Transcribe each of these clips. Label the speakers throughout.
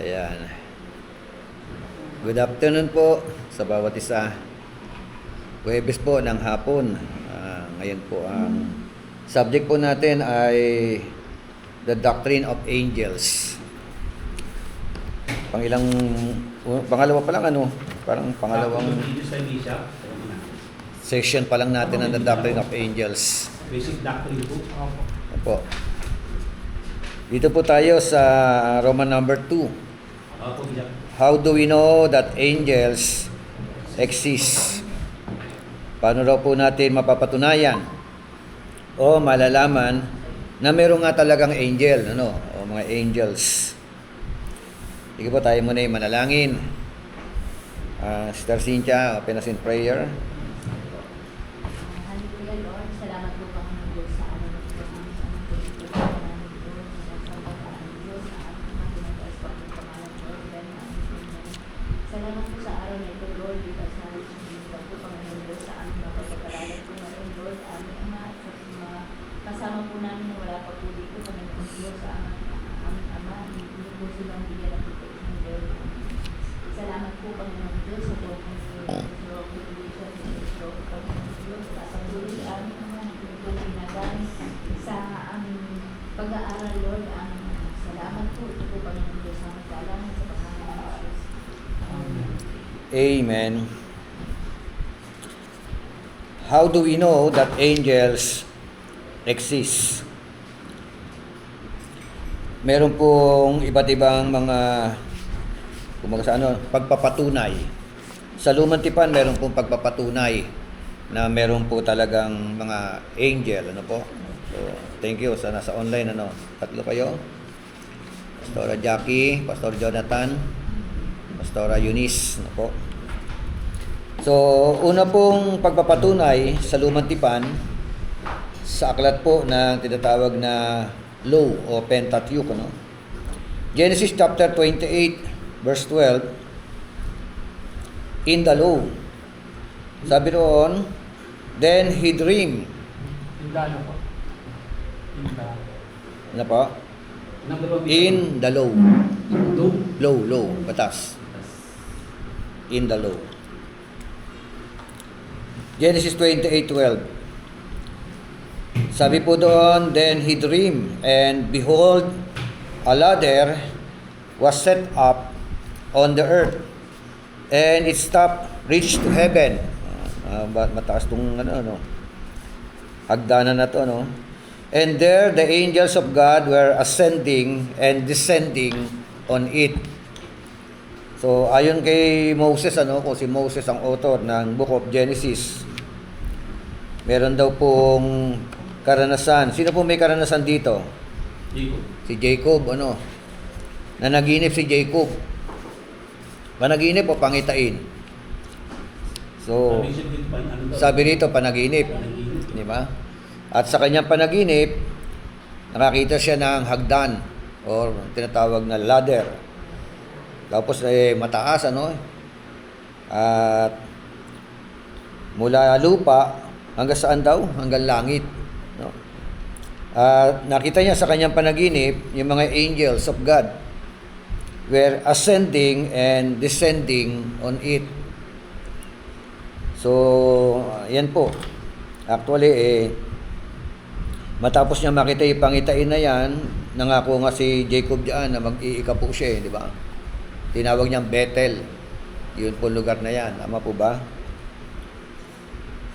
Speaker 1: Ayan. Good afternoon po sa bawat isa. Huwebes po ng hapon. Ngayon po ang subject po natin ay the doctrine of angels. Pangalawa pa lang parang pangalawang session pa lang natin ng the doctrine of angels.
Speaker 2: Basic doctrine po.
Speaker 1: Opo. Dito po tayo sa Roman number 2. How do we know that angels exist? Paano raw po natin mapapatunayan o malalaman na meron nga talagang angel, o mga angels? Sige po, tayo muna yung manalangin. Sister Cynthia, open us in prayer.
Speaker 3: Hallelujah, Lord. Salamat po, Panginoon Diyos, sa aming pagkakas ng Diyos, sa pagkakas ng Diyos, sa aming mga ginagawa sa aming pangalan, Lord. Salamat po sa araw na ito, Lord, dito sa Salamat po, Panginoon Diyos, sa aming mga pagkakalalan po ngayon, Lord, aming Ama, at sa mga kasama po namin na wala pa po dito, Panginoon Diyos, sa aming Ama, hindi po silang bigyan ng protection, Lord. Salamat po, Panginoon Diyos, sa buong sa aming pag-aaral, Lord. Salamat po. Ito po, Panginoon Diyos, sa aming kailangan sa pangalan ng Jesus. Amen.
Speaker 1: Amen. How do we know that angels exist? Meron pong iba't ibang mga pagpapatunay. Sa Lumang Tipan, meron pong pagpapatunay na meron po talagang mga angel, So, thank you sa nasa online, tatlo kayo. Pastora Jackie, Pastor Jonathan, Pastora Eunice, So, una pong pagpapatunay sa Lumang Tipan, sa aklat po na tinatawag na Law o Pentateuch, Genesis chapter 28, verse 12, in the law. Sabi roon, then he dreamed. Ano po? In the law. Law, batas. In the law. Genesis 28:12. Sabi po doon, then he dreamed, and behold, a ladder was set up on the earth, and its top reached to heaven. Mataas tong hagdanan na to, And there the angels of God were ascending and descending on it. So ayon kay Moses, kung si Moses ang author ng Book of Genesis, meron daw pong karanasan. Sino po may karanasan dito?
Speaker 2: Jacob.
Speaker 1: Si Jacob, nanaginip si Jacob. Panaginip o pangitain? So, sabi rito, panaginip. Di ba? At sa kanyang panaginip, nakakita siya ng hagdan or tinatawag na ladder. Tapos mataas, At mula lupa hanggang saan daw? Hanggang langit. At nakita niya sa kanyang panaginip yung mga angels of God were ascending and descending on it. So, yan po. Actually, matapos niya makita yung pangitain na yan, nangako nga si Jacob diyan na mag-iika po siya, di ba? Tinawag niyang Bethel. Yun po lugar na yan. Tama po ba?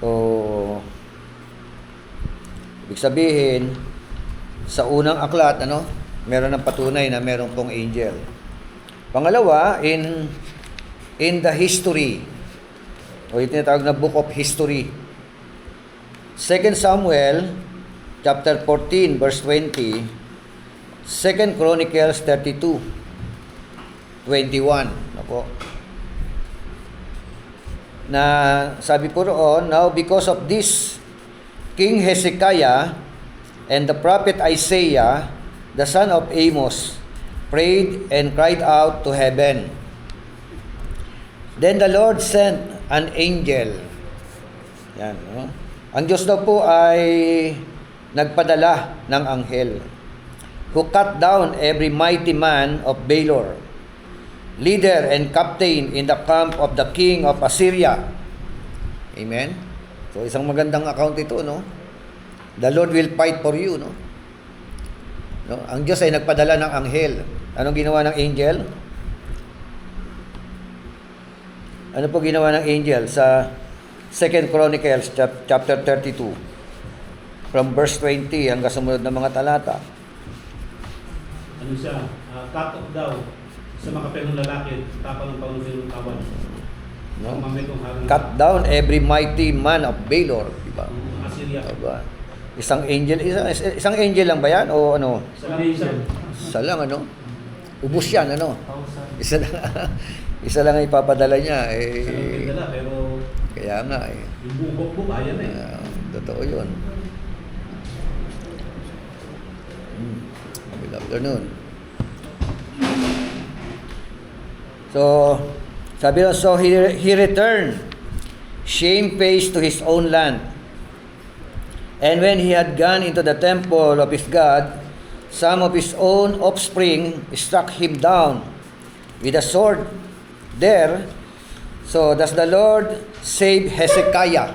Speaker 1: So, ibig sabihin, sa unang aklat, meron ng patunay na meron pong angel. Pangalawa, in the history, o yung tinatawag na Book of History. 2 Samuel, chapter 14, verse 20, 2 Chronicles 32, 21. Na sabi po roon, now because of this, King Hezekiah and the prophet Isaiah, the son of Amos, prayed and cried out to heaven. Then the Lord sent an angel. Yan, Ang Diyos daw po ay nagpadala ng anghel who cut down every mighty man of Baal leader and captain in the camp of the king of Assyria. Amen? So, isang magandang account ito, no? The Lord will fight for you, no? No? Ang Diyos ay nagpadala ng anghel. Anong ginawa ng angel? Ano po ginawa ng angel sa 2 Chronicles chapter 32 from verse 20 hanggang sumunod na mga talata?
Speaker 2: Ano siya? Cut off daw sa makapelong lalaki, tapang ng pangunong kawan.
Speaker 1: No?
Speaker 2: Mamitong harang.
Speaker 1: Cut down every mighty man of Baylor, di ba?
Speaker 2: Assyria.
Speaker 1: Diba? Isang angel lang ba yan o ano?
Speaker 2: Sa nation.
Speaker 1: Isa lang, ano? Ubus yan, ano? Isa lang, isa lang ang ipapadala niya,
Speaker 2: Sa
Speaker 1: eh.
Speaker 2: dala, pero
Speaker 1: Kaya nga, eh.
Speaker 2: yung bubok mo, bayan eh.
Speaker 1: Totoo yun. Good afternoon. So, sabi lang, so he returned shamefaced to his own land. And when he had gone into the temple of his God, some of his own offspring struck him down with a sword there. So does the Lord save Hezekiah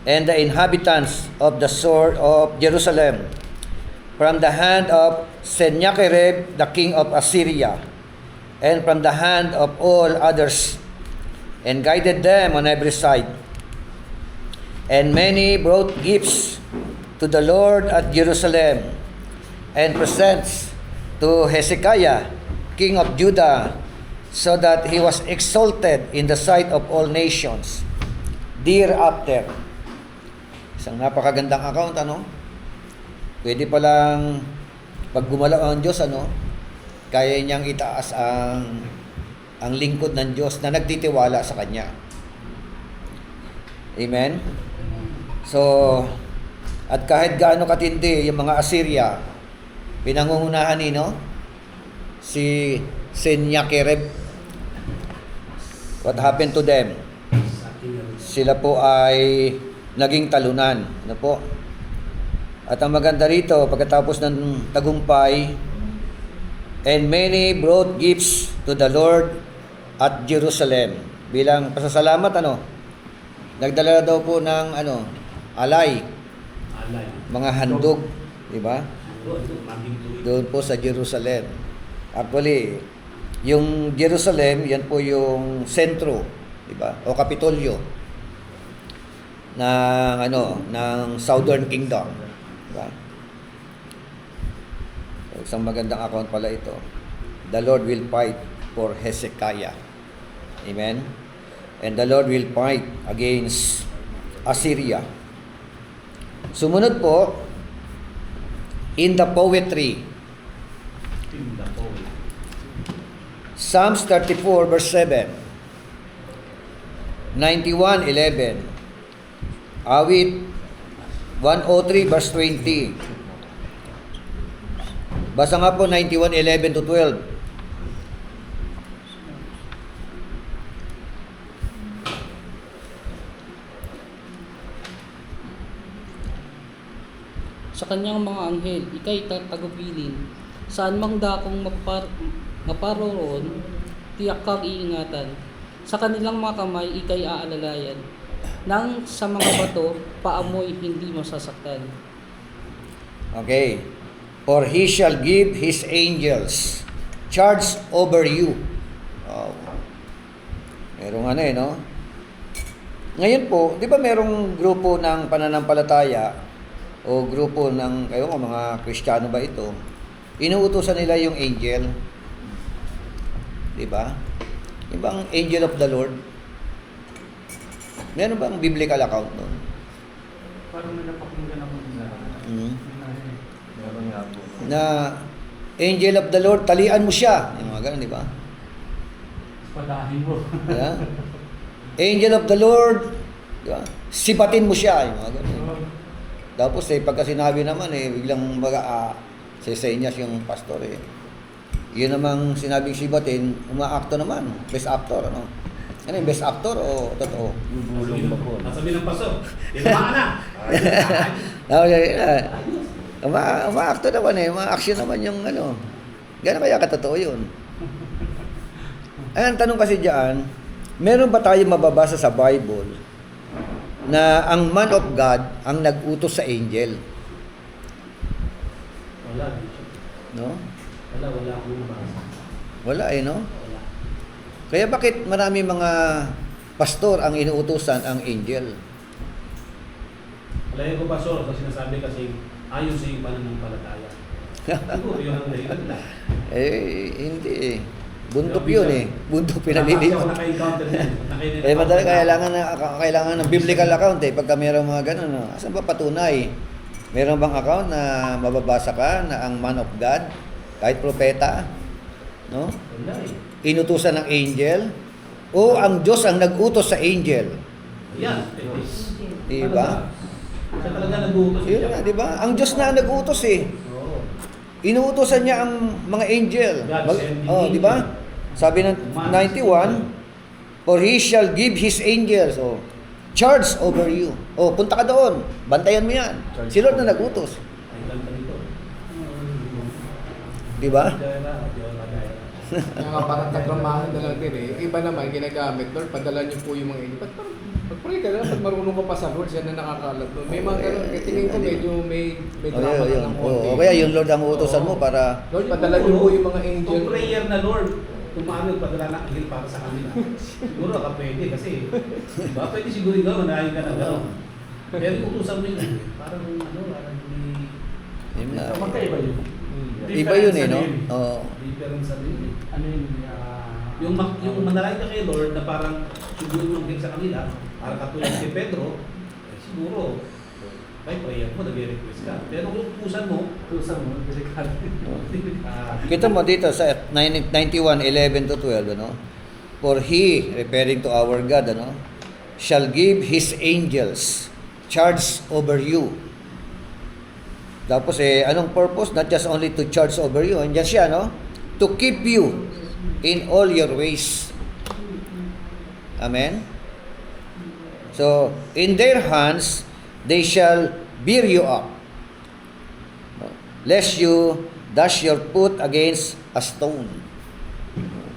Speaker 1: and the inhabitants of the sword of Jerusalem from the hand of Sennacherib, the king of Assyria, and from the hand of all others, and guided them on every side. And many brought gifts to the Lord at Jerusalem, and presents to Hezekiah, king of Judah, so that he was exalted in the sight of all nations. Thereafter, isang napakagandang account, ano? Pwede palang pag gumalaw ang Diyos, ano? Kaya niyang itaas ang lingkod ng Diyos na nagtitiwala sa Kanya. Amen? So, at kahit gaano katindi yung mga Assyria, pinangungunahan ni, no? Si Sennacherib. What happened to them? Sila po ay naging talunan. Ano po? At ang maganda rito, pagkatapos ng tagumpay, and many brought gifts to the Lord at Jerusalem. Bilang pasasalamat, ano? Nagdala daw po ng, alay, mga handog, di ba? Doon po sa Jerusalem. Actually, yung Jerusalem, yan po yung sentro, di ba? O Kapitolyo ng Southern Kingdom, di ba? So, isang magandang account pala ito. The Lord will fight for Hezekiah. Amen. And the Lord will fight against Assyria. Sumunod po, in the poetry, Psalms 34 verse 7, 91:11, Awit 103 verse 20. Basa nga po 91:11 to 12.
Speaker 4: Sa kanyang mga anghel, ika'y tagubilin. Saan mang dakong maparoroon, tiyak kang iingatan. Sa kanilang mga kamay, ika'y aalalayan. Nang sa mga bato, paamoy hindi masasaktan.
Speaker 1: Okay. For he shall give his angels charge over you. Oh. Merong no? Ngayon po, di ba merong grupo ng pananampalataya o grupo ng, mga Kristiyano ba ito? Inuutosan nila yung angel. Di ba? Yung bang angel of the Lord? Meron bang biblical account nun?
Speaker 2: Parang may napakinggan ako nila.
Speaker 5: Meron nga po.
Speaker 1: Na angel of the Lord, talian mo siya. Yung mga ganun, di ba?
Speaker 2: Padahin mo.
Speaker 1: Yeah? Angel of the Lord, di ba? Sipatin mo siya. Yung mga ganun. Tapos pagka sinabi naman biglang sesenyas yung pastor Yun namang sinabing sibatin, umaakto naman. Best actor, ano? Ano yung best actor o totoo?
Speaker 5: Bubulong ba po?
Speaker 2: Nasabi ng paso. Tinamaan na.
Speaker 1: Umaakto naman uma-action naman yung Gano'n kaya katotoo yun? Ay, ang tanong kasi diyan, meron ba tayo mababasa sa Bible na ang man of God ang nag-utos sa angel?
Speaker 2: Wala, Bishop.
Speaker 1: No?
Speaker 2: Wala akong nabasa.
Speaker 1: Wala no?
Speaker 2: Wala.
Speaker 1: Kaya bakit marami mga pastor ang inuutosan ang angel?
Speaker 2: Wala yung Pastor, sa sinasabi kasi ayon sa yung pananampalataya. Siguro yun ang dahilan lang.
Speaker 1: Hindi eh. Buntok yun eh. Buntok pinalilin.
Speaker 2: Kasi ako naka-encounter yan.
Speaker 1: Madali kailangan ng biblical account eh. Pagka mayroong mga ganun. No? Asan ba patunay? Meron bang account na mababasa ka na ang man of God, kahit propeta, no?
Speaker 2: Wala eh.
Speaker 1: Inutusan ng angel? O ang Diyos ang nag-utos sa angel?
Speaker 2: Yan.
Speaker 1: Diba?
Speaker 2: Siya talaga nag-uutos.
Speaker 1: Yun nga, diba? Ang Diyos na ang nag-utos eh.
Speaker 2: Oo.
Speaker 1: Inuutosan niya ang mga angel.
Speaker 2: God sending angel.
Speaker 1: Di ba? Sabi ng 91, for he shall give his angels, charge over you. Punta ka doon. Bantayan mo yan. Si Lord na nag-utos.
Speaker 2: Ay, ganda nito.
Speaker 1: Di ba?
Speaker 6: Kaya nga parang katramahan na lang din eh. Yung iba naman, ginagamit, Lord, padala niyo po yung mga ini. Pag-pray ka lang, pag marunong ka pa sa Lord, siya na nakakalat doon. May mga ganun, kaya tingin ko medyo may drama na ng konti.
Speaker 1: Kaya yung Lord ang utosan mo para...
Speaker 6: Lord, padala niyo po yung mga angel.
Speaker 2: Kung prayer na Lord, tumaano padala na angel para sa kanila. Siguro ka pwede kasi, diba? Pwede siguro ikaw, manahin ka na gano'n. Pero utusan mo yun, parang parang
Speaker 1: Yun nga.
Speaker 2: magkaiba yun.
Speaker 1: Iba yun eh, no? Oo.
Speaker 2: Different sa yun. Yung manalangin ka kay Lord na parang siguro yung sa kanila, para katulad kay Pedro, siguro, may prayer mo, nag-request ka. Pero kung utusan mo, delikado.
Speaker 1: Kita mo dito sa 91:11 to 12, ano? For he, referring to our God, ano, shall give his angels charge over you. Tapos anong purpose? Not just only to charge over you. Andiyan siya, no? To keep you in all your ways. Amen? So, in their hands, they shall bear you up, lest you dash your foot against a stone.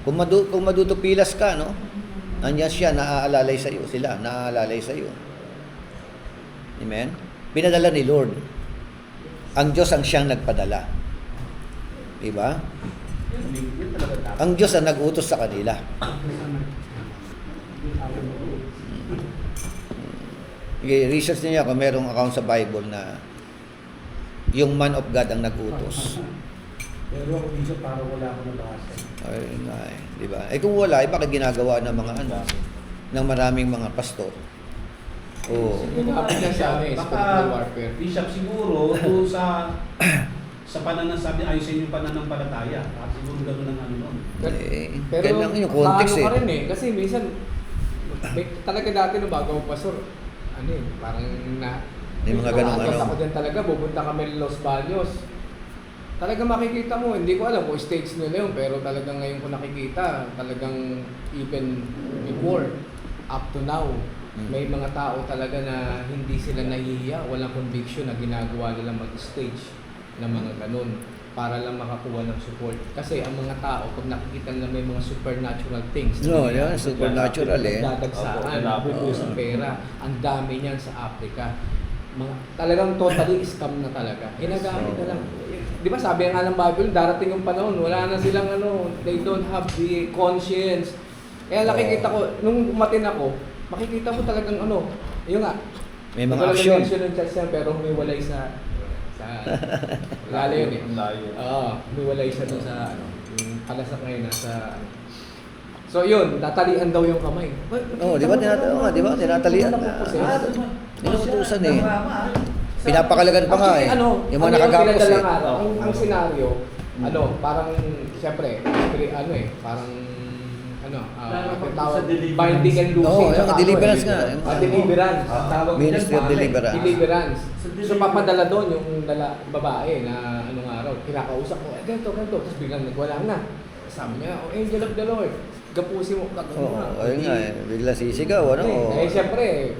Speaker 1: Kung madutupilas ka, no? Andiyan siya, naaalalay sa iyo. Sila, naaalalay sa iyo. Amen? Pinadala ni Lord. Ang Diyos ang siyang nagpadala. Diba? Ang Diyos ang nag-utos sa kanila. Research niya kung merong account sa Bible na yung man of God ang nag-utos.
Speaker 2: Pero ako dito parang wala akong nabasa.
Speaker 1: Ay, nga eh. Diba? Kung wala, bakit ginagawa ng mga ng maraming mga pastor?
Speaker 6: Ginamit niya sa spiritual warfare.
Speaker 2: Bishop, siguro, doon sa pananasabi, ayos sa inyong pananampalataya. Siguro gano'n ang ano nun.
Speaker 6: Pero
Speaker 1: yan lang yung context
Speaker 6: pa rin eh. Kasi minsan, talaga dati nung bago ako pastor, parang
Speaker 1: May mga ganung
Speaker 6: ako dyan talaga, pupunta kami Los Baños. Talaga makikita mo, hindi ko alam kung stage nila yun, pero talagang ngayon ko nakikita, talagang even before, up to now, may mga tao talaga na hindi sila nahihiya, walang conviction na ginagawa nila mag-stage ng mga ganun para lang makakuha ng support. Kasi ang mga tao, pag nakikita nila may mga supernatural things,
Speaker 1: yan, supernatural
Speaker 6: dadagsaan, bubus ng pera, ang dami niyan sa Africa. Talagang totally scam na talaga. Ginagamit na lang. Di ba sabi nga ng Bible, darating yung panahon, wala na silang they don't have the conscience. Kaya nakikita ko, nung umatin ako, makikita mo talagang yun nga.
Speaker 1: May mga action.
Speaker 6: Hindi ko lang ng church yan, pero humiwalay sa lalo yun eh. Oo, humiwalay siya doon sa yung palasak ngayon nasa So yun, tatalian daw yung kamay.
Speaker 1: Di ba tinatalian na. Inuutusan eh. Pinapakalagan pa nga eh. Yung mga nakagapos eh.
Speaker 6: Ang senaryo, parang siyempre, parang binding and loosing.
Speaker 1: Deliverance nga.
Speaker 6: Deliverance.
Speaker 1: Ministry of Deliverance.
Speaker 6: Deliverance. So papadala doon yung babae na anong araw, kinakausap ko, ganito. Tapos biglang nagwala na. Sabi niya, angel of the Lord, gapusin mo.
Speaker 1: Ayun nga eh. Bigla sisigaw,
Speaker 6: Siyempre,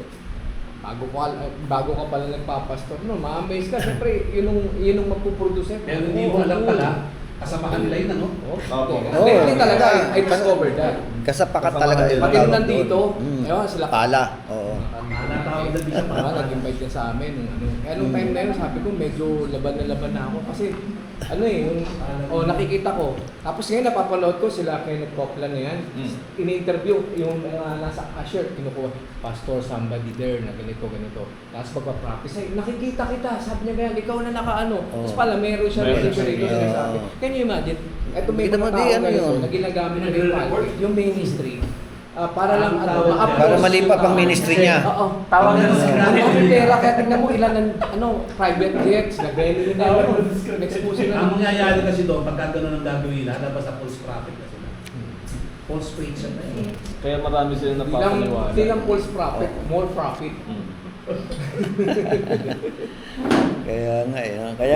Speaker 6: bago ka pala nagpapastor, ma-amaze ka. Siyempre, yun ang mapuproduce.
Speaker 2: Pero hindi mo alam pala, Kasamahan nila yun, ano?
Speaker 5: Opo.
Speaker 6: Hindi talaga, I discovered that.
Speaker 1: Kasapakat talaga. yung
Speaker 6: Pati nung
Speaker 1: tawag
Speaker 6: nandito,
Speaker 1: doon.
Speaker 6: ewan, sila.
Speaker 1: Pala. Oo.
Speaker 2: Tawag na Bishop.
Speaker 6: Nag-invite niya sa amin. Kaya nung time na yun, sabi ko, medyo laban na ako. Kasi, nakikita ko. Tapos ngayon, napapanood ko sila Kenneth Copeland na yan. Ini-interview yung nasa usher, kinukuha, Pastor, somebody there na ganito. Tapos magpa-practice, ay, nakikita kita. Sabi niya ganyan, ikaw na nakaano. Tapos pala, meron siya
Speaker 5: Meron
Speaker 6: rito
Speaker 5: siya.
Speaker 6: sinasabi. Can you imagine? Ito may
Speaker 1: Kita mo,
Speaker 6: mga
Speaker 1: di,
Speaker 6: tao
Speaker 1: ano
Speaker 6: ganito
Speaker 1: yun?
Speaker 6: na ginagamit na yung ministry. Para lang
Speaker 1: Para malipa pang ministry niya.
Speaker 6: Oo.
Speaker 2: Tawag na
Speaker 6: Ang pera, kaya tignan mo ilan ang private jets, nag-revenue na yun. Nag-expose na.
Speaker 2: Ang mangyayari kasi doon, pagka gano'n ang gagawin nila, labas sa false prophet na sila. False preacher na yun.
Speaker 5: Kaya marami sila napapaniwala.
Speaker 6: Hindi lang false profit, more profit.
Speaker 1: Kaya nga eh. Kaya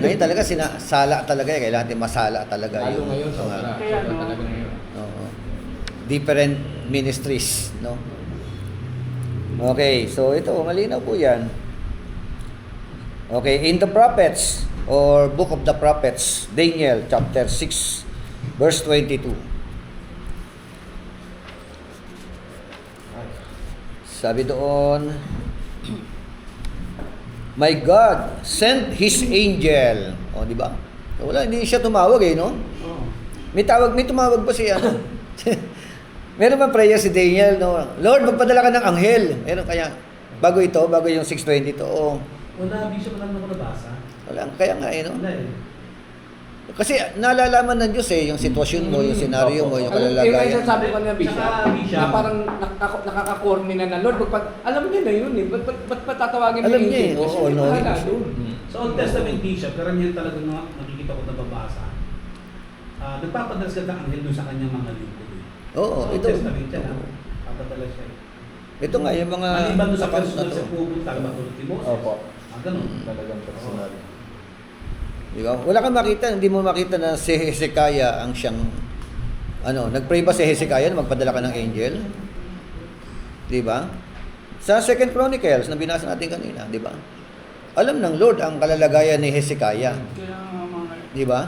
Speaker 1: ngayon talaga sala talaga eh. Kailangan natin masala talaga
Speaker 6: Lalo
Speaker 1: yung
Speaker 6: ngayon,
Speaker 1: mga-
Speaker 6: sobra.
Speaker 4: Kaya
Speaker 6: Sobra talaga ngayon.
Speaker 1: Oo. Different ministries, no? Okay, so ito, malinaw po yan. Okay, in the prophets or book of the prophets, Daniel chapter 6 verse 22. Sabi doon, My God sent His angel. O, di ba? Wala, hindi siya tumawag eh, no? May tumawag ba siya? Meron ba prayer si Daniel, no? Lord, magpadala ka ng anghel. Meron kaya, bago yung 6:20 to. Oh,
Speaker 2: Wala, Bishop, wala naman ako nabasa.
Speaker 1: wala, kaya nga eh, no?
Speaker 2: Wala eh.
Speaker 1: Kasi nalalaman ng Diyos eh, yung sitwasyon mo, yung senaryo mo, yung
Speaker 6: Yung
Speaker 1: kalalagayan.
Speaker 6: sabi ko niya, Bishop,
Speaker 2: Tsaka, Bishop,
Speaker 6: na parang nakaka-corny na Lord, alam niya na yun eh, ba't patatawagin
Speaker 1: Alam niya eh,
Speaker 6: Kasi
Speaker 1: oo,
Speaker 6: hindi
Speaker 1: no.
Speaker 6: bahala doon.
Speaker 2: Sa Old Testament Bishop, karamihan talaga nakikita ko nababasa. Nagpapadala siya ng anghel doon sa kanyang mga lingkod.
Speaker 1: Oo,
Speaker 2: Sa Old
Speaker 1: ito.
Speaker 2: Testament siya, papadala siya.
Speaker 1: Ito nga, yung mga
Speaker 2: Maliban doon sa
Speaker 1: accounts
Speaker 2: personal
Speaker 1: na
Speaker 2: sa
Speaker 1: to.
Speaker 2: pupunta, matulog ni Moses.
Speaker 5: Opo.
Speaker 2: Ganun.
Speaker 5: Talagang personal.
Speaker 1: Di ba? Wala kang makita, hindi mo makita na si Hezekiah ang siyang, nag-pray ba si Hezekiah na magpadala ka ng angel? Di ba? Sa 2 Chronicles na binasa natin kanina, di ba? Alam ng Lord ang kalalagayan ni Hezekiah.
Speaker 4: Kaya nga mga
Speaker 1: Di ba?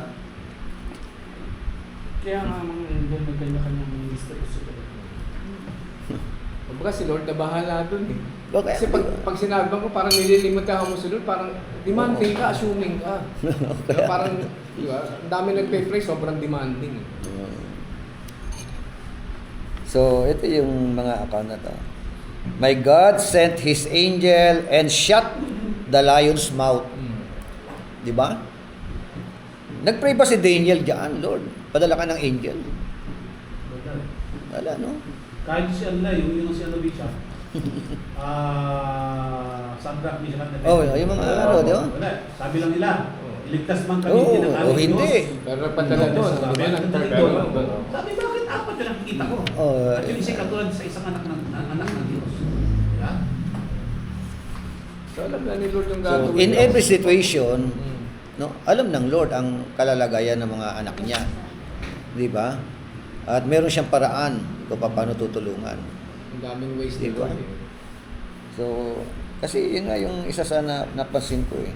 Speaker 4: angel may kanya-kanyang ministry sila.
Speaker 6: Kumbaga si Lord na bahala doon eh.
Speaker 1: Okay.
Speaker 6: Kasi pag sinabi ko, parang nililimot ka mo sunod, parang demanding ka, assuming ka. Kaya parang, di ba, ang dami nagpe-pray, sobrang demanding.
Speaker 1: So, ito yung mga account na to. My God sent His angel and shut the lion's mouth. Di ba? Nag-pray ba si Daniel diyan, Lord? Padala ka ng angel. Wala, no?
Speaker 2: Kahit si Allah, yung si Bishop, Sandrak, Bishop at
Speaker 1: Oh, yung mga di ba?
Speaker 2: Wala. Sabi lang nila, iligtas man kami
Speaker 1: Oo,
Speaker 2: ng
Speaker 1: o
Speaker 2: aming
Speaker 1: hindi.
Speaker 2: Diyos.
Speaker 6: Pero padala doon,
Speaker 2: Sabi,
Speaker 6: di ba,
Speaker 2: nagdala. Sabi, bakit apat yung nakikita ko?
Speaker 1: Oh,
Speaker 2: At yung isa katulad sa isang anak ng Diyos. Yeah?
Speaker 6: So alam na ni Lord yung
Speaker 1: So,
Speaker 6: gagawin.
Speaker 1: in every situation,
Speaker 6: Mm.
Speaker 1: no, alam ng Lord ang kalalagayan ng mga anak niya. Di ba? At meron siyang paraan kung paano tutulungan.
Speaker 6: Ang daming ways ni
Speaker 1: Diba?
Speaker 6: Lord eh.
Speaker 1: So, kasi yun nga yung isa sa napansin ko eh.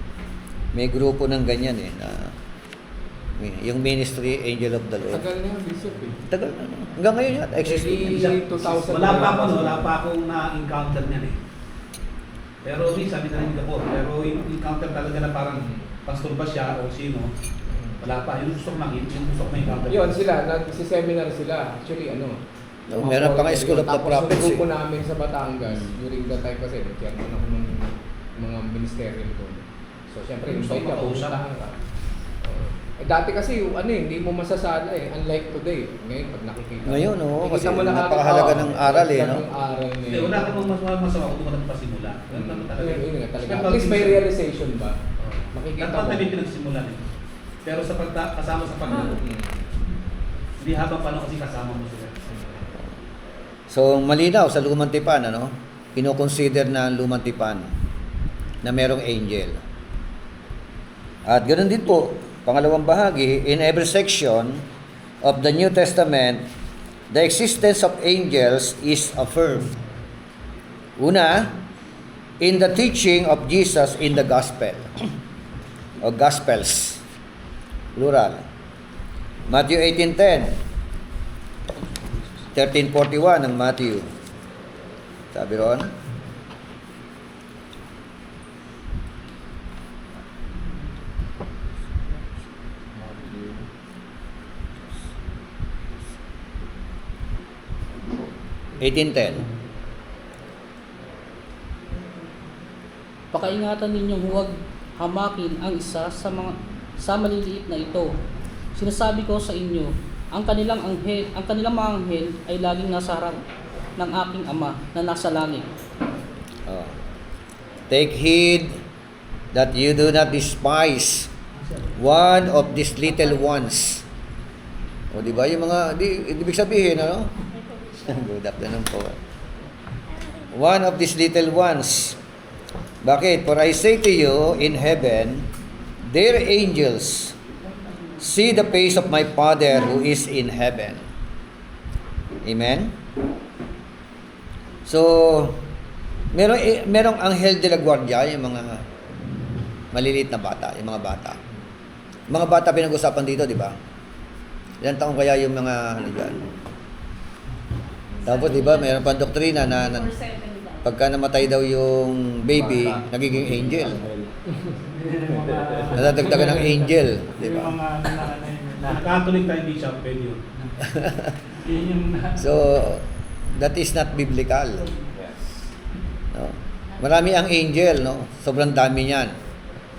Speaker 1: May grupo ng ganyan eh, na yung ministry, Angel of the Lord.
Speaker 6: Tagal na yung Bishop eh.
Speaker 1: Tagal na, no? Hanggang ngayon yata, existing.
Speaker 6: Early 2000.
Speaker 2: Wala pa akong na-encounter niyan eh. Pero sabi na rin ako, pero yung encounter talaga na parang pastor ba siya o sino, wala pa. Yung gusto ko makita, yung gusto ko ma-encounter.
Speaker 6: Yun sila, nagsi-seminar sila. Actually,
Speaker 1: No, meron pa nga School of the Prophets
Speaker 6: Tapos yung grupo
Speaker 1: eh.
Speaker 6: namin sa Batangas, during that time kasi, chairman ako ng mga ministerial ko. So, syempre,
Speaker 2: Gusto
Speaker 6: invite
Speaker 2: ko
Speaker 6: ka,
Speaker 2: makausap.
Speaker 6: pumuntahan ka. Dati kasi, hindi mo masasala eh. Unlike today. Ngayon, pag nakikita mo.
Speaker 1: Ngayon, oo,
Speaker 6: nakikita
Speaker 1: kasi
Speaker 6: mo lahat,
Speaker 1: napakahalaga ng aral eh, no?
Speaker 6: Ng aral eh.
Speaker 2: Hindi, wala akong masama kung dumating pa simula. Ganun naman talaga.
Speaker 6: Yun nga talaga.
Speaker 2: Pero
Speaker 6: At least may realization ba?
Speaker 2: Oo.
Speaker 6: Makikita
Speaker 2: Dapat
Speaker 6: mo.
Speaker 2: na may pinagsimulan eh. Pero sa kasama sa paglago,
Speaker 6: Mm.
Speaker 2: hindi habang paano kasi kasama mo sila.
Speaker 1: So, malinaw sa Lumang Tipan, kino-consider na Lumang Tipan na merong angel. At ganoon din po, pangalawang bahagi, in every section of the New Testament, the existence of angels is affirmed. Una, in the teaching of Jesus in the gospel, o gospels. Plural. Matthew 18:10. 13:41 ng Matthew. Sabi ron.
Speaker 4: Pakaingatan ninyong huwag hamakin ang isa sa maliliit na ito. Sinasabi ko sa inyo, ang kanilang mga anghel ay laging nasa harap ng aking Ama na nasa langit.
Speaker 1: Oh. Take heed that you do not despise one of these little ones. O di ba yung mga ibig sabihin ano? Good afternoon po. One of these little ones. Bakit? For I say to you, in heaven, their angels see the face of my Father who is in heaven. Amen? So, merong anghel de la guardia, yung mga maliliit na bata, yung mga bata. Mga bata pinag-usapan dito, di ba? Ilang taong kaya yung mga ano dyan? Tapos, di ba, mayroon pang doktrina na pagka namatay daw yung baby, nagiging angel. Nadadagdagan ng angel, di ba?
Speaker 2: Catholic tayo, Bishop, pwede yun.
Speaker 1: So, that is not biblical. No? Marami ang angel, no? Sobrang dami niyan.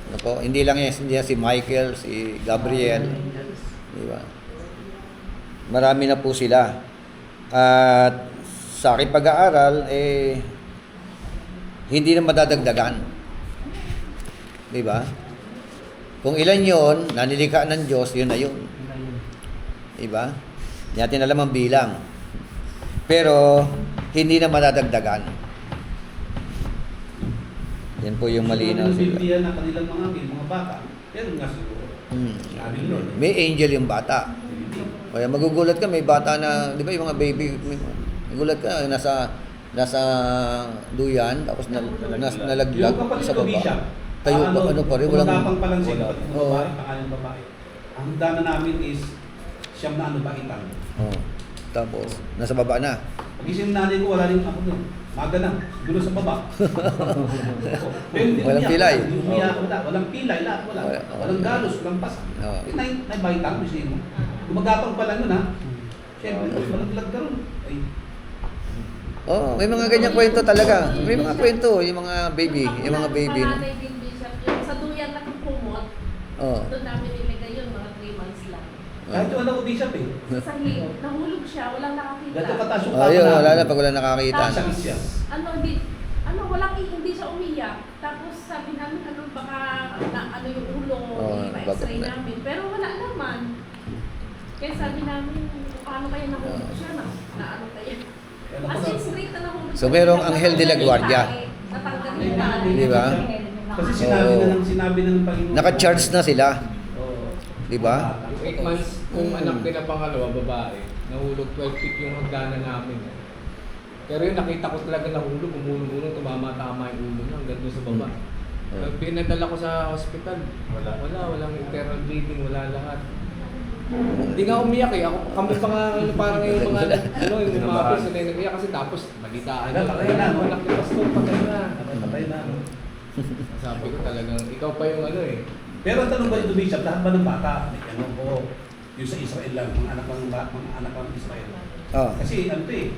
Speaker 1: Ano po? Hindi lang si Michael, si Gabriel. Di ba? Marami na po sila. At sa aking pag-aaral, hindi na madadagdagan. Di ba? Kung ilan yon, nanilikha ng Diyos, yun na yun. Di ba? Hindi natin alam ang bilang. Pero, hindi na madadagdagan. Yan po yung malinaw
Speaker 2: Ang
Speaker 1: sila.
Speaker 2: Biblia na kanilang mga anghel, mga bata. Yan nga siguro. Sabi ni Lord.
Speaker 1: May angel yung bata. Kaya magugulat ka, may bata na, di ba yung mga baby, magugulat ka, nasa duyan, tapos nalaglag
Speaker 2: Yung kapatid
Speaker 1: sa
Speaker 2: ko,
Speaker 1: baba.
Speaker 2: Bishop,
Speaker 1: Tayo pa, ano pa rin, walang...
Speaker 2: Umagapang pa lang sila,
Speaker 1: Oo.
Speaker 2: babae, pangalan babae. Ang dana namin is siyam na ano baitan.
Speaker 1: Oh, tapos, nasa baba na.
Speaker 2: Pagising nanay ko, wala rin ako doon. Maga na, gulo sa baba. Pero hindi
Speaker 1: Walang
Speaker 2: umiyak,
Speaker 1: pilay.
Speaker 2: Hindi umiyak, wala. Walang pilay, lahat wala. Walang galos, walang pasa.
Speaker 1: Oo.
Speaker 2: Naibaitan, gusto mo. Gumagapang pa lang yun ha. Siyempre, malaglag ka ron. Ay,
Speaker 1: Oh, may mga ganyang kwento talaga. May mga kwento, yung mga baby, yung mga baby. No?
Speaker 3: Panganay din, Bishop, yung sa duyan na kumot,
Speaker 1: Oh.
Speaker 3: doon namin nilagay yun, mga 3 months lang.
Speaker 2: kahit yung anak ko, Bishop eh.
Speaker 3: Sa hiyo, nahulog siya, walang nakakita.
Speaker 2: Ganito kataas yung
Speaker 1: Oh, yun, wala na pag wala nakakita.
Speaker 3: Tapos,
Speaker 2: Sakit siya.
Speaker 3: hindi siya umiyak. Tapos sabi namin, baka yung ulo,
Speaker 1: Oh,
Speaker 3: ipa-x-ray
Speaker 1: bakit na?
Speaker 3: namin. Pero wala naman. Kaya sabi namin, paano kaya nahulog siya na ano kaya? As in, straight na nahulog.
Speaker 1: So, merong anghel de la guardia.
Speaker 3: Natanggal
Speaker 2: Di
Speaker 3: yung
Speaker 2: ba?
Speaker 3: tae.
Speaker 1: Di ba?
Speaker 2: Kasi sinabi na ng Panginoon.
Speaker 1: Naka-charge na sila.
Speaker 2: Oo.
Speaker 1: Di ba?
Speaker 6: Yung 8 months, kung anak din na pangalawa, babae, nahulog 12 feet yung hagdanan namin. Pero yung nakita ko talaga nahulog, umulong-ulong, tumama-tama yung ulo niya hanggang doon sa baba. Pinadala ko sa hospital. Walang internal bleeding, wala lahat. Hindi nga umiyak eh. Kami pa nga, parang yung mga, yung mga person na nag-iyak kasi tapos balitaan
Speaker 2: Wala, patay na, no?
Speaker 6: Anak ni Pastor, patay na.
Speaker 2: Patay na. no?
Speaker 6: Sabi ko talagang, ikaw pa yung ano eh.
Speaker 2: Pero ang tanong ba ito, Bishop, lahat ba ng bata? Ano po, yung sa Israel lang, mga anak ng Israel.
Speaker 1: Oh.
Speaker 2: Kasi ano to eh,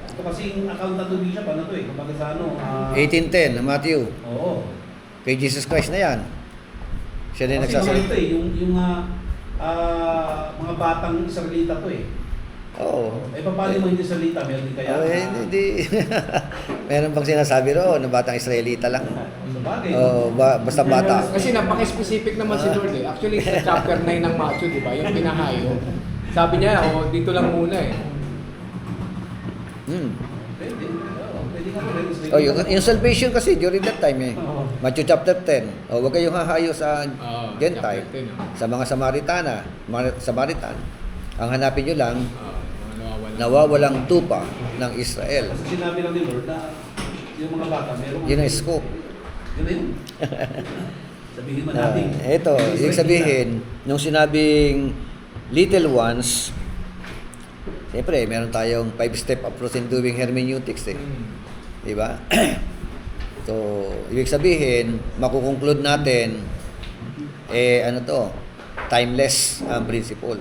Speaker 2: ito kasi yung account na to, Bishop, ano to eh, kumbaga sa ano,
Speaker 1: 18:10 na Matthew.
Speaker 2: Oo.
Speaker 1: Kay Jesus Christ na yan. Siya din
Speaker 2: Kasi mga
Speaker 1: nagsasalita.
Speaker 2: ito eh, yung mga batang Israelita to eh.
Speaker 1: Oo.
Speaker 2: Eh, paano mo hindi Israelita? Meron din kaya?
Speaker 1: Oh, hindi. Meron bang sinasabi roon na batang Israelita lang?
Speaker 2: Sa bagay.
Speaker 1: Oh, basta bata.
Speaker 6: Kasi napaka-specific naman si Lord eh. Actually, sa chapter 9 ng Matthew, di ba? Yung pinahayo. Sabi niya, dito lang muna eh.
Speaker 2: Pwede. Oo, pwede nga rin Israelita.
Speaker 1: Oh, yung salvation kasi during that time eh.
Speaker 2: Oo.
Speaker 1: Matthew chapter 10. Oh, wag kayong hahayo sa Gentile,
Speaker 6: chapter 10,
Speaker 1: sa mga Samaritan. Ang hanapin nyo lang,
Speaker 6: Mga nawawala.
Speaker 1: nawawalang tupa ng Israel.
Speaker 2: Kasi sinabi lang ni Lord na yung mga bata, meron.
Speaker 1: Yun ang scope.
Speaker 2: Yun na yun. Sabihin man natin.
Speaker 1: Ito, ibig sabihin, nung sinabing little ones, siyempre, meron tayong 5-step approach in doing hermeneutics eh. Di ba? So, ibig sabihin, makukonclude natin, ano to, timeless ang principle.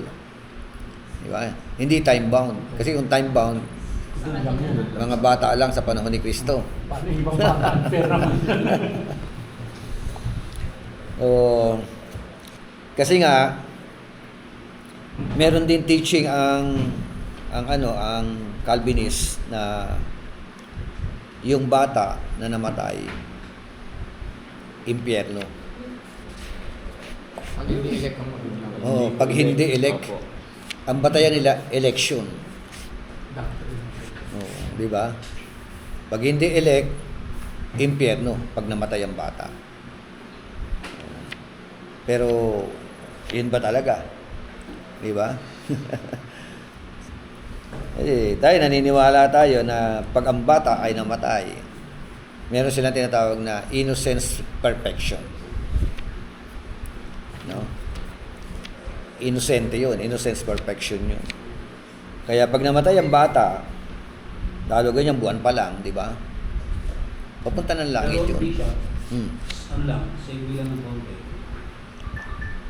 Speaker 1: Di ba? Hindi time-bound. Kasi kung time-bound, mga bata lang sa panahon ni Kristo.
Speaker 7: Paano yung ibang bata? Fair naman.
Speaker 1: Kasi nga, meron din teaching ang Calvinist na yung bata na namatay, impyerno.
Speaker 6: Pag hindi elect ang
Speaker 1: Oh, pag hindi elect,
Speaker 5: Opo.
Speaker 1: ang batayan nila election. Oh, di ba? Pag hindi elect, impyerno pag namatay ang bata. Pero yun ba talaga? Di ba? Tayo naniniwala tayo na pag ang bata ay namatay, meron silang tinatawag na innocence perfection. No? Inosente yun, innocence perfection yun. Kaya pag namatay ang bata, lalo ganyan buwan pa lang, di ba? Papunta ng langit
Speaker 2: Pero,
Speaker 1: yun.
Speaker 2: Bishop,
Speaker 1: Hmm.
Speaker 2: ano lang, sa bilang ng konti.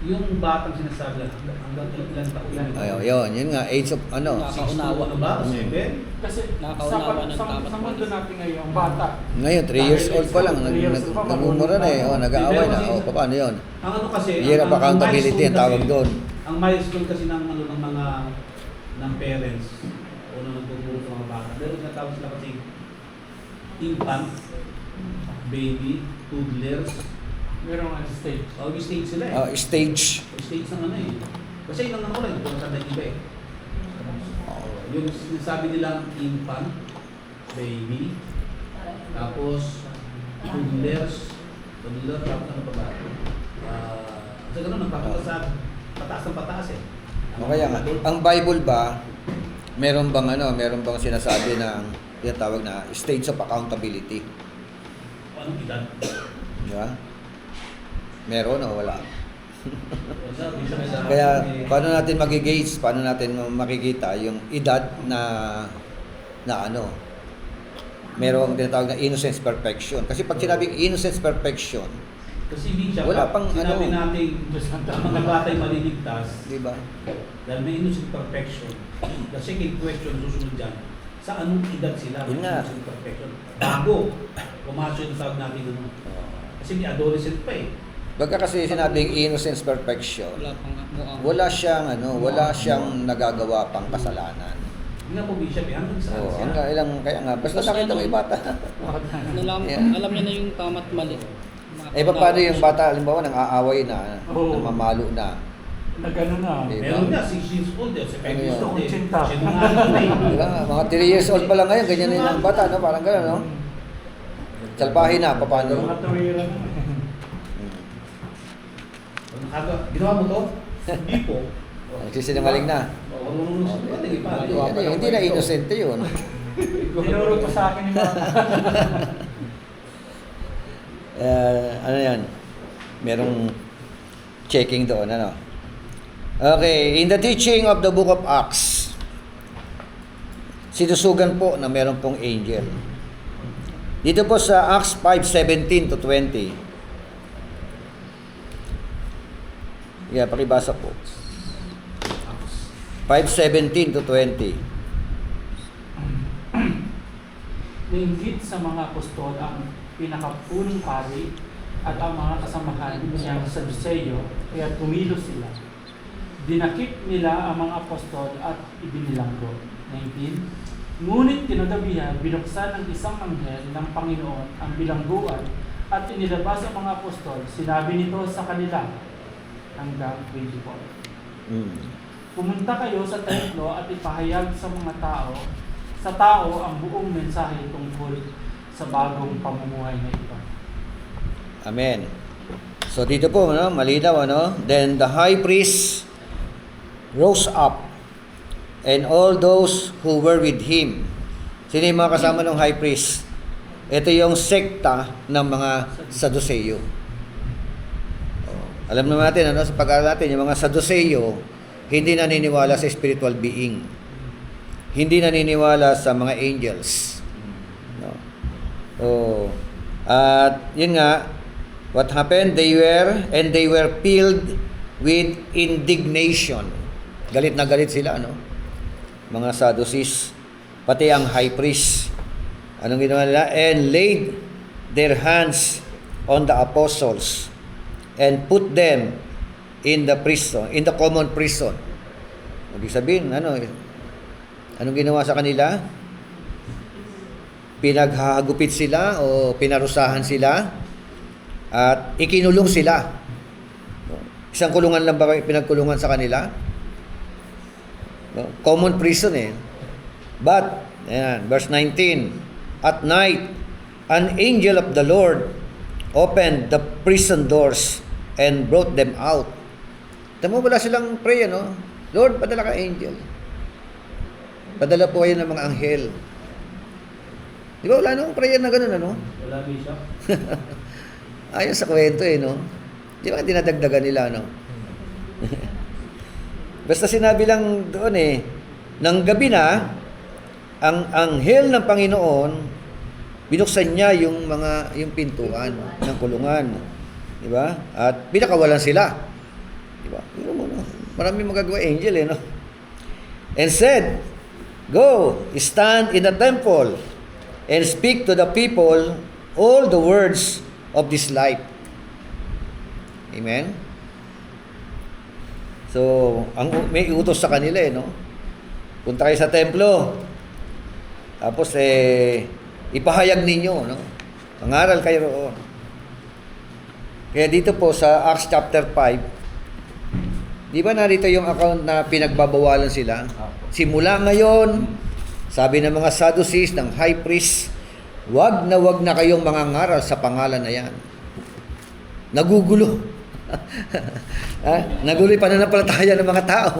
Speaker 2: Yung batang sinasabi lang, hanggang ilang taon yan.
Speaker 1: Ayun, yun nga, age of, ano,
Speaker 4: Nakakaunawa.
Speaker 2: Ano ba? 7?
Speaker 7: Kasi
Speaker 4: Nakakaunawa ng tamat
Speaker 7: sa mundo natin ngayon, ang bata.
Speaker 1: ngayon, 3 years old pa lang,
Speaker 7: 3 years old pa,
Speaker 1: nagmumura na eh, nag-aaway na, paano yun?
Speaker 2: Ang ano kasi,
Speaker 1: Year of accountability
Speaker 2: milestone
Speaker 1: ang tawag
Speaker 2: kasi-
Speaker 1: doon.
Speaker 2: Ang milestone kasi ng ano ng mga ng parents o ng nagtuturo sa mga bata. Pero tinatawag sila kasi infant, baby, toddlers.
Speaker 7: Merong ano stage.
Speaker 2: All stage sila eh.
Speaker 1: Stage,
Speaker 2: Stage ng ano eh. Kasi yun ang ano ko lang, kung sa iba eh. Yung sinasabi nilang infant, baby, tapos toddler, tapos ano pa ba? Kasi ganun, nagpapunta sa pataas ng pataas eh.
Speaker 1: o kaya nga, ang Bible ba, meron bang sinasabi ng tinatawag na stage of accountability?
Speaker 2: Anong edad?
Speaker 1: Di ba? Meron o wala?
Speaker 2: Kaya,
Speaker 1: Kaya, paano natin mag-gauge, paano natin makikita yung edad na ano, merong tinatawag na innocence perfection. Kasi pag sinabing innocence perfection,
Speaker 2: kasi Bishop,
Speaker 1: wala pang
Speaker 2: sinabi
Speaker 1: ano.
Speaker 2: natin, ang mga bata'y maliligtas
Speaker 1: di ba?
Speaker 2: dahil may innocent perfection. The second question susunod dyan, sa anong edad sila may
Speaker 1: Yun nga.
Speaker 2: innocent perfection? Bago, pumasok yung tawag natin ano. Kasi may adolescent pa eh.
Speaker 1: Pagka kasi sinabing innocence perfection,
Speaker 4: Wala pang mukhang.
Speaker 1: wala siyang nagagawa pang kasalanan.
Speaker 2: Hindi nga po Bishop eh, hanggang saan
Speaker 1: Oh,
Speaker 2: siya?
Speaker 1: kaya nga, basta nakita mo yung bata. Yeah.
Speaker 4: Alam niya na yung tama't mali.
Speaker 1: Paano yung bata, halimbawa, nang aaway na,
Speaker 7: Oo.
Speaker 1: namamalo na.
Speaker 7: Nagano na.
Speaker 1: Di ba?
Speaker 2: Meron nga, 6 years old eh, 7
Speaker 1: Ano
Speaker 2: years
Speaker 1: yun?
Speaker 2: old eh.
Speaker 7: Kutsinta.
Speaker 2: Sinungaling na eh.
Speaker 1: Di ba nga, mga 3 years old pa lang ngayon, ganyan na yung bata, no? Parang gano'n, no? Salbahin na, paano?
Speaker 7: Mga tuwiran na.
Speaker 2: Ginawa mo to? Hindi po.
Speaker 1: Nagsisinungaling na.
Speaker 2: Oo, nagsisinungaling pa.
Speaker 1: Hindi na inosente yun.
Speaker 7: Tinuro ko sa akin yung mga
Speaker 1: Ano yan? Merong checking doon, ano? Okay, in the teaching of the book of Acts, sinusugan po na meron pong angel. Dito po sa Acts 5:17 to 20. Yeah, pakibasa po. 5:17 to 20.
Speaker 7: nainggit sa mga apostol ang pinakapunong pari at ang mga kasamahan niyang Saduceo, kaya tumilos sila. Dinakip nila ang mga apostol at ibinilanggo. 19. Ngunit kinagabihan, binuksan ng isang anghel ng Panginoon ang bilangguan at inilabas ang mga apostol. Sinabi nito sa kanila hanggang 24. Pumunta kayo sa templo at ipahayag sa tao ang buong mensahe tungkol sa bagong pamumuhay na ito.
Speaker 1: Amen. So dito po, no, malinaw, ano? Then the high priest rose up and all those who were with him. Sino yung mga kasama ng high priest? Ito yung sekta ng mga Saduceo. Alam naman natin, sa pag-aaral natin, yung mga Sadduceo, hindi naniniwala sa spiritual being. Hindi naniniwala sa mga angels. No? At yun nga, what happened? They were filled with indignation. Galit na galit sila, mga Sadducees, pati ang high priest. Anong ginawa nila? And laid their hands on the apostles and put them in the prison, in the common prison. Ibig sabihin, anong ginawa sa kanila? Pinaghahagupit sila o pinarusahan sila at ikinulong sila. Isang kulungan lang ba pinagkulungan sa kanila? Common prison But, verse 19, at night, an angel of the Lord opened the prison doors and brought them out. Tama, wala silang pray, Lord, padala ka angel. Padala po kayo ng mga anghel. Di ba, wala nung prayer na gano'n,
Speaker 2: Wala, Bishop.
Speaker 1: Ayon sa kwento, Di ba, dinadagdagan nila, Basta sinabi lang doon, ng gabi na, ang anghel ng Panginoon, binuksan niya yung pintuan ng kulungan. Di ba? At pinakawalan sila. Di ba? Maraming magagawa angel, And said, go, stand in the temple and speak to the people all the words of this life. Amen? So, may utos sa kanila, Punta kayo sa templo. Tapos, ipahayag ninyo, Pangaral kayo roon. Kaya dito po sa Acts chapter 5, di ba narito yung account na pinagbabawalan sila? Simula ngayon, sabi ng mga Sadducees, ng high priest, wag na kayong mangangaral sa pangalan na yan. Nagugulo. Nagulo yung pananampalataya ng mga tao.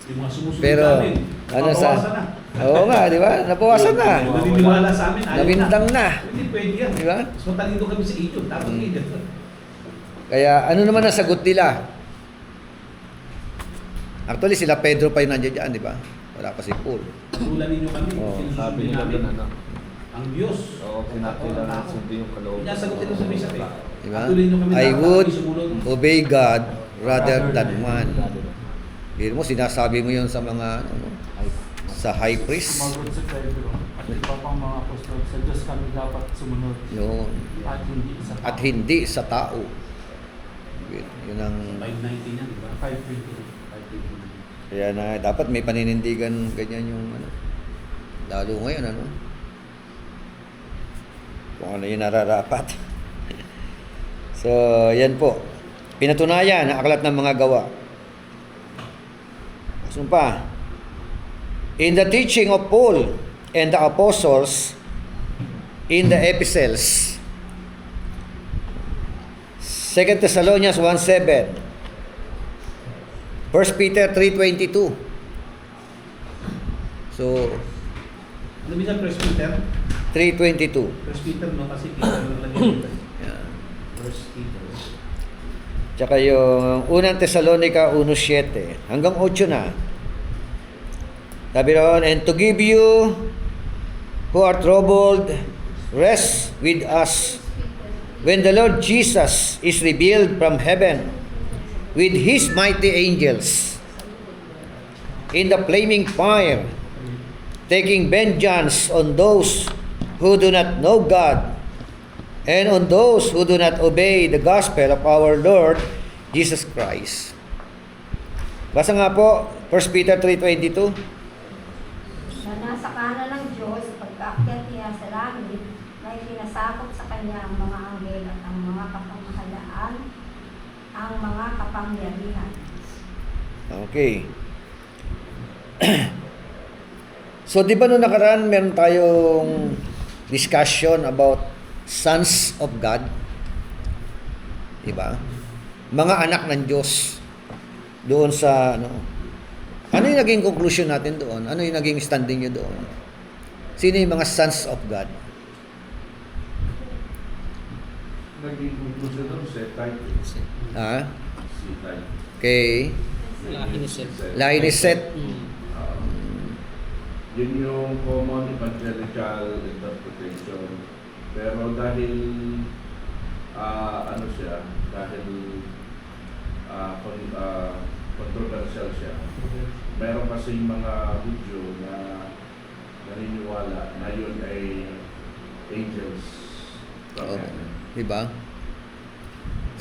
Speaker 2: Yung mga sumusunod
Speaker 1: Pero,
Speaker 2: namin,
Speaker 1: nabawasan
Speaker 2: na.
Speaker 1: Oo nga, di ba? Nabawasan na.
Speaker 2: Naniniwala sa amin, ayaw
Speaker 1: Nabintang na.
Speaker 2: Hindi pwede yan.
Speaker 1: Di ba?
Speaker 2: Mas matalino kami sa iyo. Dapat hindi.
Speaker 1: Kaya ano naman ang sagot nila? Actually, sila Pedro pa yung nandiyan dyan, di ba? Wala pa si Paul.
Speaker 2: Tulan ninyo kami.
Speaker 1: Oo,
Speaker 5: Sabi nila doon,
Speaker 2: Ang Diyos.
Speaker 5: Oo, kinakailangan sundin yung kalooban.
Speaker 2: Pinasagot ito sa Bishop.
Speaker 1: Di ba?
Speaker 2: Patuloy nyo kami
Speaker 1: I
Speaker 2: dapat
Speaker 1: would
Speaker 2: sumunod.
Speaker 1: obey God rather than man. Hindi mo, sinasabi mo yun sa mga, sa high priest.
Speaker 7: Sumagot si Pedro at iba pang mga apostol, sa Diyos kami dapat sumunod
Speaker 1: Yun.
Speaker 7: at hindi sa tao.
Speaker 1: At hindi sa tao. Yun ang,
Speaker 2: 519 yan, di ba?
Speaker 7: 5:20.
Speaker 1: kaya na, dapat may paninindigan ganyan yung, lalo ngayon, kung ano yung nararapat. So, yan po. Pinatunayan ang aklat ng mga gawa. Ano pa? In the teaching of Paul and the apostles in the epistles. 2 Thessalonians 1:7. 1 Peter 3:22. So,
Speaker 2: Ano bisa First Peter?
Speaker 1: 3:22.
Speaker 2: First Peter, no? Kasi Peter lang lagi dito.
Speaker 1: Yeah.
Speaker 2: First Peter.
Speaker 1: Tsaka yung unang Thessalonica 1:7 hanggang 8 na. Sabi ron, and to give you who are troubled, rest with us when the Lord Jesus is revealed from heaven with His mighty angels in the flaming fire, taking vengeance on those who do not know God and on those who do not obey the gospel of our Lord Jesus Christ. Basa nga po, 1 Peter 3:22.
Speaker 8: Na nasa kanan ng Diyos, pagkaakyat niya sa langit, na itinasakop sa kanya ang mga anghel at ang mga kapamahalaan, ang mga kapangyarihan.
Speaker 1: Okay. So, di ba nung nakaraan, meron tayong discussion about sons of God? Di ba? Mga anak ng Diyos. Doon sa, ano yung naging conclusion natin doon? Ano yung naging standing nyo doon? Sino yung mga sons of God?
Speaker 5: naging conclusion doon, set-type.
Speaker 1: Ah,
Speaker 5: C-type.
Speaker 1: okay.
Speaker 4: Lahi ni Seth.
Speaker 1: Lahi ni Seth.
Speaker 5: Yun yung common evangelical interpretation. Pero dahil ano siya, dahil controversial siya, meron kasi mga Hudyo na naniniwala na yun ay angels from
Speaker 1: Oh,
Speaker 5: heaven.
Speaker 1: diba?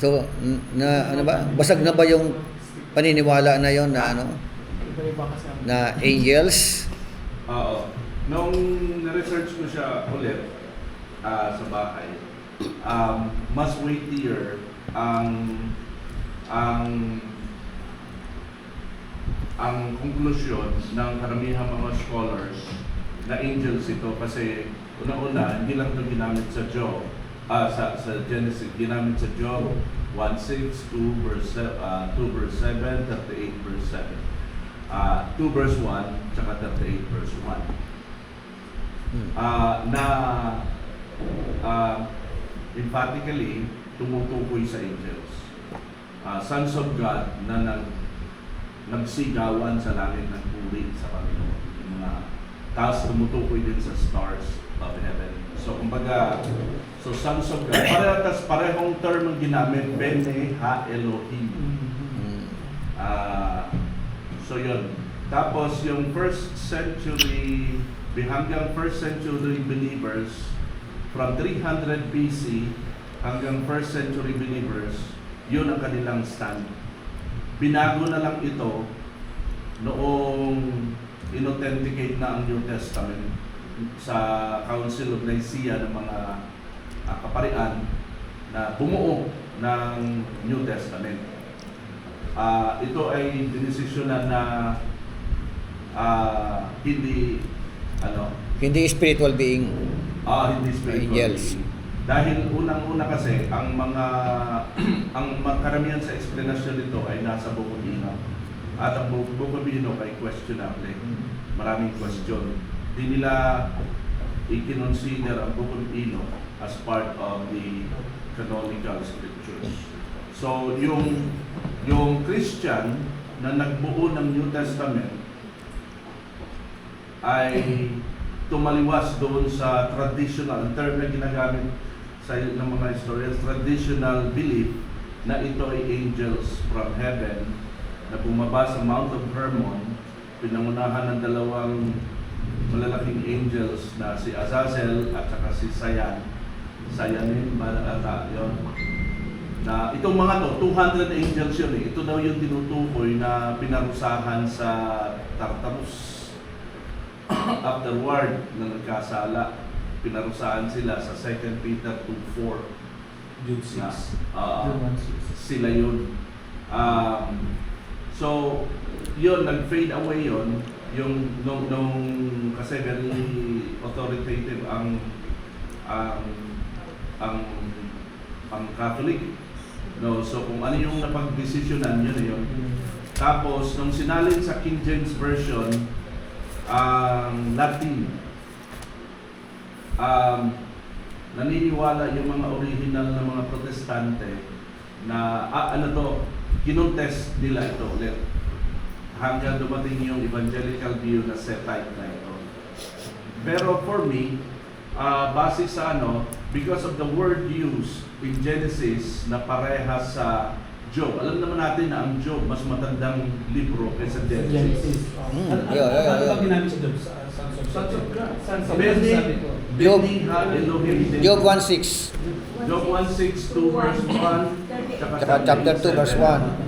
Speaker 1: So, ano ba? Basag na ba yung paniniwala na yon na ano?
Speaker 7: Iba-iba kasi ang
Speaker 1: Na angels?
Speaker 5: Oo. Nung na-research ko siya ulit sa bahay, mas weightier ang conclusion ng karamihan mga scholars na angels ito kasi una-una, hindi lang ito ginamit sa Job, sa Genesis, ginamit sa Job 1:6, 2 verse 7, 38 verse 7. 2 verse 1, tsaka 38 verse 1. Emphatically, tumutukoy sa angels. Sons of God na nagsigawan sa langit ng puri sa Panginoon. Yung mga tapos tumutukoy din sa stars of heaven. So, kumbaga, sons of God. Parehong term ang ginamit, Bene Ha Elohim. So yun. Tapos yung first century, hanggang first century believers, from 300 BC hanggang first century believers, yun ang kanilang stand. Binago na lang ito noong inauthenticate na ang New Testament sa Council of Nicaea ng mga kaparian na bumuo ng New Testament. Ito ay dinesisyonan na hindi
Speaker 1: Hindi spiritual being.
Speaker 5: hindi spiritual
Speaker 1: Angels.
Speaker 5: being. Dahil unang-una kasi ang karamihan sa explanation nito ay nasa Bukobino. At ang Bukobino ay questionable. Maraming question. Di nila i-consider ang Bukobino as part of the canonical scriptures. So yung Christian na nagbuo ng New Testament ay tumaliwas doon sa traditional, ang term na ginagamit sa ng mga historians, traditional belief na ito ay angels from heaven na bumaba sa Mount of Hermon, pinangunahan ng dalawang malalaking angels na si Azazel at saka si Sayanin, yun. Na itong mga to, 200 angels yun eh. Ito daw yung tinutukoy na pinarusahan sa Tartarus. Afterward, na nagkasala, pinarusahan sila sa 2 Peter 2:4.
Speaker 2: Jude 6.
Speaker 5: Sila yun. So, yun, nag-fade away yun. Yung, nung kasi very authoritative ang Catholic. No, so kung ano yung napag-desisyonan, yun yun. Tapos, nung sinalin sa King James Version, Latin, naniniwala yung mga original na mga protestante na, kinontest nila ito ulit. Hanggang dumating yung evangelical view na set-type na ito. Pero for me, base sa because of the word used in Genesis na parehas sa Job. Alam naman natin na ang Job mas matandang libro kaysa Genesis.
Speaker 2: Ano ba ginamit sa Job? Sons of God.
Speaker 7: Sons of God,
Speaker 5: Bene
Speaker 7: sabi ko.
Speaker 5: Ha Elohim.
Speaker 1: Job 1:6.
Speaker 5: Job 1:6, 2 verse 1,
Speaker 1: Tsaka chapter 2 verse 1.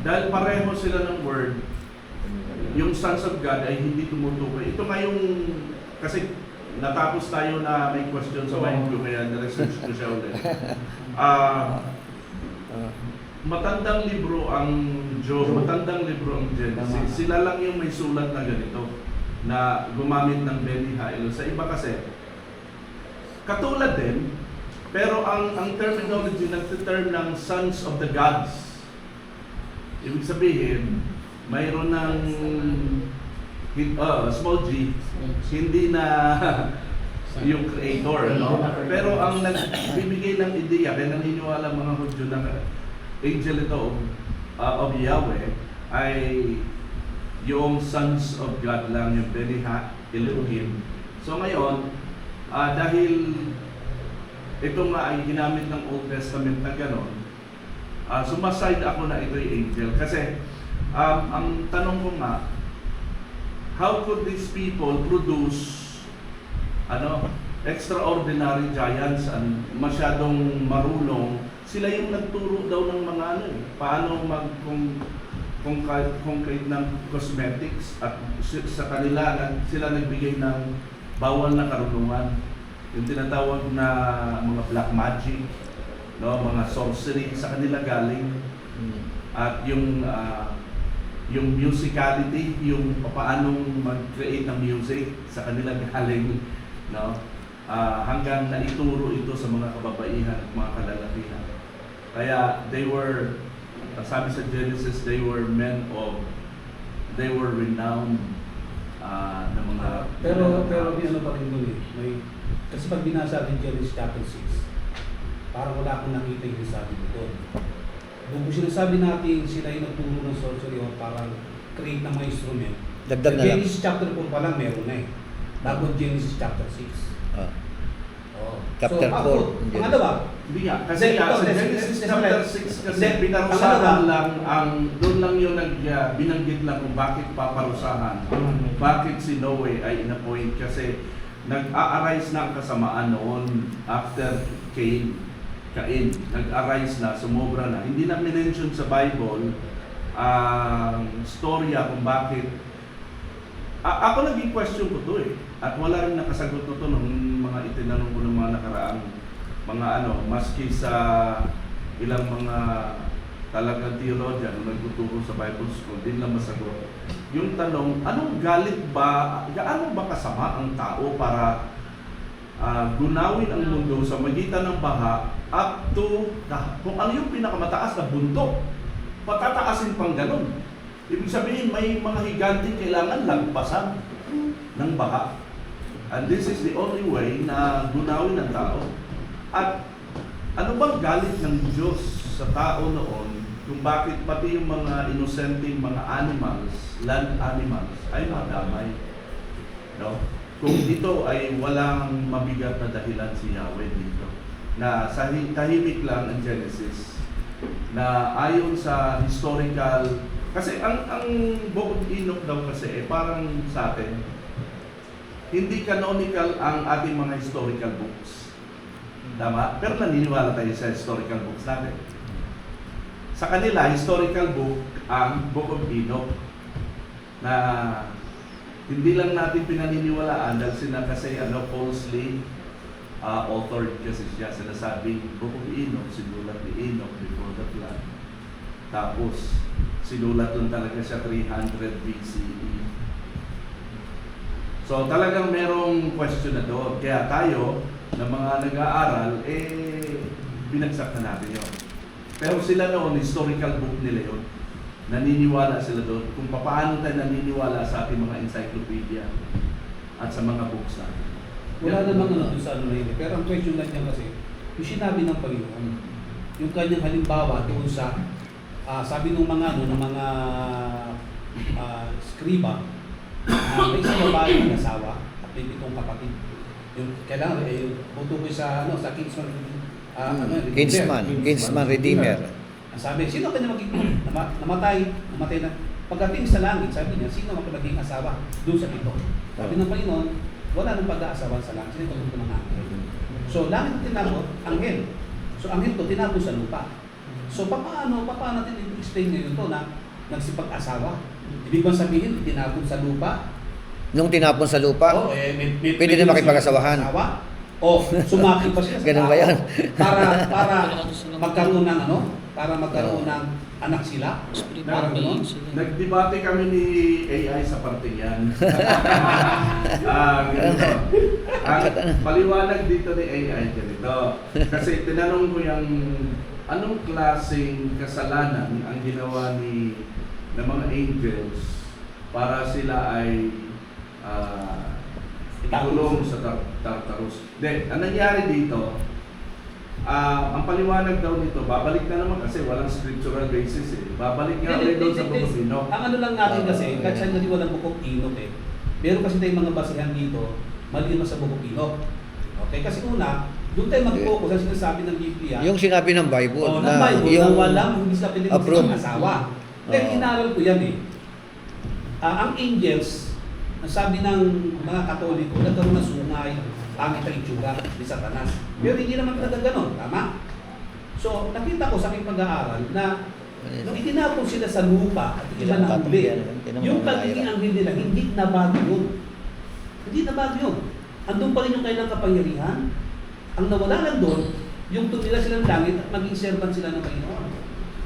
Speaker 5: Dahil pareho sila ng word, yung sons of God ay hindi tumutukoy. Ito nga yung, kasi natapos tayo na may question sa mind ko, kaya na-research ko siya ulit. Matandang libro ang Job, matandang libro ang Genesis. Sila lang yung may sulat na ganito, na gumamit ng Bene Ha Elohim. Sa iba kasi, katulad din, pero ang terminology, nag-term ng sons of the gods. Ibig sabihin, mayroon ng small g, hindi na yung creator, no? Pero ang nagbibigay ng ideya, kaya naniniwala mga Hudyo na angel ito of Yahweh ay yung sons of God lang, yung Beniha Elohim. So ngayon, dahil ito nga ay ginamit ng Old Testament na gano'n, sumaside ako na ito'y angel. Kasi ang tanong ko nga, how could these people produce extraordinary giants and masyadong marunong? Sila yung nagturo daw ng mga paano concrete ng cosmetics, at sa kanila sila nagbigay ng bawal na karunungan, yung tinatawag na mga black magic, no, mga sorcery, sa kanila galing. At yung musicality, yung paanong mag-create ng music, sa kanila galing, no? Hanggang naituro ito sa mga kababaihan at mga kalalakihan. Kaya they were, sabi sa Genesis, they were renowned na mga...
Speaker 2: Pero may ano pa rin doon eh. Kasi pag binasa natin Genesis chapter 6, parang wala akong nakita yung sabi mo doon. Kung sinasabi natin sila yung nagturo ng sorcery o parang create ng mga instrument,
Speaker 1: Dagdag na lang.
Speaker 2: Genesis chapter 4 pa lang meron na eh. Bago Genesis chapter 6.
Speaker 1: Chapter 4.
Speaker 2: Pangalawa,
Speaker 5: Hindi nga, kasi
Speaker 2: Hindi,
Speaker 5: sa
Speaker 2: ito,
Speaker 5: Genesis
Speaker 2: this-
Speaker 5: chapter
Speaker 2: this-
Speaker 5: 6 kasi
Speaker 2: this-
Speaker 5: pinarusahan
Speaker 2: pangalawa.
Speaker 5: lang doon lang yung binanggit lang kung bakit paparusahan. Bakit si Noe ay inappoint kasi nag-a-arise na ang kasamaan noon after Cain. Nag-arise na, sumobra na. Hindi na minention sa Bible ang storya kung bakit. Ako naging question ko to eh. At wala rin nakasagot to nung mga itinanong ko ng mga nakaraang mga maski sa ilang mga talagang theologian na nagtuturo sa Bible school, din lang masagot. Yung tanong, anong galit ba, gaano ba kasama ang tao para gunawin ang mundo sa magitan ng baha up to kung ano yung pinakamataas na bundok, patataasin pang ganun. Ibig sabihin, may mga higanting kailangan lagpasan ng baha. And this is the only way na gunawin ng tao. At ano bang galit ng Diyos sa tao noon kung bakit pati yung mga inosenteng mga animals, land animals, ay madamay? No? Kung ito ay walang mabigat na dahilan si Yahweh dito. Na tahimik lang ang Genesis. Na ayon sa historical, kasi ang Book of Enoch daw kasi parang sa atin, hindi canonical ang ating mga historical books. Tama? Pero naniniwala tayo sa historical books natin. Sa kanila, historical book ang Book of Enoch na hindi lang natin pinaniniwalaan dahil sila kasi falsely authored kasi siya. Sinasabing Book of Enoch, sinulat ni Enoch before the flood. Tapos, sinulat lang talaga siya 300 BCE. So talagang merong question na doon. Kaya tayo, na mga nag-aaral, binagsak na natin yun. Pero sila noon, historical book nila yun. Naniniwala sila doon kung paano tayo naniniwala sa ating mga encyclopedia at sa mga books natin.
Speaker 2: wala namang doon sa ano na yun. Pero ang question lang niya kasi, yung sinabi ng Panginoon, yung kanyang halimbawa doon sa, sabi ng mga skriba, may isang babae ng asawa at may 7 kapatid. Yung kailangan tutukoy sa
Speaker 1: Kinsman Redeemer.
Speaker 2: Sabi, sino ka na namatay na. Pagdating sa langit, sabi niya, sino ang maging asawa doon sa 7? Sabi ng Panginoon, wala nang pag-aasawa sa langit. Sino ito ng anghel? So, langit tinapos, anghel. So, anghel to, tinapos sa lupa. So, paano natin i-explain ngayon to na nagsipag-asawa? Ibig bang sabihin, tinapon sa lupa?
Speaker 1: Nung tinapon sa lupa, pwede din makipag-asawahan.
Speaker 2: Sumakit pa siya sa
Speaker 1: Ganun
Speaker 2: tao
Speaker 1: ba yan?
Speaker 2: para magkaroon ng para magkaroon ng anak sila. Parang gano'n.
Speaker 5: Nagdebate kami ni AI sa parting yan. Ang paliwanag dito ni AI ganito. Kasi tinanong ko yung anong klaseng kasalanan ang ginawa ng mga angels para sila ay Gulong sa Tartarus. Then, ang nangyari dito, ang paliwanag daw nito, babalik na naman kasi walang scriptural basis eh. Babalik nga ulit doon sa Bukong Inok.
Speaker 2: Ang ano lang natin kasi, kahit siya hindi walang Bukong Inok eh. Meron kasi tayong mga basihan dito, malimas sa Bukong Inok. Okay, kasi una, doon tayo mag-focus sa sinasabi ng Biblia.
Speaker 1: Yung sinabi ng Bible,
Speaker 2: ng
Speaker 1: na
Speaker 2: Bible,
Speaker 1: yung
Speaker 2: na walang hindi sila pwede
Speaker 1: approved.
Speaker 2: mag-asawa. Then,
Speaker 1: Oo.
Speaker 2: inaral ko yan eh. Ang angels, ang sabi ng mga Katoliko, nagkaroon ng sungay, pangit ang itsura ni Satanas. Pero hindi naman talaga ganon, tama? So, nakita ko sa aking pag-aaral na nung itinapon sila sa lupa at ilan na huli, yung pagiging anghel nila, hindi nabago yun. Hindi nabago yun. Andun pa rin yung kailang kapangyarihan. Ang nawala lang doon, yung tumira sila ng langit at maging servant sila ng Panginoon.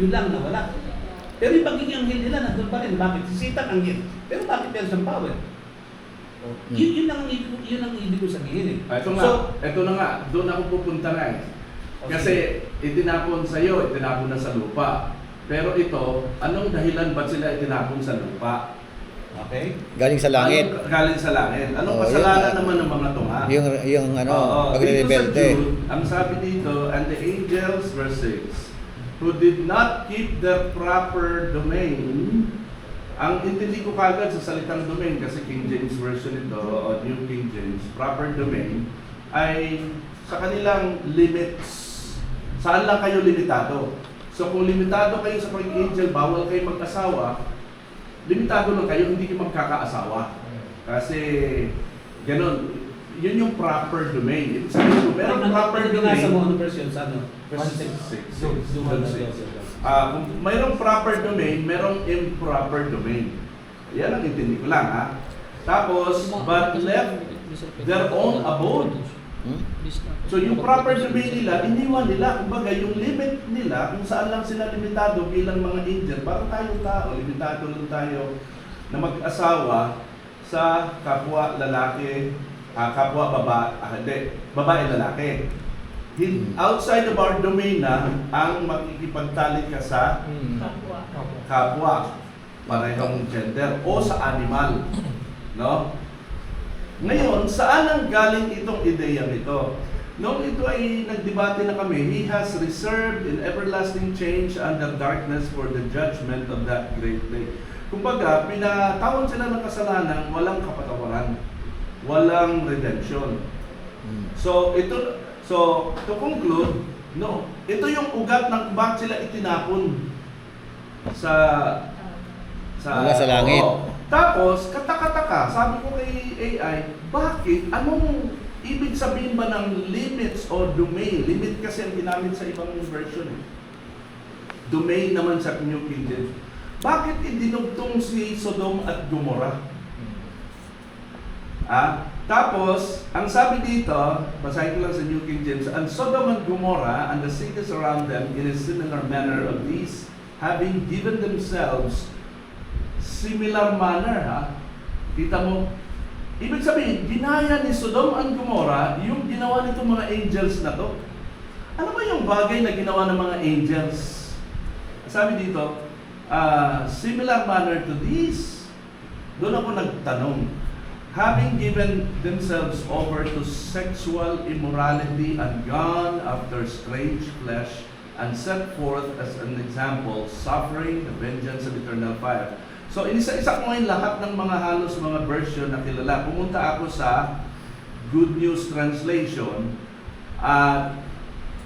Speaker 2: Yun lang nawala. Pero yung pagiging anghel nila, nandun pa rin. Bakit? Si Satan anghel. Pero bakit meron siyang power? Yun ang ibig ko sabihin eh.
Speaker 5: Ito na nga, doon ako pupunta na eh. Kasi itinapon sa iyo, itinapon na sa lupa. Pero ito, anong dahilan ba't sila itinapon sa lupa?
Speaker 2: Okay?
Speaker 1: galing sa langit.
Speaker 5: Galing sa langit. Anong
Speaker 1: Oo,
Speaker 5: kasalanan
Speaker 1: yun,
Speaker 5: naman ng mga tunga?
Speaker 1: Yung ano,
Speaker 5: Oo, dito sa
Speaker 1: pagre-rebelde.
Speaker 5: Jude, ang sabi dito, and the angels, verse 6, who did not keep their proper domain. Ang intindi ko kagad sa salitang domain, kasi King James Version ito, o New King James, proper domain, ay sa kanilang limits. Saan lang kayo limitado? So kung limitado kayo sa pagiging angel, bawal kayo mag-asawa, limitado lang kayo, hindi kayo magkakaasawa. Kasi, ganun, yun yung proper domain. Ibig sabihin ko, merong proper domain.
Speaker 2: Binasa mo ano version sa ano? Verse 6.
Speaker 5: Kung mayroong proper domain, merong improper domain. Yan ang intindi ko lang ha. Tapos, but left their own abode. So yung proper domain nila, iniwan nila. Kumbaga yung limit nila, kung saan lang sila limitado bilang mga angel, para tayong tao, limitado lang tayo na mag-asawa sa kapwa lalaki, kapwa babae lalaki. Outside of our domain na ang makikipagtalik ka sa kapwa, parehong gender o sa animal, no? Ngayon, saan ang galing itong ideyang ito? Noong ito ay nagdebate na kami, He has reserved in everlasting change under darkness for the judgment of that great day. Kumbaga, pinatawag sila ng kasalanan, walang kapatawaran, walang redemption. So, to conclude, no, ito yung ugat ng bakit sila itinapon sa
Speaker 1: Wala sa langit.
Speaker 5: Tapos, katakataka, sabi ko kay AI, bakit? Anong ibig sabihin ba ng limits o domain? Limit kasi ang ginamit sa ibang version. Domain naman sa New King James. Bakit idinugtong si Sodom at Gomorrah? Tapos, ang sabi dito, basahin ko lang sa New King James, and Sodom and Gomorrah and the cities around them in a similar manner of these, having given themselves similar manner, Kita mo? Ibig sabihin, ginaya ni Sodom and Gomorrah yung ginawa nitong mga angels na to. Ano ba yung bagay na ginawa ng mga angels? Sabi dito, similar manner to these. Doon ako nagtanong. Having given themselves over to sexual immorality and gone after strange flesh and set forth as an example, suffering the vengeance of eternal fire. So, inisa-isa ko ngayon lahat ng mga halos mga version na kilala. Pumunta ako sa Good News Translation at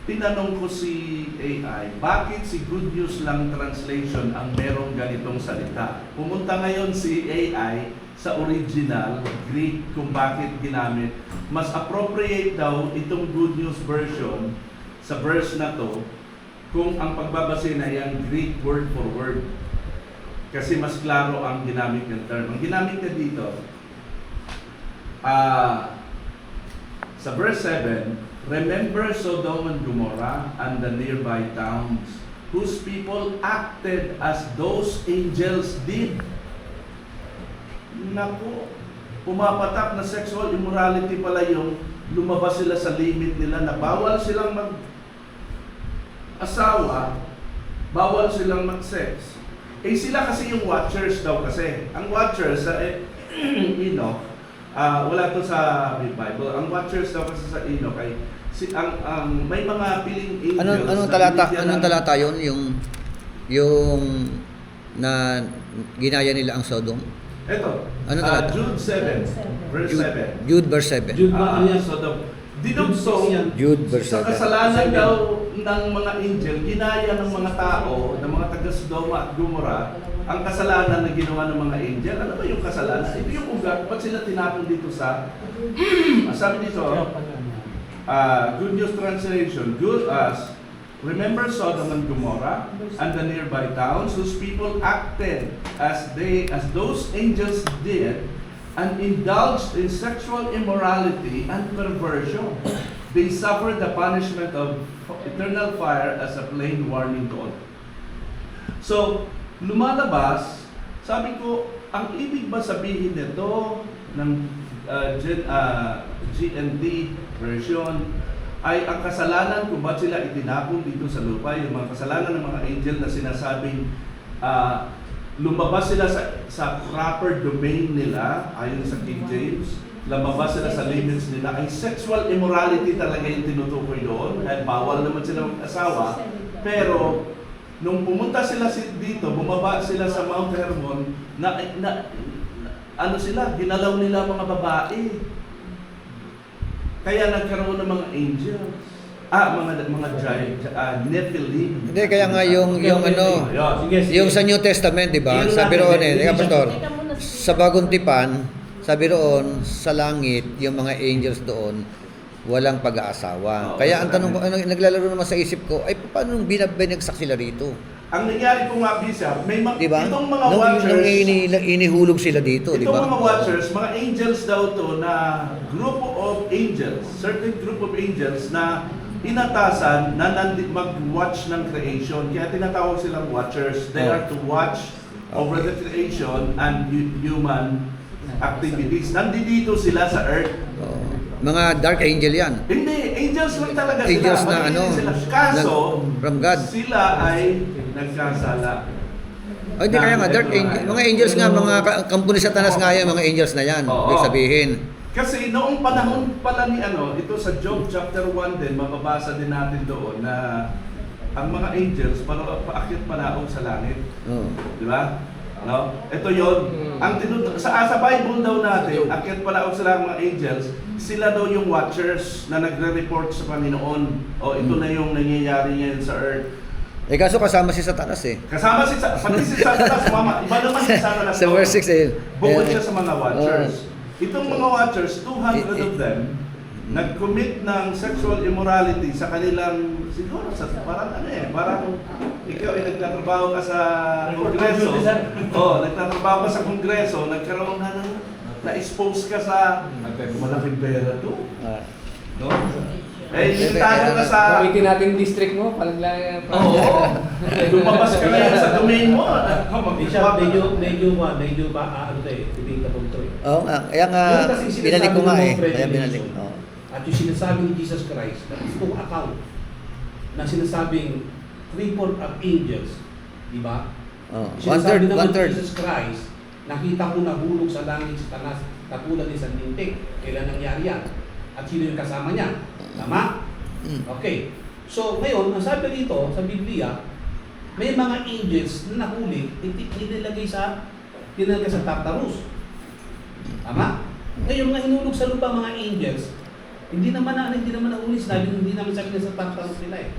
Speaker 5: tinanong ko si AI, bakit si Good News lang translation ang merong ganitong salita? Pumunta ngayon si AI sa original Greek kung bakit ginamit. Mas appropriate daw itong Good News version sa verse na to kung ang pagbabase na yan Greek word for word. Kasi mas klaro ang ginamit ng term. Ang ginamit niya dito, sa verse 7, remember Sodom and Gomorrah and the nearby towns, whose people acted as those angels did. Naku, pumapatak na sexual immorality pala yung lumabas sila sa limit nila na bawal silang mag-asawa, bawal silang mag-sex. Sila kasi yung watchers daw kasi. Ang watchers sa Enoch, Wala to sa Bible. Ang watchers daw kasi sa Enoch ay may mga piling angels.
Speaker 1: Anong
Speaker 5: na
Speaker 1: talata?
Speaker 5: binigyan
Speaker 1: Anong
Speaker 5: ng-
Speaker 1: talata 'yon? Yung na ginaya nila ang Sodom.
Speaker 5: Ito.
Speaker 1: Anong talata?
Speaker 5: Jude 7, verse 7.
Speaker 1: Jude verse 7.
Speaker 2: Jude ba ano yan?
Speaker 5: Sodom. Dinugtong
Speaker 1: Jude verse
Speaker 5: sa
Speaker 1: 7.
Speaker 5: kasalanan daw ng mga angel, ginaya ng mga tao, ng mga taga-Sodoma at Gomora, ang kasalanan na ginawa ng mga angel. Ano ba yung kasalanan? Ito yung ugat. Ba't sila tinapon dito sa... sabi dito, Good News Translation, good as, remember Sodom and Gomorrah and the nearby towns whose people acted as those angels did and indulged in sexual immorality and perversion. They suffered the punishment of eternal fire as a plain warning to all. So, lumalabas, sabi ko, ang ibig ba sabihin nito ng GNT version ay ang kasalanan kung ba't sila itinapon dito sa lupa, yung mga kasalanan ng mga angel na sinasabing lumabas sila sa proper domain nila, ayon sa King James, lumabas sila sa limits nila, ay sexual immorality talaga yung tinutukoy doon, dahil bawal naman sila mag-asawa, pero nung pumunta sila dito, bumaba sila sa Mount Hermon, ano sila, ginalaw nila mga babae. Kaya nagkaroon ng mga angels. Mga giant, Nephilim.
Speaker 1: Hindi, kaya nga yung ano, yung sa New Testament, di ba?
Speaker 2: Yun
Speaker 1: Sabi
Speaker 2: natin,
Speaker 1: roon
Speaker 2: definition.
Speaker 1: Pastor, sa Bagong Tipan, sabi roon, sa langit, yung mga angels doon, walang pag-aasawa.
Speaker 5: Oo,
Speaker 1: Kaya ang
Speaker 5: sa
Speaker 1: tanong ko, ano, naglalaro naman sa isip ko, ay paano nung binagsak sila rito?
Speaker 5: Ang nangyari po nga, Bishop,
Speaker 1: Di ba?
Speaker 5: itong mga
Speaker 1: Nung
Speaker 5: watchers,
Speaker 1: inihulog sila dito, di
Speaker 5: itong
Speaker 1: ba?
Speaker 5: mga watchers, mga angels daw to na group of angels, certain group of angels na inatasan na mag-watch ng creation. Kaya tinatawag silang watchers. They are to watch over the creation and human activities. Nandito sila sa earth.
Speaker 1: Mga dark angel yan.
Speaker 5: Hindi, angels lang talaga
Speaker 1: Angels
Speaker 5: sila.
Speaker 1: na
Speaker 5: Malinis
Speaker 1: ano,
Speaker 5: sila. Kaso,
Speaker 1: from God.
Speaker 5: sila ay nagkasala.
Speaker 1: Ay, hindi kaya nga, dark angel. Mga angels nga, mga kampo ni Satanas nga yan, mga angels na yan.
Speaker 5: Oo.
Speaker 1: Ibig sabihin.
Speaker 5: Kasi noong panahon pala ni ito sa Job chapter 1 din, mababasa din natin doon na ang mga angels paakyat palaog sa langit.
Speaker 1: Oo.
Speaker 5: Di ba? No? Ito yon. Ang sa Bible daw natin, akyat palaog sa langit mga angels, sila daw yung watchers na nagre-report sa Panginoon. O ito na yung nangyayari ngayon sa earth.
Speaker 1: Eh kaso kasama si Satanas eh.
Speaker 5: Kasama pati si Satanas, mama. Iba naman si Satanas.
Speaker 1: Sa verse 6 eh.
Speaker 5: Bukod siya sa mga watchers. Itong mga watchers, 200 of them, nag-commit ng sexual immorality sa kanilang, siguro, parang ikaw ay nagtatrabaho ka sa kongreso. Nagtatrabaho ka sa kongreso, nagkaroon na-expose ka sa malaking pera to. No? Tinatago ka sa...
Speaker 6: Gamitin natin district mo, palaglang...
Speaker 5: Oo. Lumabas ka ngayon sa domain mo.
Speaker 2: Bishop, medyo ba, debatable to eh.
Speaker 1: Oo nga, kaya nga,
Speaker 2: Yung kasi sinasabi
Speaker 1: binalik ko nga
Speaker 2: ng
Speaker 1: eh.
Speaker 2: mga
Speaker 1: Kaya binalik.
Speaker 2: revelation,
Speaker 1: Oo.
Speaker 2: At yung sinasabi ni Jesus Christ, na itong account na sinasabing 3/4 of angels, di ba?
Speaker 1: Oh.
Speaker 2: Sinasabi naman ni
Speaker 1: 1/3.
Speaker 2: Jesus Christ, nakita ko nahulog sa langit si Satanas, katulad ni San Tintik. Kailan nangyari yan? At sino yung kasama niya? Tama? Okay. So, ngayon, ang sabi dito sa Biblia, may mga angels na nahuli, tinilagay sa Tartarus. Tama? Ngayon, mga hinulog sa lupa mga angels, hindi naman nahuli, hindi naman sabi na sa Tartarus nila eh.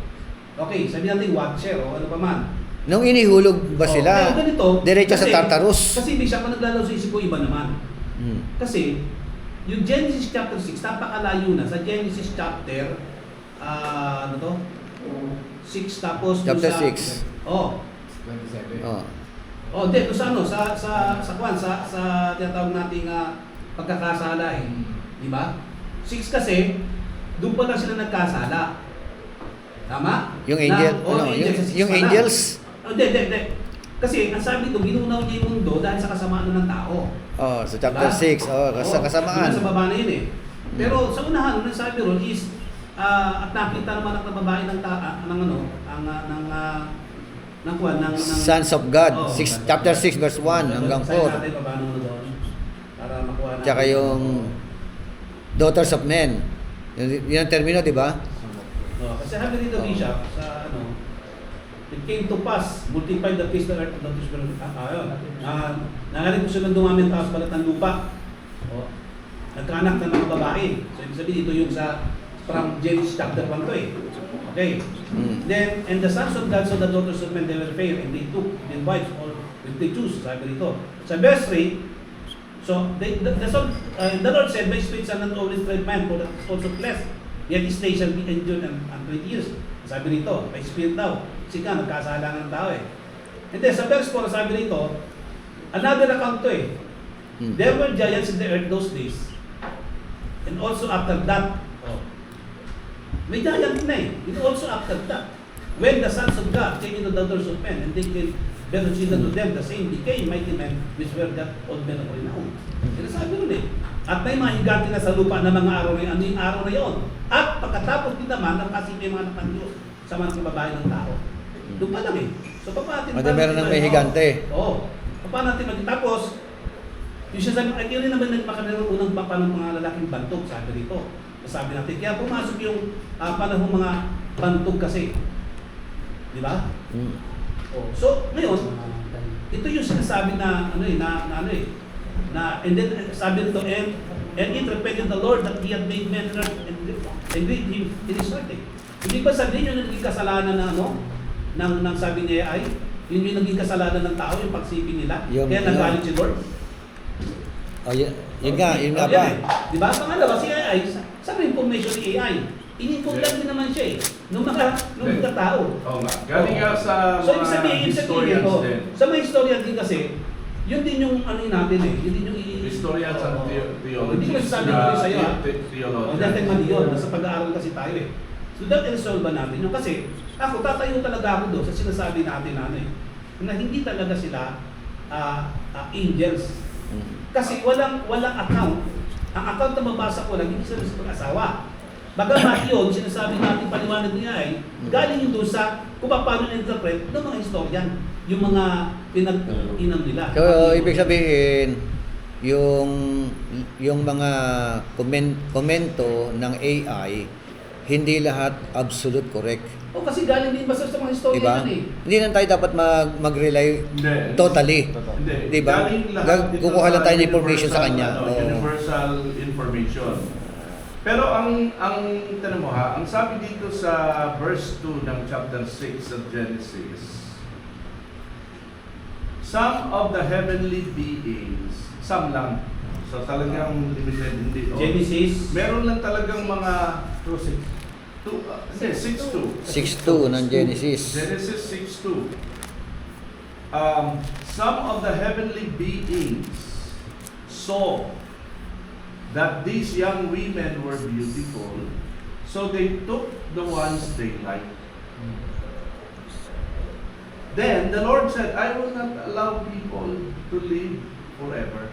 Speaker 2: Okay, sabi natin watcher o ano pa man.
Speaker 1: Nung inihulog ba sila?
Speaker 2: Kaya ganito,
Speaker 1: Diretso sa
Speaker 2: kasi-
Speaker 1: Tartarus.
Speaker 2: Kasi Bishop, ang naglalaw sa isip ko iba naman. Kasi, yung Genesis chapter 6, napakalayo na. Sa Genesis chapter, 6 tapos
Speaker 1: Chapter
Speaker 2: sa...
Speaker 1: 6.
Speaker 2: Oh.
Speaker 6: 27.
Speaker 1: Oh.
Speaker 2: Oh, di, sa tinatawag nating pagkakasala eh. Di ba? 6 kasi, doon pa lang sila nagkasala. Tama?
Speaker 1: Yung angel,
Speaker 2: oh,
Speaker 1: ano,
Speaker 2: angels, sa 6
Speaker 1: yung
Speaker 2: pa lang.
Speaker 1: angels,
Speaker 2: Oh, di. Kasi, ang sabi dito, ginunaw niya yung mundo dahil sa kasamaan ng tao.
Speaker 1: oh, sa chapter
Speaker 2: Diba?
Speaker 1: 6, oh, sa
Speaker 2: Oo,
Speaker 1: kasamaan.
Speaker 2: yun Sa baba na yun eh. Pero sa unahan, ang sabi ron is, at nakita naman ang babae ng
Speaker 1: Sons of God,
Speaker 2: Oo,
Speaker 1: 6, chapter 6 verse 1 hanggang 4.
Speaker 2: Basahin natin paano doon para makuha
Speaker 1: tsaka yung daughters of men. Yun ang termino, di ba?
Speaker 2: Kasi sabi dito, Bishop, sa ano, it came to pass, multiplied the face of the earth, and the fish ayun. Nangalit ko siya ng dumami ang taas balat ng lupa. Nagkaanak ng mga babae. So, ibig sabihin, ito yung sa from Genesis chapter 1 to eh. Okay. Then, and the sons of God, so the daughters of men, they were fair, and they took their wives, or if they choose, sabi dito. Sa verse 3, so, the Lord said, my spirit shall not always tread man, for that is also blessed, yet his days shall be endured and 20 years. Sabi dito, may spirit daw. Kasi ka, nagkasala ng tao eh. And then, sa verse 4, sabi dito, another account to eh. There were giants in the earth those days. And also after that, may giant na eh. And also after that, when the sons of God came into the daughters of men, and they gave better children to them, the same became mighty men, which were that old men of renown. Kaya sabi nun eh. At may mahiganti na sa lupa ng mga araw na yun. Ano yung araw na yun? At pagkatapos din naman, nakasipin yung mga anak ng Diyos sa mga kababayan ng tao. Doon pa lang eh. So paano natin...
Speaker 1: Meron ng may higante.
Speaker 2: Oo. Paano natin tapos, yung siya sabi, ay yun rin naman nagpakala ng unang baka ng mga lalaking bantog, sabi rito. Sabi natin, kaya pumasok yung panahong mga bantog kasi. Di ba? So, ngayon, ito yung sinasabi na, and then sabi nito, and it repented the Lord that He had made men and great Him in His heart. Hindi ba sabihin yung naging kasalanan na ng sabi niya ay, yun yung naging kasalanan ng tao, yung pagsipin nila, kaya nagalit si Lord?
Speaker 1: Yun nga ba?
Speaker 2: Di ba? Pangalawa, si AI, sa information ni AI, in-inform lang din naman siya eh, nung mga tao.
Speaker 5: Oo nga. Galing nga sa
Speaker 2: So,
Speaker 5: mga historians din.
Speaker 2: sa mga historian din kasi, yun din yung ano natin eh, yun din yung
Speaker 5: Historians and theologians.
Speaker 2: Hindi ko sasabi ko sa'yo ha.
Speaker 5: Theologians.
Speaker 2: Dahil mali yun, nasa pag-aaral kasi tayo eh. So that resolve ba natin yun? Kasi ako, tatayo talaga ako doon sa sinasabi natin na hindi talaga sila angels. Kasi walang account. Ang account na mabasa ko lang, hindi sila sa pag-asawa. Bagamat yun, sinasabi natin paliwanag niya ay galing yun doon sa kung paano interpret ng mga historian, yung mga pinag-inam nila.
Speaker 1: So, ibig sabihin, yung mga komento ng AI, hindi lahat absolute correct.
Speaker 2: O kasi galing din basta sa mga historian
Speaker 1: Diba?
Speaker 2: yan eh.
Speaker 1: Hindi lang tayo dapat mag-rely
Speaker 5: Hindi.
Speaker 1: totally.
Speaker 5: Hindi.
Speaker 1: Diba?
Speaker 5: Galing lahat dito
Speaker 1: Kukuha lang tayo ng
Speaker 5: sa
Speaker 1: information sa kanya. Oo.
Speaker 5: Universal information. Pero ang tanong mo ha, ang sabi dito sa verse 2 ng chapter 6 of Genesis, some of the heavenly beings, some lang, so talagang limited, hindi.
Speaker 2: Genesis.
Speaker 5: Meron lang talagang mga
Speaker 2: 6.
Speaker 5: 6:2.
Speaker 1: 6:2 ng Genesis.
Speaker 5: Genesis 6:2. Some of the heavenly beings saw that these young women were beautiful, so they took the ones they liked. Then the Lord said, I will not allow people to live forever.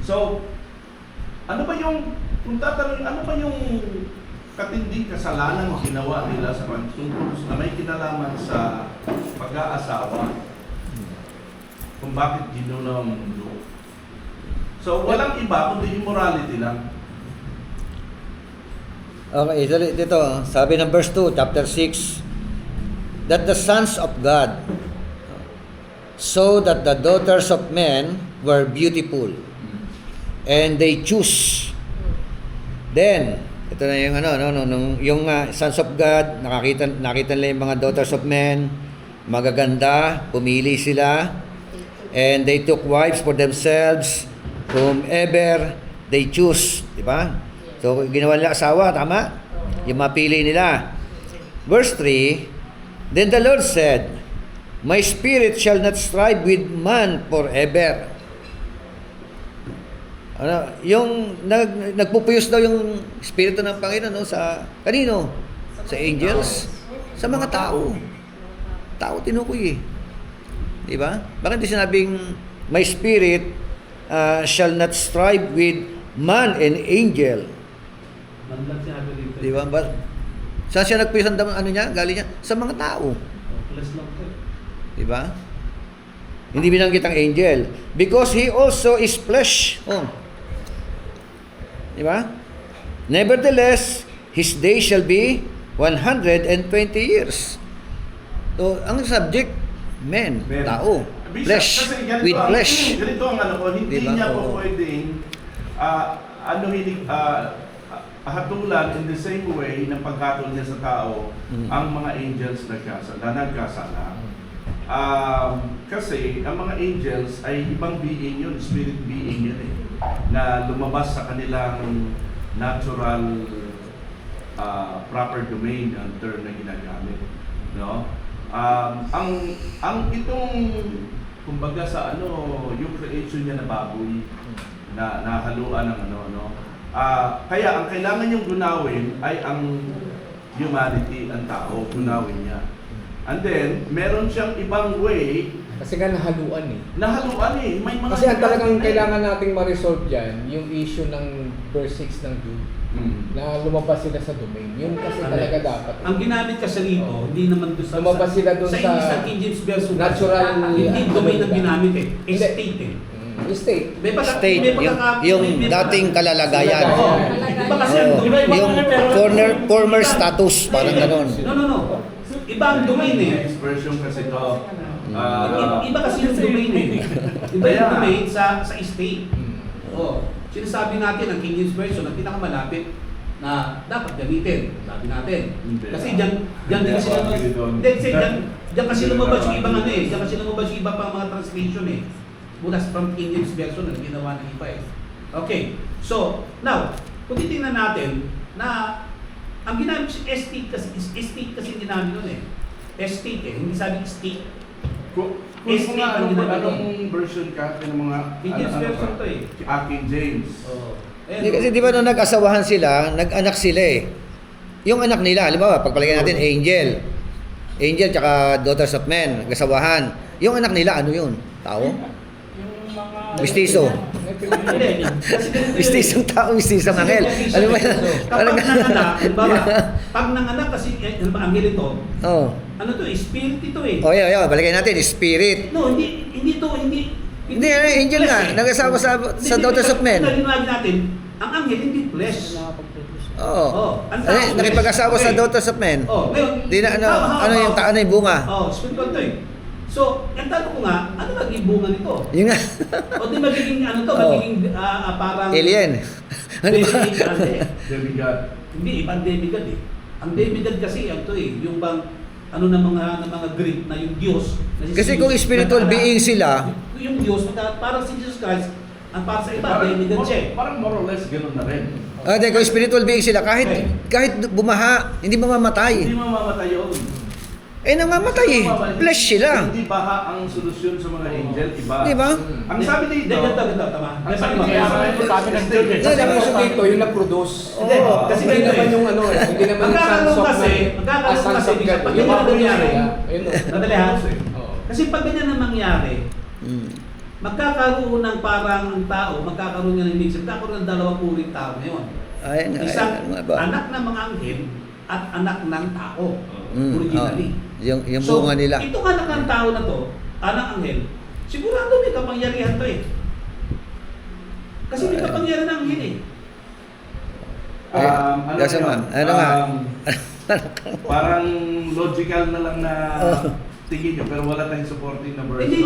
Speaker 5: So, ano ba yung katinding kasalanan ginawa nila sa pagtungkol na may kinalaman sa pag-aasawa? Kung bakit ginunaw ang mundo? So, walang iba kundi immorality lang.
Speaker 1: Okay, dito, sabi ng verse 2, chapter 6, that the sons of God saw that the daughters of men were beautiful, and they choose. Then, ito na yung yung sons of God, nakita nila yung mga daughters of men, magaganda, pumili sila, and they took wives for themselves, whomever they choose, di ba? So, ginawa nila asawa, tama? Yung mapili nila. Verse 3, then the Lord said, my spirit shall not strive with man forever. Yung nagpupuyos daw yung espiritu ng Panginoon sa kanino? Sa angels? Sa mga tao. Tao tinukoy eh. Di ba? Bakit di sinabing my spirit shall not strive with man and angel? Di ba? Saan siya nagpuyos ang niya? Galing niya? Sa mga tao. Di ba? Hindi binanggit ang angel. Because he also is flesh. Di ba? Nevertheless, his day shall be 120 years. So, ang subject, men,
Speaker 5: Men.
Speaker 1: tao,
Speaker 5: Bishop,
Speaker 1: flesh,
Speaker 5: kasi ganito
Speaker 1: with
Speaker 5: ang-
Speaker 1: flesh.
Speaker 5: Ganito ang ano ko, hindi
Speaker 1: Diba?
Speaker 5: niya po
Speaker 1: Oo.
Speaker 5: pwedeng hatulan in the same way ng paghatol niya sa tao ang mga angels na nagkasala. Kasi ang mga angels ay ibang being yun, spirit being yun eh, na lumabas sa kanilang natural proper domain ang term na ginagamit, no? Ang itong kumbaga sa yung creation niya na baboy na nahaluan ng kaya ang kailangan niyong gunawin ay ang humanity, ang tao, gunawin niya. And then, meron siyang ibang way
Speaker 6: Kasi nga nahaluan eh.
Speaker 5: nahaluan eh. May mga
Speaker 6: Kasi ang talagang kailangan nating ma-resolve dyan, yung issue ng verse 6 ng Jude, na lumabas sila sa domain. Yun kasi talaga dapat.
Speaker 2: Ang ginamit kasi rito, hindi naman doon sa...
Speaker 6: Lumabas sila doon
Speaker 2: sa
Speaker 6: sa
Speaker 2: English na King James Version.
Speaker 6: natural...
Speaker 2: Hindi domain ang ginamit eh.
Speaker 6: Hindi.
Speaker 2: Estate eh.
Speaker 6: State.
Speaker 1: State, yung dating kalalagayan.
Speaker 2: Oo. Iba kasi ang
Speaker 1: Oh,
Speaker 2: domain.
Speaker 1: yung former status, parang ganon.
Speaker 2: No. Iba ang domain eh.
Speaker 5: Next version kasi to.
Speaker 2: Iba kasi yung domain eh. Iba yung domain sa estate. Oh, sinasabi natin ang King James Version ang pinakamalapit na dapat gamitin. Sabi natin. Kasi diyan din kasi diyan kasi lumabas yung ibang diyan kasi lumabas yung iba pang mga translation eh. Mula from King James Version na ginawa ng iba eh. Okay. So, now, kung titingnan natin na ang ginamit si estate kasi ginamit nun eh. Estate eh, hindi sabi estate.
Speaker 5: Kung
Speaker 2: Estate
Speaker 5: mga
Speaker 2: ang ginamit
Speaker 5: anong
Speaker 2: nun.
Speaker 5: version ka ng mga
Speaker 2: King James Version to eh.
Speaker 5: King James.
Speaker 2: Oh.
Speaker 1: Hindi, kasi di ba nung nag-asawahan sila, nag-anak sila eh. Yung anak nila, halimbawa, pagpalagay natin, Angel tsaka Daughters of Men, nag-asawahan. Yung anak nila, ano yun? Tao?
Speaker 7: Yung mga...
Speaker 1: Mistiso.
Speaker 2: Hindi. Kasi ganito yun eh.
Speaker 1: Mistisong tao, mistisong angel. Ano ba yan?
Speaker 2: Kapag nanganak, pag nanganak kasi, anghel ito,
Speaker 1: Oh.
Speaker 2: ano to, spirit ito eh.
Speaker 1: Oh, yeah, balagay natin, spirit.
Speaker 2: No, hindi to, hindi.
Speaker 1: Hindi, angel nga, nag-asawa sa Daughters of Men.
Speaker 2: Hindi natin, ang anghel hindi flesh.
Speaker 1: Oo.
Speaker 2: Ang tao,
Speaker 1: Nakipag-asawa sa
Speaker 2: okay.
Speaker 1: Daughters of Men.
Speaker 2: Oh, ngayon,
Speaker 1: Di na, ano yung bunga?
Speaker 2: Oh, spiritual to eh. So, ang tanong ko nga, ano magiging bunga nito?
Speaker 1: Yun nga.
Speaker 2: O di magiging ano to,
Speaker 1: Oh.
Speaker 2: magiging parang...
Speaker 1: Alien. Ano ba?
Speaker 5: Demigod.
Speaker 2: Hindi, ibang demigod eh. Ang demigod kasi, ano to eh, yung bang, ano ng mga Greek na yung Diyos. Na
Speaker 1: Kasi kung spiritual being sila,
Speaker 2: yung Diyos, parang si Jesus Christ, ang para sa iba, demigod siya eh.
Speaker 5: Parang more or less ganun na rin.
Speaker 1: kung spiritual being sila, kahit bumaha, hindi mamamatay.
Speaker 5: Hindi mamamatay yun.
Speaker 1: Namamatay eh. Flesh sila.
Speaker 5: Hindi baha ang solusyon sa mga angel, iba.
Speaker 1: Di ba?
Speaker 5: Ang sabi dito,
Speaker 2: Ganito, tama.
Speaker 5: ang sabi dito,
Speaker 7: Sabi ng Jude eh.
Speaker 6: Kasi ang issue dito, yung na-produce.
Speaker 2: Hindi, kasi
Speaker 6: Hindi
Speaker 2: ganito
Speaker 6: naman
Speaker 2: eh.
Speaker 6: yung hindi naman yung sons of
Speaker 2: Magkakaroon
Speaker 6: sons
Speaker 2: kasi,
Speaker 6: of God.
Speaker 2: pag
Speaker 6: Yung
Speaker 2: ganyan
Speaker 6: mga
Speaker 2: nangyari,
Speaker 6: Ayun o.
Speaker 2: Nadali ha?
Speaker 6: Oo.
Speaker 2: Kasi pag ganyan na mangyari, magkakaroon ng parang tao, magkakaroon nga ng mix, magkakaroon ng dalawang uring tao ngayon. Isang anak ng mga anghel at anak ng tao. Originally.
Speaker 1: Yung bunga nila.
Speaker 2: Itong anak ng tao na to, anak anghel, sigurado may kapangyarihan to eh. Kasi may kapangyarihan ng anghel eh.
Speaker 5: Parang logical na lang na tingin nyo, pero wala tayong supporting na verse.
Speaker 2: Hindi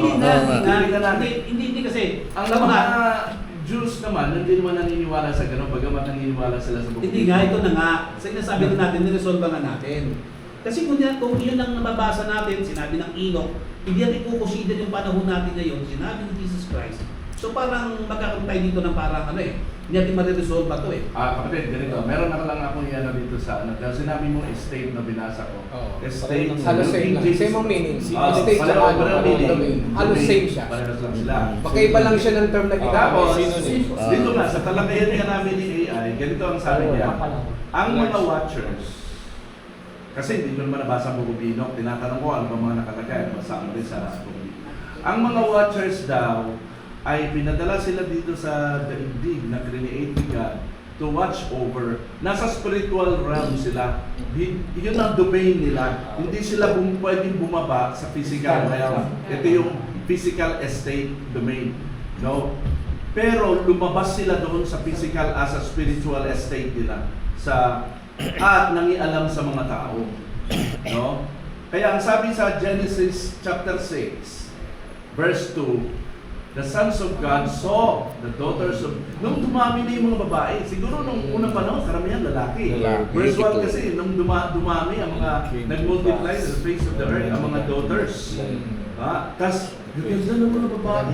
Speaker 2: kasi,
Speaker 5: Ang
Speaker 2: alam mo
Speaker 5: mga
Speaker 2: nga,
Speaker 5: Jews naman, hindi naman naniniwala sa gano'n, bagamat naniniwala sila sa bukid.
Speaker 2: hindi nga, ito na nga. Sinasabi na natin, niresolve nga natin. Kasi kung yun ang nababasa natin, sinabi ng Enoch, hindi natin kukonsider yung panahon natin ngayon, sinabi ni Jesus Christ. So parang magkakaroon tayo dito ng parang hindi natin mariresolve ba ito eh.
Speaker 5: Kapatid, ganito. Meron na lang ako yan dito sa ano. Dahil sinabi mo estate na binasa ko.
Speaker 6: Oo.
Speaker 5: Estate.
Speaker 6: Halos same lang. Same ang meaning. Estate sa
Speaker 5: meaning.
Speaker 6: halos same siya.
Speaker 5: Parehas lang sila.
Speaker 6: Magkaiba lang siya ng term na
Speaker 5: Tapos,
Speaker 6: ginamit.
Speaker 5: dito nga, sa talakayan nga namin ni AI, ganito ang sabi niya. Ang mga watchers, kasi hindi ko naman nabasa ang Bukubinok, tinatanong ko ano ba mga nakalagay, basa mo rin sa Bukubinok. Ang mga watchers daw, ay pinadala sila dito sa daigdig na create ni God to watch over. Nasa spiritual realm sila. Yun ang domain nila. Hindi sila pwedeng bumaba sa physical realm. Ito yung physical estate domain. No? Pero lumabas sila doon sa physical as a spiritual estate nila at nangialam sa mga tao. No? Kaya ang sabi sa Genesis chapter 6, verse 2, the sons of God saw the daughters of... Nung dumami na yung mga babae, siguro nung unang panahon, karamihan lalaki. Verse 1 kasi, nung dumami ang mga nag-multiply sa face of the earth, ang mga daughters. Tapos, gaganda ng mga babae.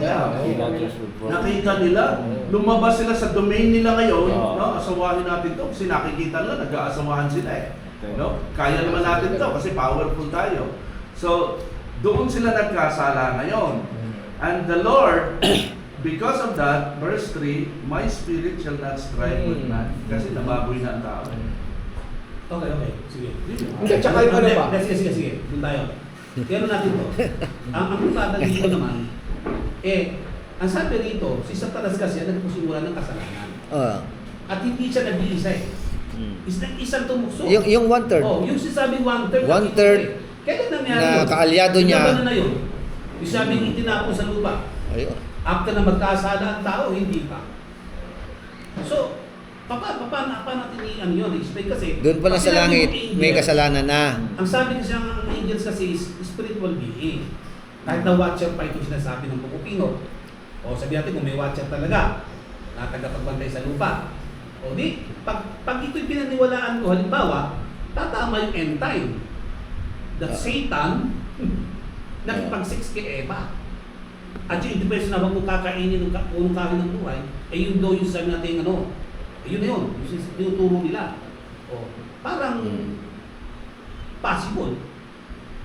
Speaker 5: Nakita nila, lumabas sila sa domain nila ngayon, no? Asawahin natin to, kasi nakikita nila, nag-aasawahan sila no? Kaya naman natin to, kasi powerful tayo. So, doon sila nagkasala ngayon. And the Lord, because of that, verse 3, my spirit shall not strive with man. Kasi nababoy na ang tao.
Speaker 2: Okay. Sige.
Speaker 6: Hindi, tsaka yung ano ba?
Speaker 2: Sige. Doon tayo. Pero natin to. Ang putada dito naman, ang sabi rito, si Satanas kasi nagpusimula ng kasalanan. At hindi siya nag-iisa Isang tumukso.
Speaker 1: Yung 1/3.
Speaker 2: Yung sinasabing 1/3.
Speaker 1: 1/3
Speaker 2: kailan nangyari
Speaker 1: na
Speaker 2: yun?
Speaker 1: kaalyado niya.
Speaker 2: Ilan na yun? Yung sabing itinapon sa lupa.
Speaker 1: Ayun.
Speaker 2: After na magkasala ang tao, hindi pa. So, paano natin yun? Explain kasi.
Speaker 1: Doon pa lang sa langit, may kasalanan na.
Speaker 2: Ang sabi kasi ang angels kasi is spiritual being. Kahit na watcher pa ito sinasabi ng Pupupino. O sabi natin kung may watcher talaga, na tagapagbantay sa lupa. O di, pag ito'y pinaniwalaan ko, halimbawa, tatama yung end time. That Satan, nakipag-sex kay Eva. At yung depression na wag mo kakainin ng punong kain ng buhay, yun daw yung sabi natin, yun na yun, yung tinuturo nila. O, parang possible.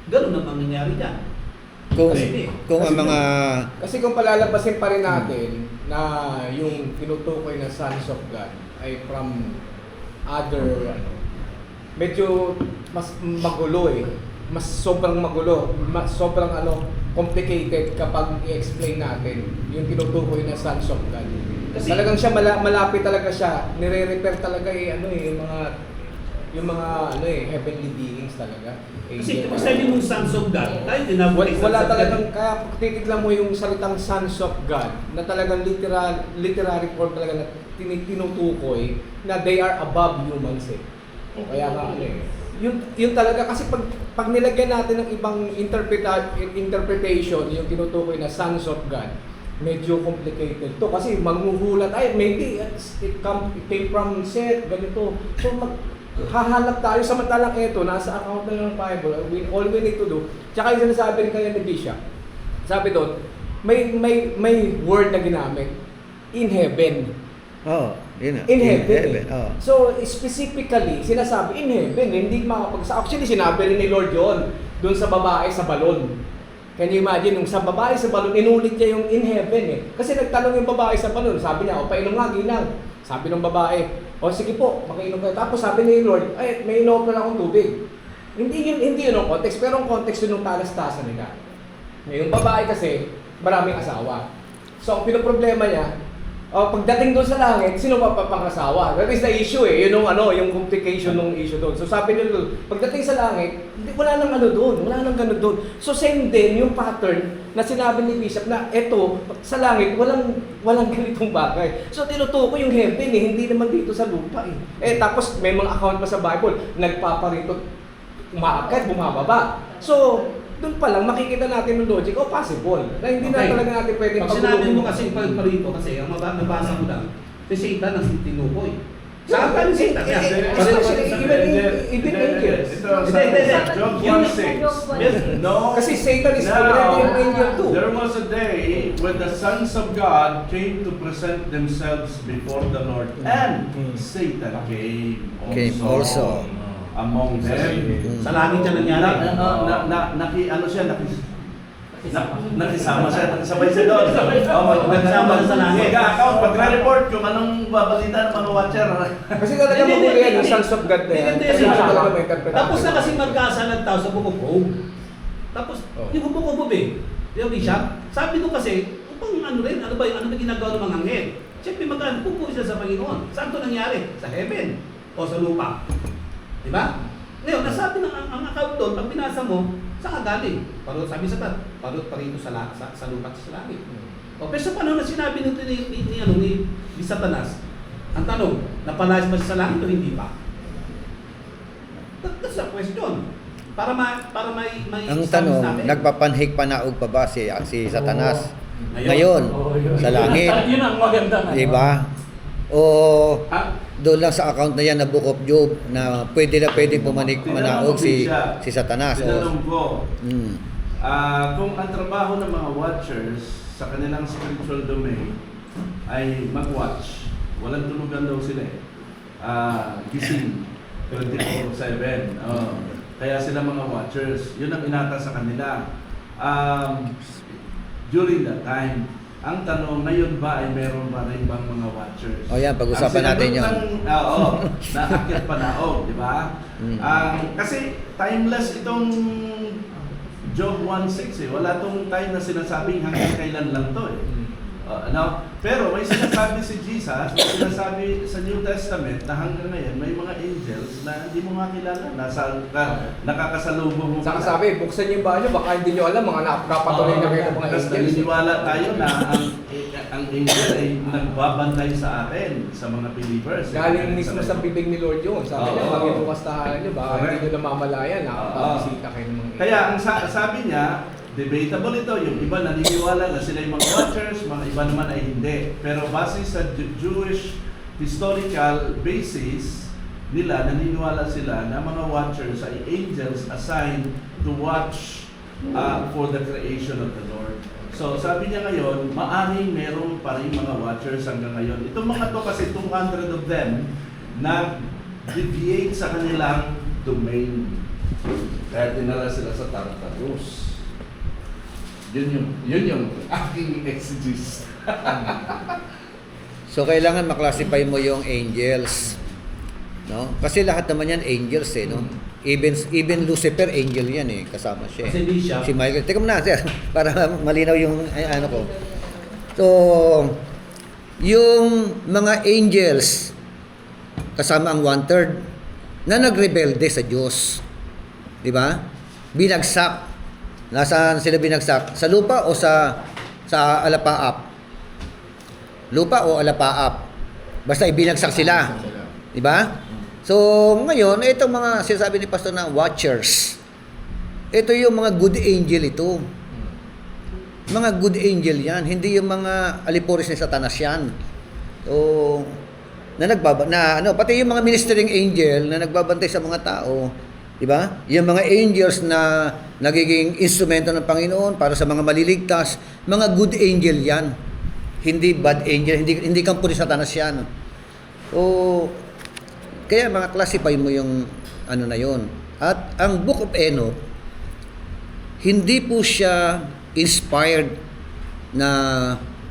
Speaker 2: Ganun ang mangyayari dyan.
Speaker 1: Kung ang mga...
Speaker 6: Kasi kung palalabasin pa rin natin na yung tinutukoy na sons of God ay from other, medyo mas magulo mas sobrang magulo, sobrang complicated kapag i-explain natin yung tinutukoy na sons of God. Kasi talagang siya malapit talaga siya, nire-refer talaga yung mga heavenly beings talaga.
Speaker 2: Kasi kung sabi mong sons of God, tayo tinawag
Speaker 6: Wala talagang, kaya titignan mo yung salitang sons of God na talagang literary form talaga na tinutukoy na they are above humans Kaya nga yun talaga kasi pag nilagyan natin ng ibang interpretation yung tinutukoy na sons of God, medyo complicated to kasi maghuhulat maybe it came from Seth, ganito. So hahanap tayo samantalang ito nasa account na ng Bible. All we need to do, tsaka yung sinasabi rin kaya ni Bishop, sabi doon, may word na ginamit in heaven.
Speaker 1: Yun
Speaker 6: In heaven.
Speaker 1: So,
Speaker 6: So, specifically, sinasabi in heaven, hindi actually, sinabi rin ni Lord yon doon sa babae sa balon. Can you imagine, nung sa babae sa balon, inulit niya yung in heaven Kasi nagtanong yung babae sa balon, sabi niya, painom nga, ginang. Sabi ng babae, sige po, makiinom kayo. Tapos sabi ni Lord, may ino-offer akong tubig. Hindi yun ang context, pero ang context yun ng talastasan nila. Yung babae kasi, maraming asawa. So, ang pinoproblema niya, pagdating doon sa langit, sino mapapangasawa? That is the issue Yun yung complication ng issue doon. So sabi nila, pagdating sa langit, wala nang doon, wala nang ganun doon. So same din yung pattern na sinabi ni Bishop na eto, sa langit, walang ganitong bagay. So tinutuko yung heaven hindi naman dito sa lupa tapos may mga account pa sa Bible, nagpaparito, umaakyat, bumababa. So, doon pa lang makikita natin yung logic possible na hindi na talaga natin pwedeng
Speaker 2: pag sinabi mo kasi parito kasi ang nabasa ko lang si Satan ang tinukoy saan ka ni Satan
Speaker 6: even angels
Speaker 5: Job 1:6. No.
Speaker 6: kasi Satan is already an angel too.
Speaker 5: There was a day when the sons of God came to present themselves before the Lord, and Satan came also among them.
Speaker 2: Sa langit siya nangyari.
Speaker 5: Nakisama siya, nakisabay siya doon. Nakisama sa langit. Mag-account, pag-report kung anong babalita ng mga watcher.
Speaker 6: Kasi talaga magulo yan, yung sons of God na yan. Kasi talaga may interpretation.
Speaker 2: Tapos na kasi magkasalan tao sa bukog. Tapos, yung bukog yung Bishop, sabi nung kasi, upang ano ba ginagawa ng mga anghel? Siyempre pupuwi sila sa Panginoon. Saan ito nangyari? Sa heaven o sa lupa? Diba? Ngayon, nasabi ng ang account doon, pag binasa mo, Saan ka galing? Parot, sabi sa tat, parot pa rito sa lupa at sa langit. O, pero sa panahon na sinabi nito ni Satanas, ang tanong, napalayas ba siya sa langit o hindi pa? That's the question. Para may
Speaker 1: Ang
Speaker 2: establish
Speaker 1: tanong,
Speaker 2: natin.
Speaker 1: nagpapanhik panaog pa ba si Satanas?
Speaker 2: Oo.
Speaker 1: Ngayon,
Speaker 7: Oh, yun.
Speaker 1: sa langit.
Speaker 7: Yun ang maganda.
Speaker 1: Di ba? O
Speaker 5: Ah,
Speaker 1: doon lang sa account na yan na Book of Job na pwede pumanik manaog si Satanas.
Speaker 5: Tinanong ko,
Speaker 1: Mm.
Speaker 5: kung ang trabaho ng mga watchers sa kanilang spiritual domain ay mag-watch, walang tulugan daw sila eh. Gising, 24/7. Kaya sila mga watchers, yun ang inata sa kanila. During that time, ang tanong, ngayon ba ay meron ba rin bang mga watchers?
Speaker 1: O yan, pag-usapan
Speaker 5: Ang
Speaker 1: natin
Speaker 5: sinagot
Speaker 1: yun.
Speaker 5: Oo, naakyat panaog, di ba?
Speaker 1: Mm.
Speaker 5: Kasi timeless itong Job 1:6 eh. Wala tong time na sinasabing hanggang kailan lang to eh. Pero may sinasabi si Jesus, may sinasabi sa New Testament na hanggang ngayon may mga angels na hindi mo nga kilala, nakakasalubong mo.
Speaker 6: Saka sabi, buksan niyo yung banyo, baka hindi niyo alam, mga napapatuloy na kayo ng mga
Speaker 5: Tapos
Speaker 6: angels.
Speaker 5: naniniwala tayo na ang angel ay nagbabantay sa atin, sa mga believers.
Speaker 6: Galing mismo sa bibig ni Lord yun. Sabi niya,
Speaker 5: Oo.
Speaker 6: magbukas tahanan niyo, baka
Speaker 5: Correct.
Speaker 6: hindi niyo namamalayan, nakakabisita kayo ng mga angels.
Speaker 5: Kaya ang sabi niya, debatable ito. Yung iba naniniwala na sila yung mga watchers, mga iba naman ay hindi. Pero base sa Jewish historical basis nila, naniniwala sila na mga watchers ay angels assigned to watch for the creation of the Lord. So sabi niya ngayon, maaring meron pa rin mga watchers hanggang ngayon. Itong mga to kasi 200 of them na deviate sa kanilang domain. Kaya dinala sila sa Tartarus. Yun yung aking exegesis.
Speaker 1: So kailangan maklasify mo yung angels. No? Kasi lahat naman yan angels eh, no? Even Lucifer angel yan eh, kasama siya.
Speaker 2: Kasi hindi siya.
Speaker 1: Si Michael. Teka muna, sir, para malinaw yung ano ko. So, yung mga angels kasama ang 1/3 na nagrebelde sa Diyos. 'Di ba? Binagsak. Nasaan sila binagsak? Sa lupa o sa alapaap? Lupa o alapaap? Basta ibinagsak sila. 'Di ba? So, ngayon, itong mga sinasabi ni Pastor na watchers. Ito yung mga good angel ito. Mga good angel yan. Hindi yung mga aliporis ni Satanas yan. So, pati yung mga ministering angel na nagbabantay sa mga tao, di ba? Yung mga angels na nagiging instrumento ng Panginoon para sa mga maliligtas, mga good angel yan. Hindi bad angel, hindi kampo ni Satanas yan. So, kaya mga classify mo yung ano na yon. At ang Book of Enoch, hindi po siya inspired na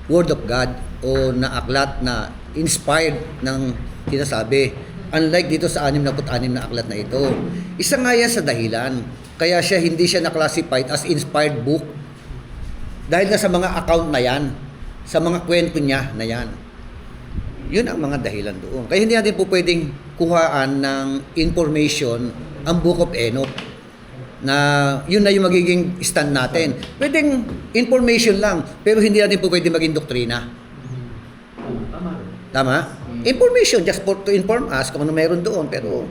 Speaker 1: Word of God o na aklat na inspired ng sinasabi. Unlike dito sa 66 na aklat na ito. Isa nga yan sa dahilan. Kaya hindi siya na-classified as inspired book. Dahil nga sa mga account na yan, sa mga kwento niya na yan. Yun ang mga dahilan doon. Kaya hindi natin po pwedeng kuhaan ng information ang Book of Enoch na yun na yung magiging stand natin. Pwedeng information lang, pero hindi natin po pwedeng maging doktrina.
Speaker 2: Tama.
Speaker 1: Tama? Information just to inform us kung ano meron doon. Pero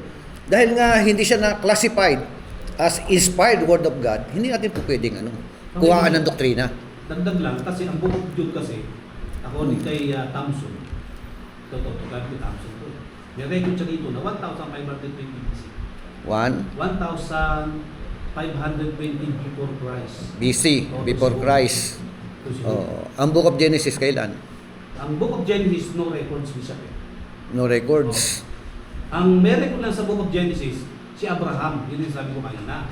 Speaker 1: dahil nga hindi siya na-classified as inspired Word of God, hindi natin po pwedeng kuhaan ng doktrina.
Speaker 2: Dagdag lang, kasi ang Book of Job kasi, according kay Thompson, kay Thompson po. May record siya dito na 1,520 BC. 1,520 before Christ.
Speaker 1: BC, before Christ. Ang Book of Genesis kailan?
Speaker 2: Ang Book of Genesis, no records Bishop eh.
Speaker 1: No records.
Speaker 2: Ang may record lang sa Book of Genesis, si Abraham. Yun yung sabi ko kanina.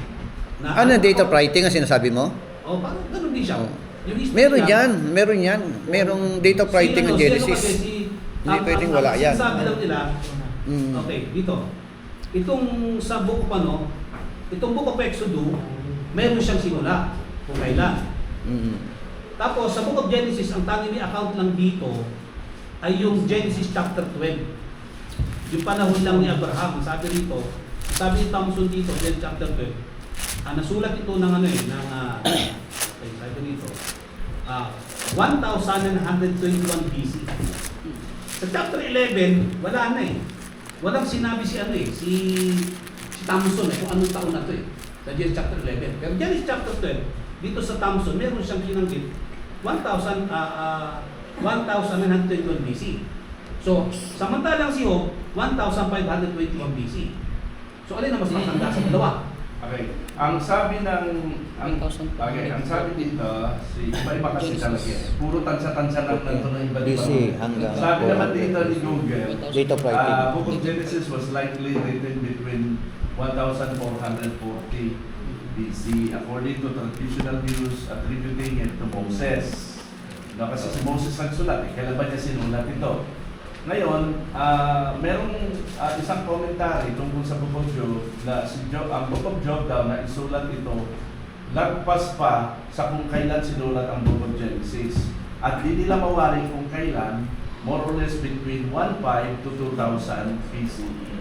Speaker 1: Ano date of writing ang sinasabi mo?
Speaker 2: Parang ganun din siya.
Speaker 1: Oh.
Speaker 2: Yung history
Speaker 1: Meron
Speaker 2: niya,
Speaker 1: yan. Merong date of writing ng Genesis. Hindi pwedeng wala yan.
Speaker 2: Sabi lang nila,
Speaker 1: Mm.
Speaker 2: okay, dito. Itong sa Book of itong Book of Exodus, meron siyang simula kung kailan.
Speaker 1: Mm.
Speaker 2: Tapos sa Book of Genesis, ang tanging may account lang dito ay yung Genesis chapter 12. Yung panahon lang ni Abraham, sabi ni Thompson dito, Genesis chapter 12. nasulat ito ng ano eh, ng sabi ko dito, 1,921 BC. Sa chapter 11, wala na eh. Walang sinabi si ano eh, si Thompson eh, kung anong taon na to eh. Sa Genesis chapter 11. Pero Genesis chapter 12, dito sa Thompson, meron siyang kinanggit 1,921 BC. So, samantalang si Job, 1,521 BC. So, alin na mas matanda sa dalawa?
Speaker 5: Okay. Ang sabi dito, iba-iba kasi talaga eh. Puro tansa-tansa lang ng iba-iba.
Speaker 1: BC hanggang
Speaker 5: Sabi naman dito ni Google,
Speaker 1: Date of writing.
Speaker 5: Book of Genesis was likely written between 1,440 BC according to traditional views attributing it to Moses. No, kasi si Moses nagsulat, kailan ba niya sinulat ito? Ngayon, merong isang commentary tungkol sa Book of Job na ang Book of Job daw na isulat ito lagpas pa sa kung kailan sinulat ang Book of Genesis. At di nila mawari kung kailan, more or less between 1,500 to 2,000 BCE.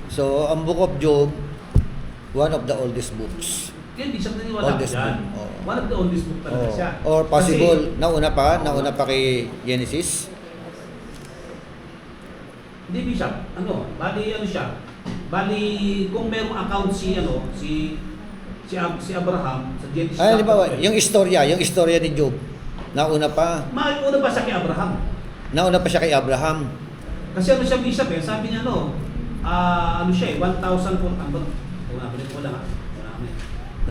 Speaker 1: So, ang Book of Job, one of the oldest books.
Speaker 2: Kaya hindi siya naniniwala
Speaker 1: Oldest
Speaker 2: dyan.
Speaker 1: book, oo.
Speaker 2: One of the oldest book talaga siya.
Speaker 1: Or possible,
Speaker 2: Kasi,
Speaker 1: nauna pa kay Genesis.
Speaker 2: hindi Bishop, bali siya. Bali, kung merong account si Abraham sa Genesis
Speaker 1: Ay, di ba,
Speaker 2: chapter 12,
Speaker 1: yung istorya ni Job, nauna pa
Speaker 2: mauna pa siya kay Abraham.
Speaker 1: siya kay Abraham.
Speaker 2: Kasi siya Bishop eh, sabi niya siya eh, 1,400. Balik ko lang ha.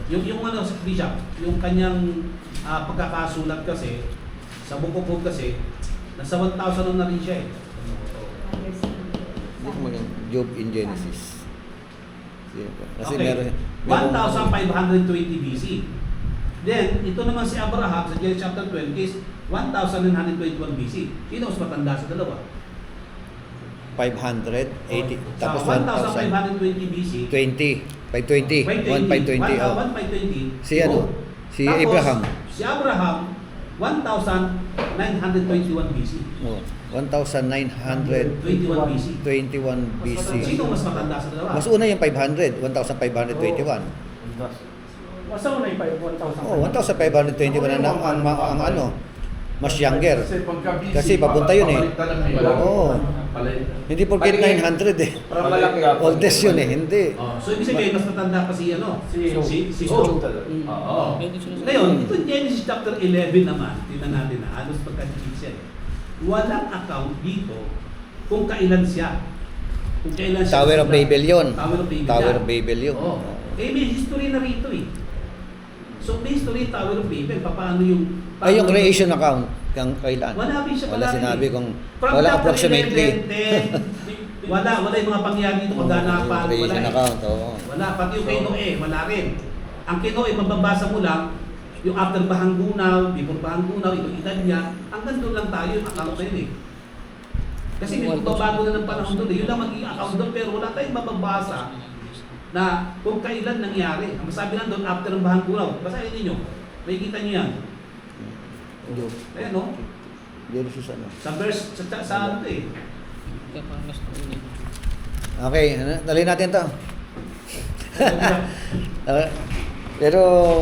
Speaker 2: Yung sa Bishop, yung kanyang pagkakasulat kasi, sa Book of Job kasi, nasa 1,000 na rin siya eh.
Speaker 1: Hindi mo yung Job in Genesis. Kasi
Speaker 2: Okay.
Speaker 1: meron
Speaker 2: 1,520 BC. Then, ito naman si Abraham sa Genesis chapter 12 is 1,921 BC. Sino mas matanda sa dalawa?
Speaker 1: 580, tapos
Speaker 2: sa
Speaker 1: 1,000.
Speaker 2: 1,520 BC,
Speaker 1: 520. 1,520. Oh.
Speaker 2: 1,520.
Speaker 1: Si ano? Si
Speaker 2: Tapos,
Speaker 1: Abraham.
Speaker 2: Si Abraham, 1,921 BC.
Speaker 1: Oh, 1,921
Speaker 2: 21 BC.
Speaker 1: BC.
Speaker 2: Sino mas matanda sa dalawa?
Speaker 1: Mas una yung 500, 1,521.
Speaker 7: Masa una yung 1,000?
Speaker 1: Oh, 1,521 ang ano, mas younger.
Speaker 5: Kasi pagka BC,
Speaker 1: Kasi papunta yun eh.
Speaker 5: papalitan ng iba.
Speaker 1: Oo.
Speaker 5: Palit.
Speaker 1: Hindi porket 900 eh.
Speaker 6: Para malaki.
Speaker 1: Oldest yun eh, hindi.
Speaker 2: So, ibig sabihin, mas matanda pa si
Speaker 5: Job.
Speaker 2: Job. Oo.
Speaker 4: Pwede sila-
Speaker 2: Ngayon, ito Genesis chapter 11 naman, tingnan natin na halos pagka-cheat siya eh. Walang account dito kung kailan siya. Kung kailan siya.
Speaker 1: Tower of Babel yun.
Speaker 2: Tower of Babel.
Speaker 1: Tower
Speaker 2: yan.
Speaker 1: of Babel yun.
Speaker 2: Oo. May history na rito eh. So, may history Tower of Babel. Paano yung...
Speaker 1: Ay, yung creation account, kung kailan?
Speaker 2: Wala din siya
Speaker 1: Wala
Speaker 2: pala
Speaker 1: sinabi
Speaker 2: eh.
Speaker 1: kung,
Speaker 2: From
Speaker 1: wala
Speaker 2: chapter
Speaker 1: approximately.
Speaker 2: 11, 10, wala yung mga pangyayari dito maganapan.
Speaker 1: Yung creation
Speaker 2: Wala eh.
Speaker 1: account, oo.
Speaker 2: Wala, pati yung kay Noe, wala rin. Ang kay Noe, mababasa mo lang, yung after Bahanggunaw, before Bahanggunaw, itong edad niya, hanggang doon lang tayo, yung account na yun eh. Kasi may magbabago na ng panahon doon eh. Yun lang magiging account doon, pero wala tayong mababasa na kung kailan nangyari. Ang masabi lang doon, after ng Bahanggunaw, basahin ninyo, may kita nyo yan.
Speaker 1: Job.
Speaker 2: Ayan no?
Speaker 1: Genesis ano.
Speaker 2: Sa verse, sa ano eh.
Speaker 1: Okay, dali natin to. Pero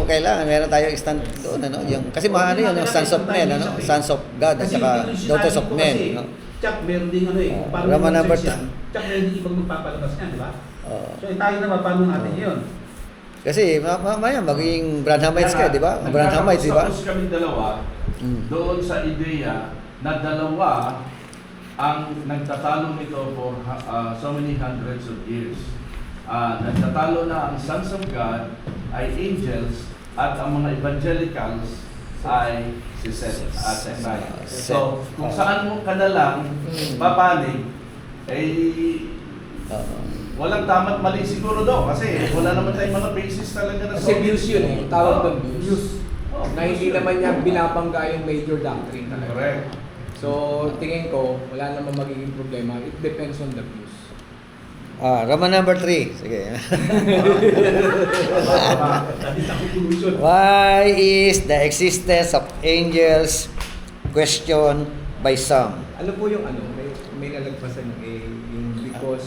Speaker 1: kailangan meron tayong stand doon ano, yung kasi ano yun, yung sons of men ano, sons of God at
Speaker 2: Kasi
Speaker 1: saka
Speaker 2: yung
Speaker 1: daughters of
Speaker 2: sinabi ko
Speaker 1: men,
Speaker 2: kasi,
Speaker 1: no.
Speaker 2: Chuck, meron din ano eh.
Speaker 1: Oh,
Speaker 2: Paano
Speaker 1: Roman
Speaker 2: yung
Speaker 1: number
Speaker 2: sex yan? Chuck, meron din ibang magpapalabas yan, di ba?
Speaker 1: Oo.
Speaker 2: So, tayo naman, paano natin yun?
Speaker 1: Kasi mamaya magiging Branhamites ka, di ba? Branhamites, di ba?
Speaker 5: Nagkakapos kami dalawa doon sa ideya na dalawa ang nagtatalo nito for so many hundreds of years. Nagtatalo na ang sons of God ay angels at ang mga evangelicals ay si Seth at Seth. So, kung saan mo ka na lang papanig, walang tama't mali siguro daw kasi wala naman tayong mga basis talaga na
Speaker 6: Kasi views yun eh. Tawag ng views.
Speaker 5: views.
Speaker 6: Na hindi naman niya binabangga yung major doctrine talaga.
Speaker 5: Correct.
Speaker 6: So, tingin ko, wala naman magiging problema. It depends on the views.
Speaker 1: Roman number 3. Sige.
Speaker 2: Dati sa conclusion.
Speaker 1: Why is the existence of angels questioned by some?
Speaker 6: Ano po yung ano? May nalagpasan yung yung because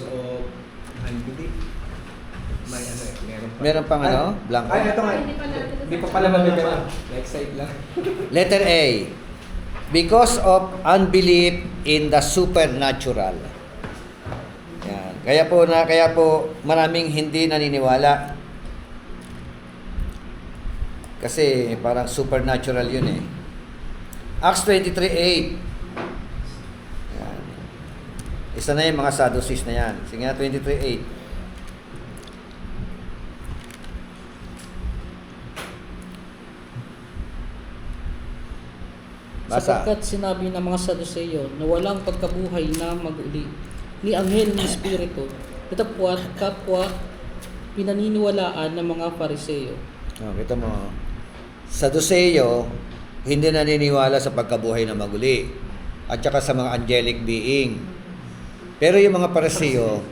Speaker 1: Meron pang ano? Blanco.
Speaker 6: Ay, ito nga. Hindi pa pala mabibigyan. Next side lang.
Speaker 1: Letter A. Because of unbelief in the supernatural. Yan. Kaya po maraming hindi naniniwala. Kasi parang supernatural yun eh. Acts 23:8. Yan. Isa na yung mga Sadducees na yan. Sige nga, 23:8. Basa.
Speaker 4: Sapagkat sinabi ng mga Saduceo na walang pagkabuhay na mag-uli ni anghel ni Espiritu, datapwat kapwa pinaniniwalaan ng mga Fariseo.
Speaker 1: Oh, kita mo. Sadduceo, hindi naniniwala sa pagkabuhay na maguli. At saka sa mga angelic being. Pero yung mga Pariseo,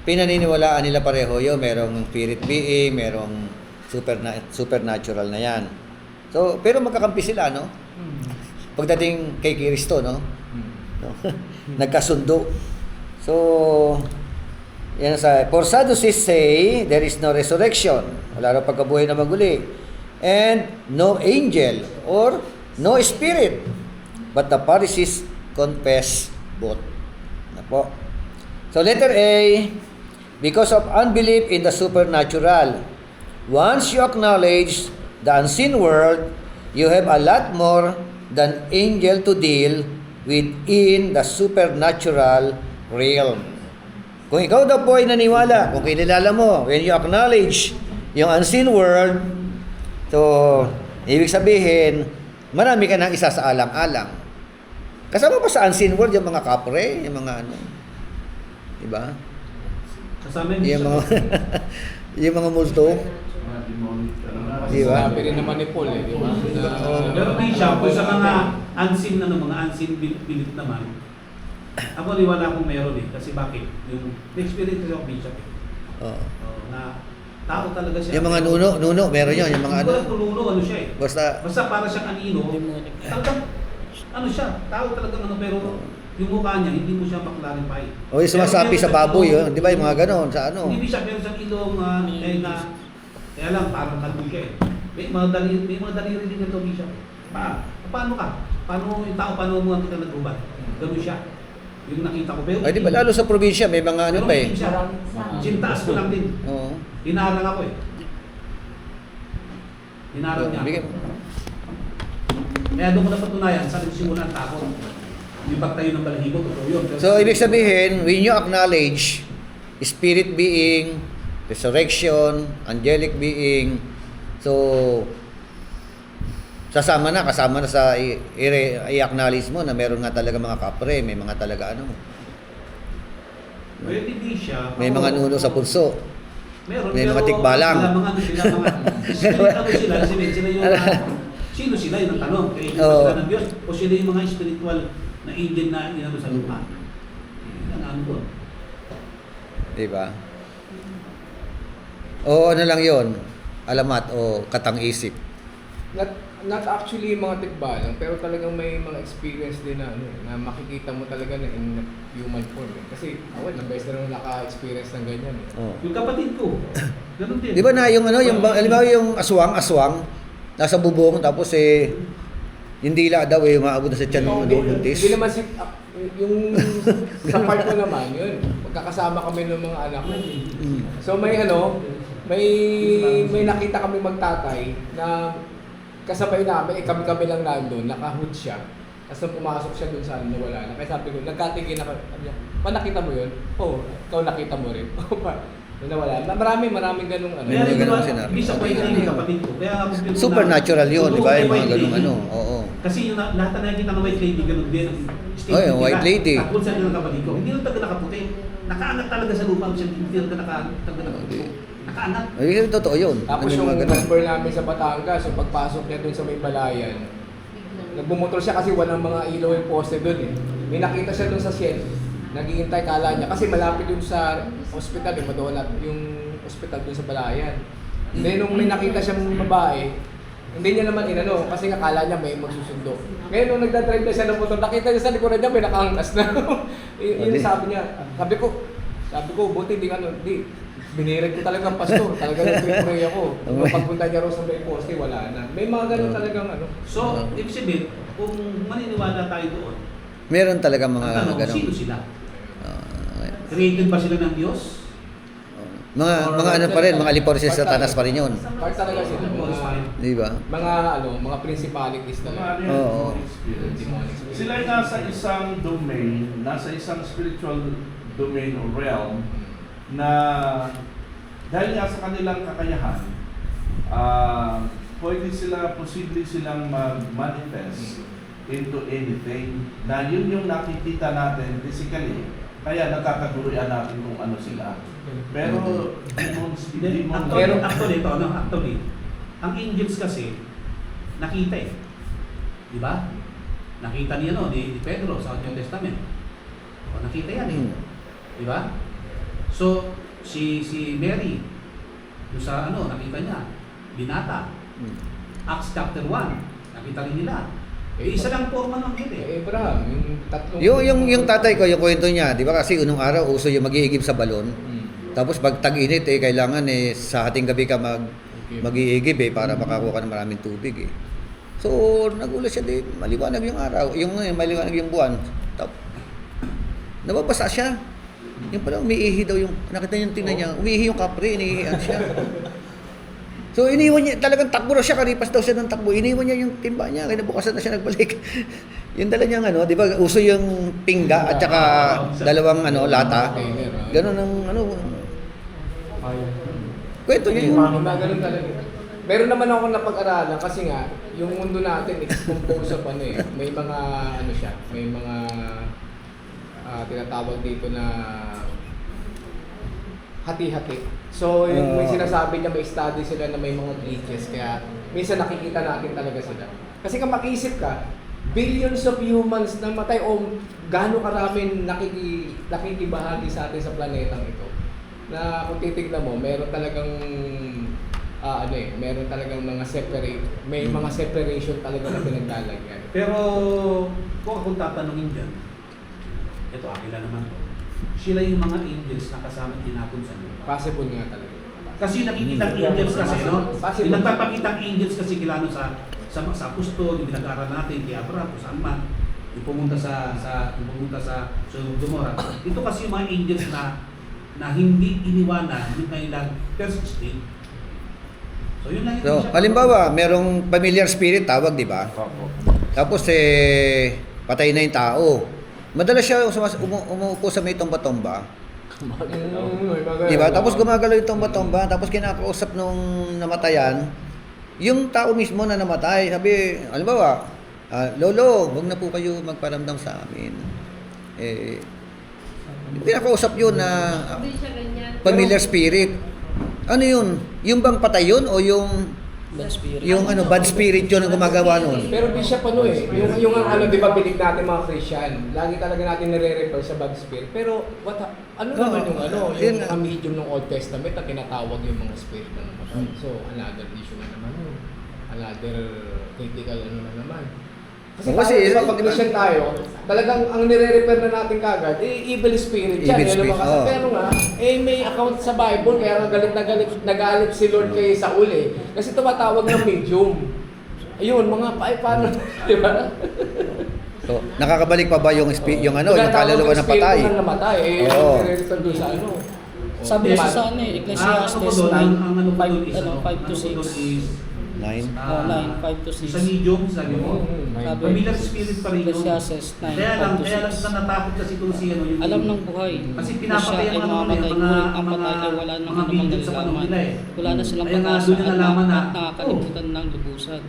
Speaker 1: pinaniniwalaan nila pareho yun. Merong spirit being, merong supernatural na yan. So, pero magkakampi sila, no? Pagdating kay Kristo, no? No? Nagkasundo. So, yan sa for Sadducees say there is no resurrection. Wala raw pagkabuhay na maguli. And no angel or no spirit. But the Pharisees confess both. Na po. So letter A, because of unbelief in the supernatural. Once you acknowledge the unseen world, you have a lot more than angel to deal with in the supernatural realm. Kung ikaw daw po ay naniwala, kung kinilala mo, when you acknowledge yung unseen world, so, ibig sabihin, marami ka nang isa sa alang-alang. Kasama pa sa unseen world yung mga kapre, yung mga ano. Diba?
Speaker 2: Kasama yung
Speaker 1: Yung mga, yung mga multo.
Speaker 5: Mga demonic,
Speaker 1: Di ba?
Speaker 6: Sabi rin naman ni Paul eh, di ba?
Speaker 2: Pero Bishop, kung sa mga unseen na mga unseen belief naman, ako niwala akong meron eh. Kasi bakit? Yung experience ko sa Bishop eh.
Speaker 1: Oo.
Speaker 2: Na tao talaga siya.
Speaker 1: Yung mga nuno, meron yun. Yung mga ano.
Speaker 2: Nuno, ano siya eh.
Speaker 1: Basta,
Speaker 2: Para siyang anino, talagang, ano siya, tao talagang ano, pero yung mukha niya, hindi mo siya maklarify.
Speaker 1: o yung sumasapi sa baboy, yun. Di ba yung mga ganon, sa ano.
Speaker 2: Hindi siya, pero sa ilong, kaya lang, parang kadul ka eh. May mga daliri din ito, Bishop. Paano ka? Paano yung tao, paano mo kita nagbubat? Ganun siya. Yung nakita ko. Pero,
Speaker 1: Ay, di ba lalo sa probinsya, may mga ano pa eh.
Speaker 2: Sintaas ko lang din.
Speaker 1: Oo.
Speaker 2: Hinarang ako eh. Hinarang niya.
Speaker 1: Bigyan mo.
Speaker 2: Kaya doon ko napatunayan, sa nagsimula ang takot. Yung pagtayo ng balahibo, totoo yun.
Speaker 1: So, ibig sabihin, when you acknowledge spirit being, resurrection, angelic being, so, kasama na sa i-acknowledge mo na meron nga talaga mga kapre, may mga talaga ano.
Speaker 2: Pwede din siya.
Speaker 1: May mga nuno sa pulso.
Speaker 2: Meron,
Speaker 1: may
Speaker 2: pero
Speaker 1: mga tikbalang.
Speaker 2: Mga sila yung sino sila yung tanong? Kaya sila ng Diyos? O sila yung mga spiritual na angel na inano sa lupa? Yan ang ano ko.
Speaker 1: Diba? O ano lang yon, alamat o katang-isip.
Speaker 6: Not actually yung mga tikbalang, pero talagang may mga experience din na, na makikita mo talaga na in human form. Eh. Kasi ako, ilang beses na naman naka-experience ng ganyan. Eh.
Speaker 1: Oh.
Speaker 2: Yung kapatid ko, ganun din.
Speaker 1: Di ba na yung ano, yung halimbawa yung aswang, nasa bubong tapos yung dila daw umaabot na sa tiyan ng buntis.
Speaker 6: Hindi naman yung sa part ko naman, yun. Magkakasama kami ng mga anak ko. So may may nakita kami magtatay na kasabay namin, kami lang nandun, naka-hood siya. Tapos nung pumasok siya dun sa ano, wala na. Kaya sabi ko, nagkatingin ako, sabi niya, nakita mo yun? Oo, ikaw nakita mo rin. Nawala. Maraming ganung ano.
Speaker 2: Kaya rin
Speaker 1: ganun
Speaker 2: naman,
Speaker 1: sinabi.
Speaker 2: bisa ko yung kapatid ko. Kaya ako pinuna-
Speaker 1: Supernatural yun, di ba? Yung mga ganung ano. Oo.
Speaker 2: Kasi yung lahat na nakikita ng white lady, ganun din.
Speaker 1: Oh, yung white lady.
Speaker 2: Takot sa ng kapatid ko. Hindi lang talaga nakaputi. Nakaangat talaga sa lupa. Hindi talaga nakaputi. Nakaangat.
Speaker 1: Ay, totoo yun.
Speaker 6: Tapos
Speaker 1: Ano
Speaker 6: yung
Speaker 1: mga ganun?
Speaker 6: number namin sa Batangas, so pagpasok niya dun sa may balayan, nagbumotor siya kasi walang mga ilaw yung poste dun eh. May nakita siya dun sa shed, naghihintay kala niya kasi malapit dun sa hospital eh, Madolat, yung hospital dun sa balayan. Then nung may nakita siyang babae, hindi niya naman inano kasi akala niya may magsusundo. Ngayon nung nagdadrive na siya ng motor, nakita niya sa likuran niya may nakahangkas na. Yun sabi niya. Sabi ko, buti di Binirit ko talagang pastor. Talagang nag-pray ako. Nung pagpunta niya raw sa may poste, wala na. May mga ganun talagang ano.
Speaker 2: So, ibig sabihin, kung maniniwala tayo doon,
Speaker 1: Meron talaga mga
Speaker 2: ang tanong,
Speaker 1: ganun.
Speaker 2: sino sila?
Speaker 1: Ah,
Speaker 2: Created ba sila ng Diyos?
Speaker 1: mga ano pa rin, mga alipor si Satanas pa rin yun.
Speaker 6: Part talaga sila.
Speaker 1: Di ba?
Speaker 6: Mga principalities
Speaker 5: Mga
Speaker 6: talaga.
Speaker 5: ano yun,
Speaker 1: Oo.
Speaker 5: demonic spirits.
Speaker 6: Demonic spirits.
Speaker 5: Sila ay nasa isang domain, nasa isang spiritual domain or realm na dahil nga sa kanilang kakayahan, pwede sila, posible silang mag-manifest into anything na yun yung nakikita natin physically. Kaya nagkakaguruan natin kung ano sila. Pero demons, demon,
Speaker 2: Actually, ang angels kasi, nakita eh. Di ba? Nakita niya ni Pedro sa New Testament. O, nakita yan eh. Di ba? So, si Mary, yung sa nakita niya, binata. Acts chapter 1, nakita rin nila. Isa lang forma ng anghel eh.
Speaker 6: Abraham, yung tatlong...
Speaker 1: Yung tatay ko, yung kwento niya, di ba kasi unong araw, uso yung mag-iigib sa balon. Tapos pag tag-init kailangan sa hating gabi ka mag-iigib para makakuha ka ng maraming tubig eh. So, nagulat siya din, maliwanag yung araw, maliwanag yung buwan. Nababasa siya. Yung pala umiihi daw yung, nakita niyo tingnan niya, umiihi yung kapre, iniihian siya. So, iniwan niya, talagang takbo na siya, karipas daw siya ng takbo, iniwan niya yung timba niya, kinabukasan na siya nagbalik. Yung dala niyang di ba, uso yung pingga at saka dalawang lata. Ganun ang kwento niya yun.
Speaker 6: Mga ganun talaga. Meron naman ako napag-aralan kasi nga, yung mundo natin is composed of may mga may mga tinatawag dito na hati-hati. So, yung may sinasabi niya, may study sila na may mga glitches, kaya minsan nakikita natin talaga sila. Kasi kung makisip ka, billions of humans na matay o gaano karaming nakikibahagi sa atin sa planetang ito. Na kung titignan mo, meron talagang meron talagang mga may mga separation talaga na pinaglalagyan.
Speaker 2: Pero, kung akong tatanungin dyan, ito, akin na naman to. Sila yung mga angels na kasama tinapon sa lupa.
Speaker 6: Possible nga talaga.
Speaker 2: Kasi nakikita angels kasi,
Speaker 6: Possible.
Speaker 2: Yung nagpapakita angels kasi kilano sa apostol, yung pinag-aaral natin, kay Abraham, kung saan man, yung pumunta sa Sodom Gomorrah. Ito kasi yung mga angels na hindi iniwanan yung kanilang first state. So yun lang
Speaker 1: So, halimbawa, merong familiar spirit tawag, di ba? Tapos patay na yung tao. Madalas siya umuupo sa may tomba-tomba. Di ba? Tapos gumagalaw yung tomba-tomba, tapos kinakausap nung namatayan, yung tao mismo na namatay, sabi, halimbawa, Lolo, huwag na po kayo magparamdam sa amin. Pinakausap yun na familiar spirit. Ano yun? Yung bang patay yun o yung
Speaker 4: Bad spirit.
Speaker 1: bad spirit yun ang gumagawa nun?
Speaker 6: Pero Bishop yung di ba binig natin mga Christian, lagi talaga natin nire-refer sa bad spirit. Pero naman yung
Speaker 1: yun
Speaker 6: mga medium ng Old Testament na tinatawag yung mga spirit na namatay. So another issue na naman yun. Another critical na naman. Kasi pag Christian tayo, talagang ang nire-refer na natin kagad, evil spirit yan.
Speaker 1: Evil spirit, oo.
Speaker 6: Pero nga, may account sa Bible, kaya galit na galit, nagalit si Lord kay Saul kasi tumatawag ng medium. Ayun, paano, di ba?
Speaker 1: So, nakakabalik pa ba yung yung kaluluwa ng patay?
Speaker 6: Yung namatay,
Speaker 1: Oo.
Speaker 6: nire-refer doon sa
Speaker 4: Sabi kasi sa Ecclesiastes 9, 5 to 6.
Speaker 1: 9?
Speaker 4: 9, 5 to 6.
Speaker 2: Sa medium, sabi mo.
Speaker 4: Sabi,
Speaker 2: Familiar spirit pa rin yun.
Speaker 4: Ecclesiastes 9,
Speaker 2: Kaya lang
Speaker 4: 5 to 6.
Speaker 2: natakot kasi itong yung
Speaker 4: Alam ng buhay
Speaker 2: kasi
Speaker 4: na siya
Speaker 2: pinapatay
Speaker 4: ay
Speaker 2: ang
Speaker 4: mamamatay, ngunit ang patay ay wala nang
Speaker 2: mga
Speaker 4: anumang
Speaker 2: video sa panahon
Speaker 4: nalalaman.
Speaker 2: nila
Speaker 4: Wala na silang
Speaker 2: Kaya nga
Speaker 4: pag-asa
Speaker 2: doon na nalaman na,
Speaker 4: at nakakalimutan ng lubusan.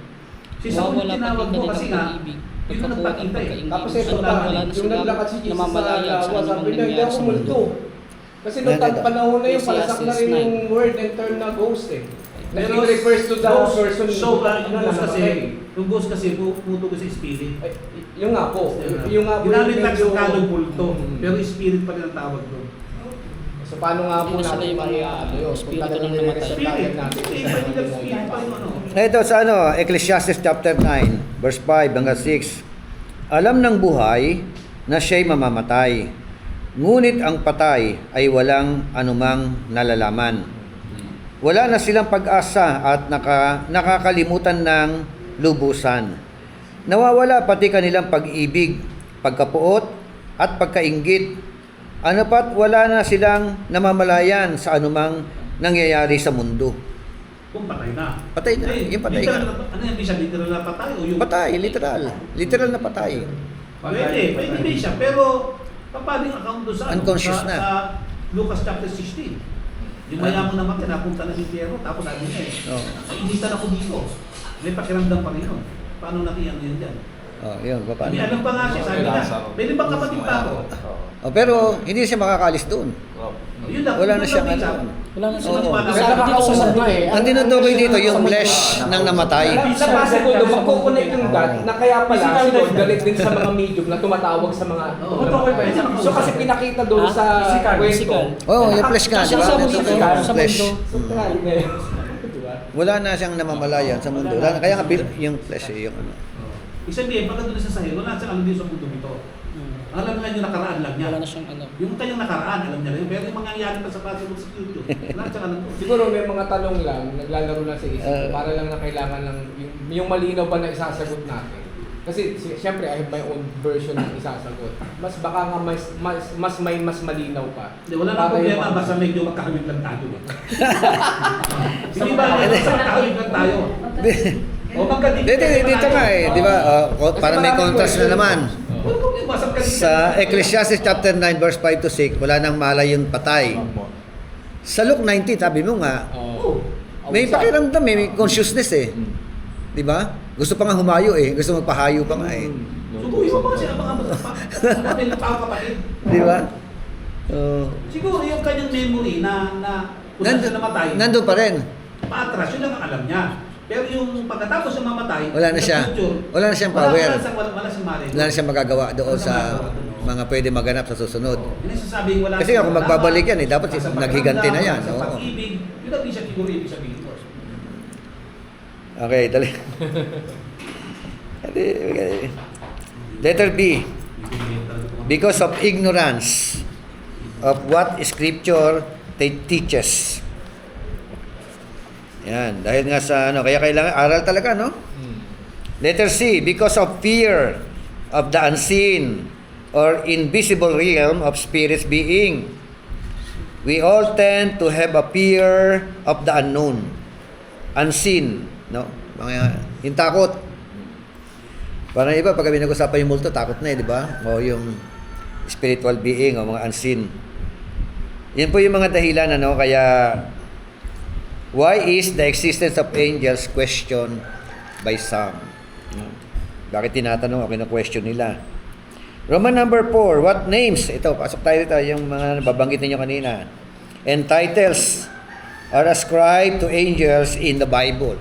Speaker 2: Si Saul
Speaker 4: Mawawala
Speaker 2: tinawag
Speaker 4: pati
Speaker 2: mo kasi nga,
Speaker 4: pag-ibig,
Speaker 2: yun ang
Speaker 4: pagkapuan at
Speaker 2: nagpakita eh.
Speaker 4: pagkaingin.
Speaker 6: Tapos
Speaker 4: At wala na
Speaker 6: yung
Speaker 4: silang
Speaker 6: naglakad si Jesus sa
Speaker 4: namamalayan sa
Speaker 6: lawa,
Speaker 4: anumang
Speaker 6: sabi niya, hindi
Speaker 4: nangyari
Speaker 6: ako
Speaker 4: sa mundo.
Speaker 6: multo. Kasi noong panahon na yun, palasak na rin
Speaker 4: Ecclesiastes
Speaker 6: yung word and term na ghost Na
Speaker 2: Pero
Speaker 6: it refers to the person
Speaker 2: So, yung ghost kasi,
Speaker 6: namatay.
Speaker 2: yung ghost kasi puto ko sa spirit.
Speaker 6: Yung nga po. Yung nga po.
Speaker 2: Ginamit lang sa
Speaker 6: medyo-
Speaker 2: kalong pulto, pero spirit pa rin ang tawag doon.
Speaker 6: So paano nga po
Speaker 4: Hindi na sila
Speaker 6: natin
Speaker 4: yung mga
Speaker 6: yun? Kung
Speaker 4: espiritu
Speaker 6: talagang
Speaker 4: ng namatay.
Speaker 6: nire-reset
Speaker 2: Spirit,
Speaker 6: natin
Speaker 2: spirit
Speaker 6: sa
Speaker 2: pa rin
Speaker 6: mga
Speaker 2: ang spirit pa rin
Speaker 1: Ito sa Ecclesiastes chapter 9, verse 5 hanggang 6. Alam ng buhay na siya'y mamamatay. Ngunit ang patay ay walang anumang nalalaman. Wala na silang pag-asa at nakakalimutan ng lubusan. Nawawala pati kanilang pag-ibig, pagkapuot at pagkainggit. Ano pat wala na silang namamalayan sa anumang nangyayari sa mundo.
Speaker 2: Kung patay na.
Speaker 1: Patay na, yung patay
Speaker 2: literal
Speaker 1: ka.
Speaker 2: na- Ano yan, bisa literal na patay o yung...
Speaker 1: Patay, literal. Literal na patay.
Speaker 2: Pwede din siya, pero paano yung account doon sa,
Speaker 1: Unconscious
Speaker 2: sa,
Speaker 1: na.
Speaker 2: sa Lucas chapter 16? Yung mayaman naman, napunta na yung Piero, tapos sabi niya
Speaker 1: Oo.
Speaker 2: initan ako dito. May pakiramdam pa rin yun. Paano natin yan dyan?
Speaker 1: Oh, yun, paano?
Speaker 2: May alam pa nga siya, sabi niya, pwede bang kapatid pa ako?
Speaker 1: Oh, pero hindi siya makakalis doon.
Speaker 2: Yun lang,
Speaker 1: Wala na
Speaker 2: yun
Speaker 1: siyang
Speaker 2: lang,
Speaker 1: ano.
Speaker 2: minsan.
Speaker 4: Wala na silang
Speaker 1: Oo.
Speaker 4: pag-asa.
Speaker 6: Pero
Speaker 4: Sabi dito sa
Speaker 6: nakakausap
Speaker 4: mundo
Speaker 6: nga eh.
Speaker 1: Ang tinutukoy dito, yung flesh ng namatay.
Speaker 6: Nabasa ko doon, magkukunik yung dot na kaya pala si Lord galit din sa mga medium na tumatawag sa mga... So kasi pinakita doon
Speaker 4: Ha?
Speaker 6: sa
Speaker 4: Physical,
Speaker 6: kwento.
Speaker 4: physical.
Speaker 1: Oh, yung flesh nga, di ba?
Speaker 4: Sa mundo,
Speaker 1: Natutukoy
Speaker 6: sa
Speaker 1: yung flesh.
Speaker 4: mundo.
Speaker 6: So tali na yun. Diba?
Speaker 1: Wala na siyang namamalayan sa mundo. Wala na, kaya nga yung flesh yung ano.
Speaker 2: Ibig sabihin, pagka doon sa sahil, wala siyang alam din sa mundo ito. Alam nga yung nakaraan lang niya.
Speaker 4: Wala na siyang alam.
Speaker 2: Yung kanyang nakaraan, alam niya rin. Pero yung mangyayari pa sa possible sa future, wala siyang alam doon.
Speaker 6: Siguro may mga tanong lang, naglalaro lang sa isip ko, para lang na kailangan ng yung malinaw ba na isasagot natin. Kasi siyempre I have my own version ng isasagot. Mas baka nga mas malinaw pa.
Speaker 2: Hindi, wala na
Speaker 6: Para
Speaker 2: problema,
Speaker 6: yung-
Speaker 2: basta medyo magkakamit lang tayo. Hindi ba, basta magkakamit lang tayo. O magkadikit.
Speaker 1: Dito nga eh, di ba? Parang may contrast na naman.
Speaker 2: Wala problema, basta magkadikit.
Speaker 1: Sa Ecclesiastes chapter 9 verse 5 to 6, wala nang malay yung patay. Sa Luke 19, sabi mo nga,
Speaker 6: Oo.
Speaker 1: may pakiramdam, may consciousness eh. Di ba? Gusto pa nga humayo eh. Gusto magpahayo pa nga eh.
Speaker 2: Subuhin mo ba siya mga kapatid?
Speaker 1: Di ba?
Speaker 2: Siguro yung kanyang memory na kung saan siya namatay,
Speaker 1: Nandun pa rin.
Speaker 2: paatras, yun lang ang alam niya. Pero yung pagkatapos siya mamatay,
Speaker 1: Wala na
Speaker 2: sa
Speaker 1: siya.
Speaker 2: future,
Speaker 1: Wala na siyang power.
Speaker 2: Wala siyang mali.
Speaker 1: Wala na siyang magagawa doon sa mga pwede maganap sa susunod.
Speaker 2: Yun ang sasabing wala
Speaker 1: Kasi
Speaker 2: siyang
Speaker 1: kung magbabalik yan eh, dapat
Speaker 2: wala siyang
Speaker 1: naghiganti na yan.
Speaker 2: wala siyang
Speaker 1: Oo.
Speaker 2: pag-ibig, yun ang di siya siguro ibig sabihin ko.
Speaker 1: Okay, dali. Letter B. Because of ignorance of what Scripture teaches. Yan, dahil nga sa ano, kaya kailangan aral talaga, no? Letter C, because of fear of the unseen or invisible realm of spirits being. We all tend to have a fear of the unknown, unseen, no? Mga yung takot. Parang iba pag pinag-usapan yung multo, takot na eh, di ba? O yung spiritual being o mga unseen. Yan po yung mga dahilan, ano, kaya why is the existence of angels questioned by some? Bakit tinatanong o kina-question nila? Roman number 4, what names? Ito, pasok tayo dito, yung mga babanggit ninyo kanina. And titles are ascribed to angels in the Bible.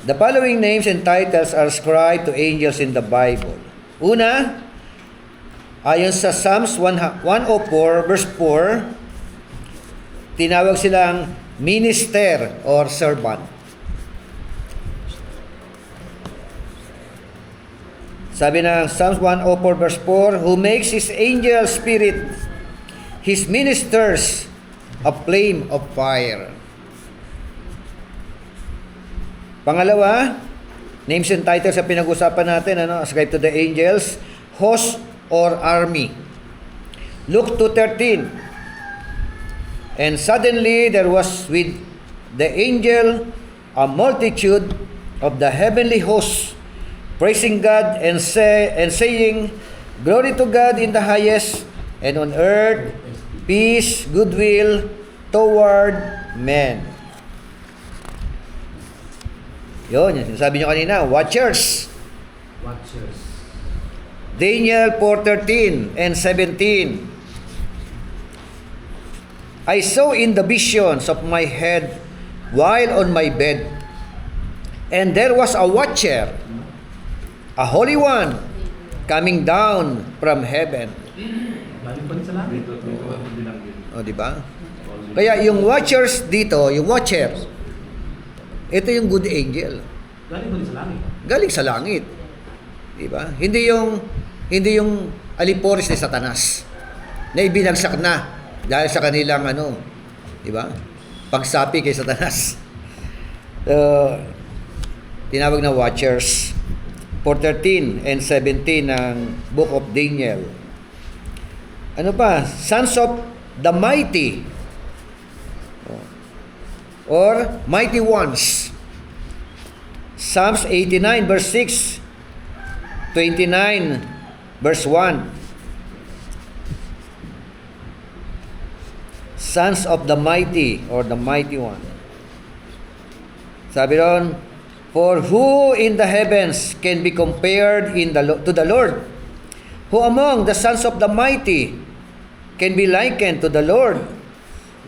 Speaker 1: The following names and titles are ascribed to angels in the Bible. Una, ayon sa Psalms 104 verse 4, tinawag silang minister or servant. Sabi ng Psalms 104 verse 4, who makes his angel spirit, his ministers, a flame of fire. Pangalawa, names and titles sa pinag-usapan natin, ano, ascribed to the angels, host or army. Luke 2:13. And suddenly there was with the angel a multitude of the heavenly hosts, praising God and saying, glory to God in the highest, and on earth peace, goodwill toward men. Yun, yung sinasabi nyo kanina, watchers.
Speaker 2: Watchers.
Speaker 1: Daniel 4:13 and 17. I saw in the visions of my head while on my bed, and there was a watcher, a holy one, coming down from heaven.
Speaker 2: Galing pa rin sa langit.
Speaker 5: Dito binanggit.
Speaker 1: O, di ba? Kaya yung watchers dito, yung watcher, ito yung good angel.
Speaker 2: Galing pa rin sa langit.
Speaker 1: Galing sa langit. Di ba? Hindi yung aliporis ni Satanas. na ibinagsak na dahil sa kanilang ano, di ba? Pagsapi kay Satanas. Tinawag na watchers. 4:13 and 17 ng Book of Daniel. Ano pa? Sons of the mighty or mighty ones. Psalms 89 verse 6, 29 verse 1. Sons of the mighty or the mighty one. Sabi ron, for who in the heavens can be compared to the Lord? Who among the sons of the mighty can be likened to the Lord?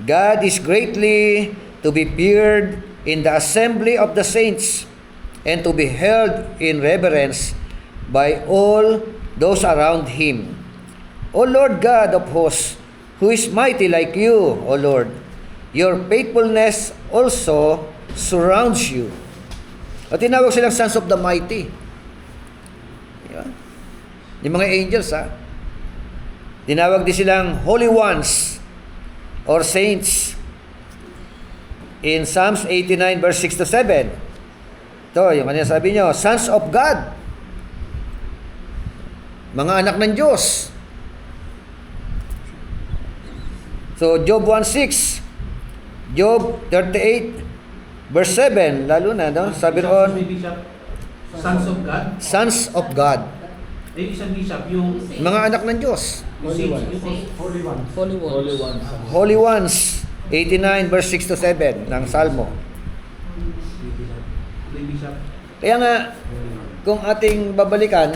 Speaker 1: God is greatly to be feared in the assembly of the saints and to be held in reverence by all those around him. O Lord God of hosts, who is mighty like you, O Lord, your faithfulness also surrounds you. At tinawag silang sons of the mighty. Diba? Yung mga angels, ha? Tinawag din silang holy ones or saints. In Psalms 89 verse 6 to 7. Ito, yung kanina sabi nyo, sons of God. Mga anak ng Diyos. So, Job 1:6, Job 38 verse 7, lalo na, no? Sabi roon,
Speaker 2: Sons of God.
Speaker 1: sons of God.
Speaker 2: Eh, isang bishop, yung
Speaker 1: Mga anak ng Diyos.
Speaker 6: Holy ones.
Speaker 7: Holy one.
Speaker 4: Holy ones.
Speaker 6: Holy ones.
Speaker 1: Holy ones. 89 verse 6 to 7 ng Salmo.
Speaker 2: bishop.
Speaker 1: Kaya nga, kung ating babalikan,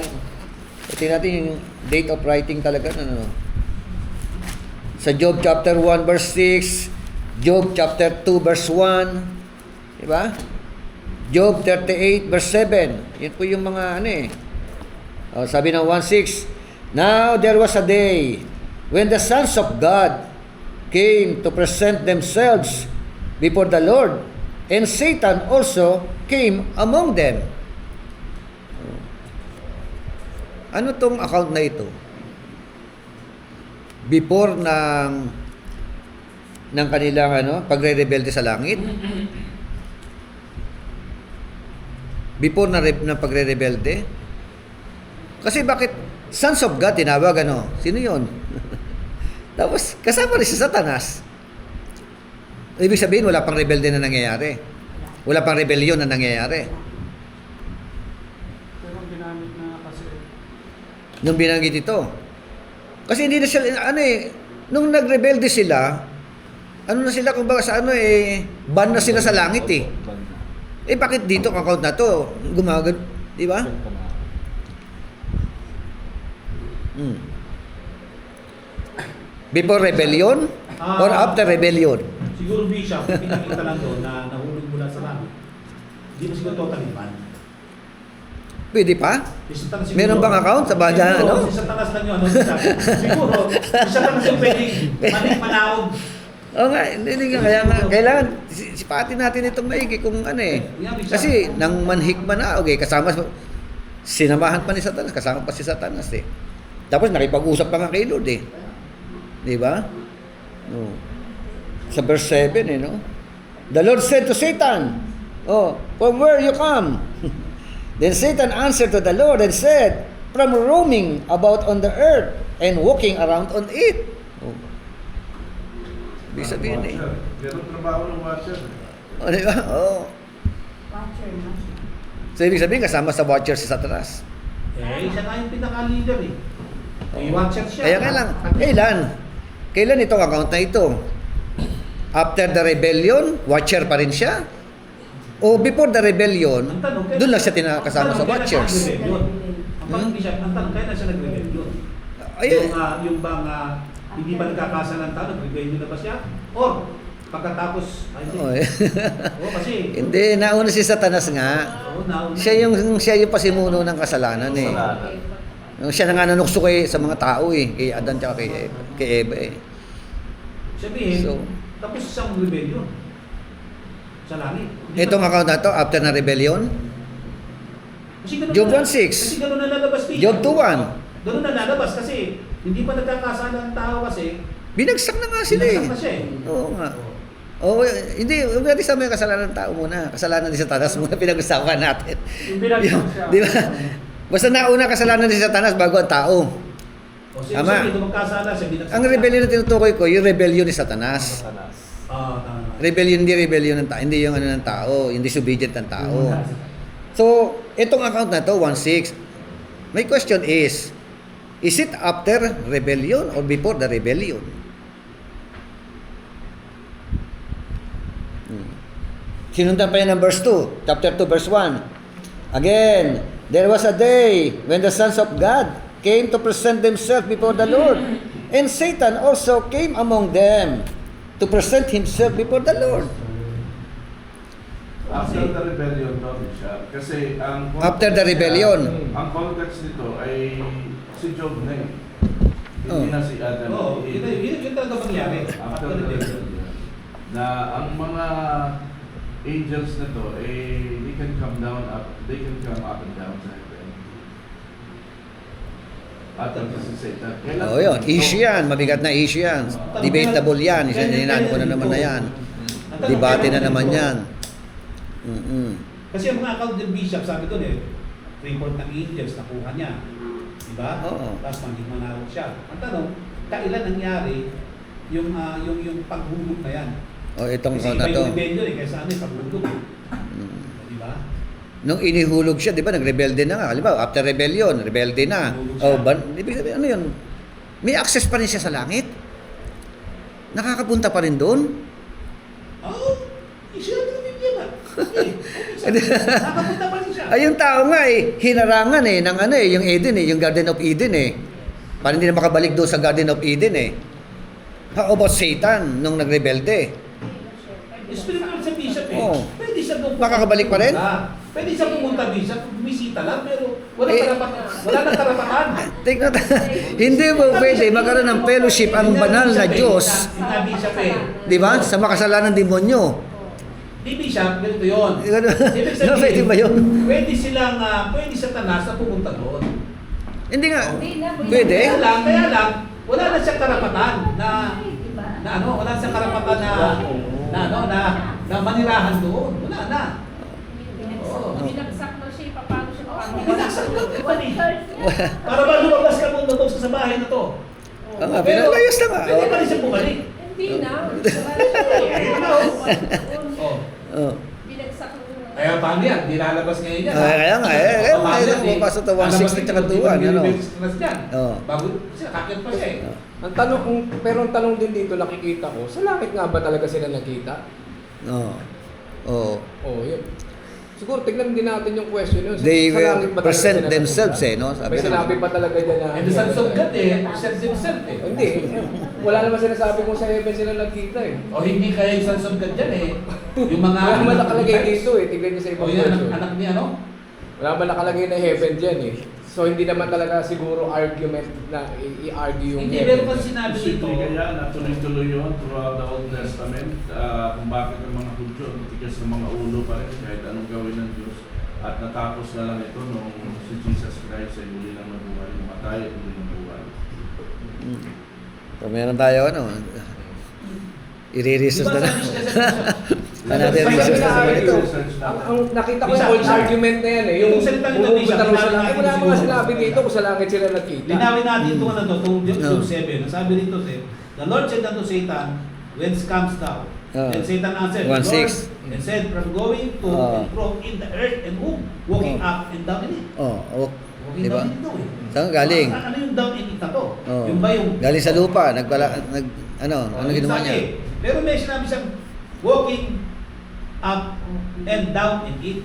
Speaker 1: tingnan natin yung date of writing talaga. Ano, sa Job chapter 1 verse 6, Job chapter 2 verse 1, diba? Job 38 verse 7, yun po yung mga ano eh. Sabi ng 1:6, now there was a day when the sons of God came to present themselves before the Lord, and Satan also came among them. Ano tong account na ito? Before ng kanilang pagre-rebelde sa langit? Before ng pagre-rebelde? Kasi bakit sons of God tinawag Sino 'yon? Tapos kasama rin si Satanas. Ibig sabihin wala pang rebelde na nangyayari. Wala pang rebellion na nangyayari.
Speaker 7: Pero ang ginamit na kasi
Speaker 1: Nung binanggit ito. Kasi hindi na sila, nung nagrebelde sila, na sila, kumbaga sa ban na sila sa langit eh. Bakit dito, ang account na to, di ba? Before rebellion or after rebellion?
Speaker 2: Siguro bishop, pinakita lang doon na nahulog mula sa langit. Hindi mo siguro totally ban.
Speaker 1: Pwede pa?
Speaker 2: Si Satanas siguro-
Speaker 1: Meron bang account sa baga,
Speaker 2: Siguro, si Satanas lang yun, siguro, si Satanas yung pwedeng manaog.
Speaker 1: Oo nga, hindi nga. Kaya nga, kailangan sipatin natin itong maigi kung Kasi nang manhikman na, okay, kasama, sinamahan pa ni Satanas, kasama pa si Satanas eh. Tapos nakipag-usap pa nga kay Lord eh. Di ba? No. Sa verse 7 no? The Lord said to Satan, from where you come? Then Satan answered to the Lord and said, from roaming about on the earth and walking around on it. Ibig sabihin eh.
Speaker 5: Ganun trabaho ng watcher.
Speaker 1: Di ba?
Speaker 8: Watcher na.
Speaker 1: So ibig sabihin kasama sa watcher si Satanas.
Speaker 2: Siya nga yung pinaka-leader eh. May watcher siya.
Speaker 1: Kaya kailan itong account na ito? After the rebellion, watcher pa rin siya? O before the rebellion,
Speaker 2: Ang tanong,
Speaker 1: doon lang siya kasama sa watchers?
Speaker 2: Ang bishop, ang tanong, kaya na siya nag-rebellion?
Speaker 1: Ayun.
Speaker 2: Yung bang hindi pa nagkakasalanta, nag-rebellion na ba siya? Or pagkatapos, kasi
Speaker 1: Hindi, nauna si Satanas nga.
Speaker 2: nauna.
Speaker 1: Siya yung pasimuno ng kasalanan eh. Siya na nga nanukso sa mga tao eh, kay Adan at kay Eva eh.
Speaker 2: Sabihin,
Speaker 1: So,
Speaker 2: tapos isang rebellion sa langit.
Speaker 1: itong account na to after na rebellion,
Speaker 2: Kasi ganun
Speaker 1: Job
Speaker 2: na-
Speaker 1: 1:6.
Speaker 2: Kasi gano'n na lalabas dito.
Speaker 1: Job 2:1.
Speaker 2: Doon na lalabas kasi hindi pa nagkakasala ng tao kasi
Speaker 1: Binagsak na nga sila eh.
Speaker 2: binagsak na siya eh.
Speaker 1: Oo nga.
Speaker 2: Oo.
Speaker 1: Oo, hindi, huwag natin sa mga kasalanan ng tao muna. Kasalanan din sa Satanas muna pinag-usapan natin.
Speaker 7: Yung binagsak siya.
Speaker 1: Di ba? Basta nauna kasalanan din sa Satanas bago ang tao.
Speaker 2: O sino
Speaker 1: Tama.
Speaker 2: dito magkasala siya binagsak.
Speaker 1: Ang rebellion na tinutukoy ko, yung rebellion ni Satanas.
Speaker 2: Tama.
Speaker 1: Rebellion, hindi rebellion ng tao, hindi yung ano ng tao, yung disobedient ng tao. So, itong account na to, 1.6. My question is it after rebellion or before the rebellion? Sinundan pa yan ng verse 2, chapter 2, verse 1. Again, there was a day when the sons of God came to present themselves before the Lord. And Satan also came among them to present himself before the Lord.
Speaker 5: After the rebellion, no, siya. Kasi ang
Speaker 1: After the rebellion.
Speaker 5: ang context nito ay si Job na eh.
Speaker 1: Oh.
Speaker 5: Hindi na si Adam.
Speaker 2: Oo, yun talaga mangyari.
Speaker 5: After the rebellion. Na ang mga angels na to, they can come up and down sa heaven. At ang si Satan. Kailan-
Speaker 1: Oh, yun. Issue yan. Mabigat na issue yan. Debatable yan. Hinaan ko na naman na yan. Debate na naman yan.
Speaker 2: Kasi ang mga account ng bishop, sabi doon eh, report ng angels, nakuha niya. Diba?
Speaker 1: Oo.
Speaker 2: Tapos maging manarok siya. Ang tanong, kailan nangyari yung paghulog na yan?
Speaker 1: O, itong
Speaker 2: Kasi
Speaker 1: account na
Speaker 2: iba
Speaker 1: to.
Speaker 2: yung rebellion eh, kaysa ano eh, paghulog eh. Diba?
Speaker 1: Nung inihulog siya, di ba, nag-rebelde na nga. Halimbawa, after rebellion, rebelde na.
Speaker 2: Hulog siya.
Speaker 1: Ibig sabihin, ano yun? May access pa rin siya sa langit? Nakakapunta pa rin doon?
Speaker 2: Oo, siya na ng Biblia ba? Nakapunta pa rin siya.
Speaker 1: Ay, yung tao nga eh, hinarangan eh, ng ano eh, yung Eden eh, yung Garden of Eden eh. Parang hindi na makabalik doon sa Garden of Eden eh. How about Satan nung nagrebelde?
Speaker 2: Spiritual sa bishop eh.
Speaker 1: Oo.
Speaker 2: Pwede siya doon.
Speaker 1: Makakabalik pa rin?
Speaker 2: Pwede siya pumunta bishop, bumisita lang, pero wala
Speaker 1: Eh,
Speaker 2: nang karapatan.
Speaker 1: Take note. Hindi mo pwede magkaroon ng fellowship ang banal na Diyos,
Speaker 2: Hindi bishop eh.
Speaker 1: di ba? Sa makasalanan ng demonyo.
Speaker 2: Di bishop, ganito yun. Ibig
Speaker 1: No, pwede ba yun?
Speaker 2: Pwede silang, pwede sa tanas na pumunta doon.
Speaker 1: Hindi nga.
Speaker 8: Hindi na,
Speaker 1: Pwede?
Speaker 2: Kaya lang, wala na siyang karapatan wala siyang karapatan na manirahan doon. Wala na. Oo.
Speaker 3: Binagsak na siya, paano siya paano?
Speaker 2: Binagsak na naman eh. Para ba lumabas ka muna doon sa bahay na to?
Speaker 1: Oo nga, pinalayos na nga.
Speaker 2: Pwede pa rin siya bumalik.
Speaker 3: Hindi na.
Speaker 2: Oh.
Speaker 1: Oh.
Speaker 3: Binagsak na.
Speaker 2: Kaya paano yan? Di lalabas ngayon yan.
Speaker 1: Kaya nga eh. Kaya pumapasok to 160 tsaka 2-1. Ano? Oo.
Speaker 2: Bago siya, kakit pa siya eh.
Speaker 6: Ang tanong, pero ang tanong din dito nakikita ko, sa langit nga ba talaga sila nakita?
Speaker 1: Oo. Oo.
Speaker 6: Oh, yun. Siguro tignan din natin yung question yun.
Speaker 1: They
Speaker 6: Sa
Speaker 1: will
Speaker 6: langit ba talaga
Speaker 1: present
Speaker 6: sila
Speaker 1: themselves
Speaker 6: nakita?
Speaker 1: eh, no? Sabi
Speaker 6: May
Speaker 1: naman.
Speaker 6: sinabi pa talaga dyan na...
Speaker 2: And the sons of God eh, present himself eh.
Speaker 6: Hindi. Wala naman sinasabi kung sa heaven sila nagkita eh.
Speaker 2: O hindi kaya yung sons of God dyan eh. Yung mga...
Speaker 6: Wala naman nakalagay dito eh. Tignan niyo sa
Speaker 2: O
Speaker 6: ibang
Speaker 2: yun,
Speaker 6: version.
Speaker 2: anak niya no?
Speaker 6: Wala naman nakalagay na heaven dyan eh. So hindi naman talaga siguro argument na i-argue yung
Speaker 2: Hindi,
Speaker 6: heaven.
Speaker 2: meron pa sinabi dito.
Speaker 5: Posible kaya na tuloy-tuloy yun throughout the Old Testament kung bakit ang mga Hudyo ang tigas ng mga ulo pa rin kahit anong gawin ng Diyos. At natapos na lang ito nung si Jesus Christ ay muli ng mabuhay, namatay at muli ng buhay.
Speaker 1: So, meron tayo ano, i-re-research na lang. Natin research na naman ito.
Speaker 6: Ang nakita ko yung old argument na yan eh. Yung
Speaker 2: Yung salitang ito,
Speaker 6: bumubuta
Speaker 2: Bishop,
Speaker 6: raw sa langit. Wala
Speaker 2: linawin
Speaker 6: mga
Speaker 2: natin
Speaker 6: sinabi
Speaker 2: siguro.
Speaker 6: dito kung sa langit sila nakita.
Speaker 2: Linawin natin ito ano to, itong
Speaker 1: No.
Speaker 2: Job 7. Sabi dito the Lord said unto Satan, whence comes thou? And Satan answered, the
Speaker 1: 1:6.
Speaker 2: Lord, and said, from going to and fro in the earth and whom? Walking
Speaker 1: Oh.
Speaker 2: up and down in it.
Speaker 1: Oh,
Speaker 2: Walking
Speaker 1: di ba?
Speaker 2: down in ito eh.
Speaker 1: Saan galing?
Speaker 2: Ano yung down in it na to?
Speaker 1: Oh.
Speaker 2: Yung ba yung...
Speaker 1: Galing sa lupa, ano
Speaker 2: Oh,
Speaker 1: ginawa
Speaker 2: exactly.
Speaker 1: niya?
Speaker 2: Pero may sinabi siyang walking up and down in it.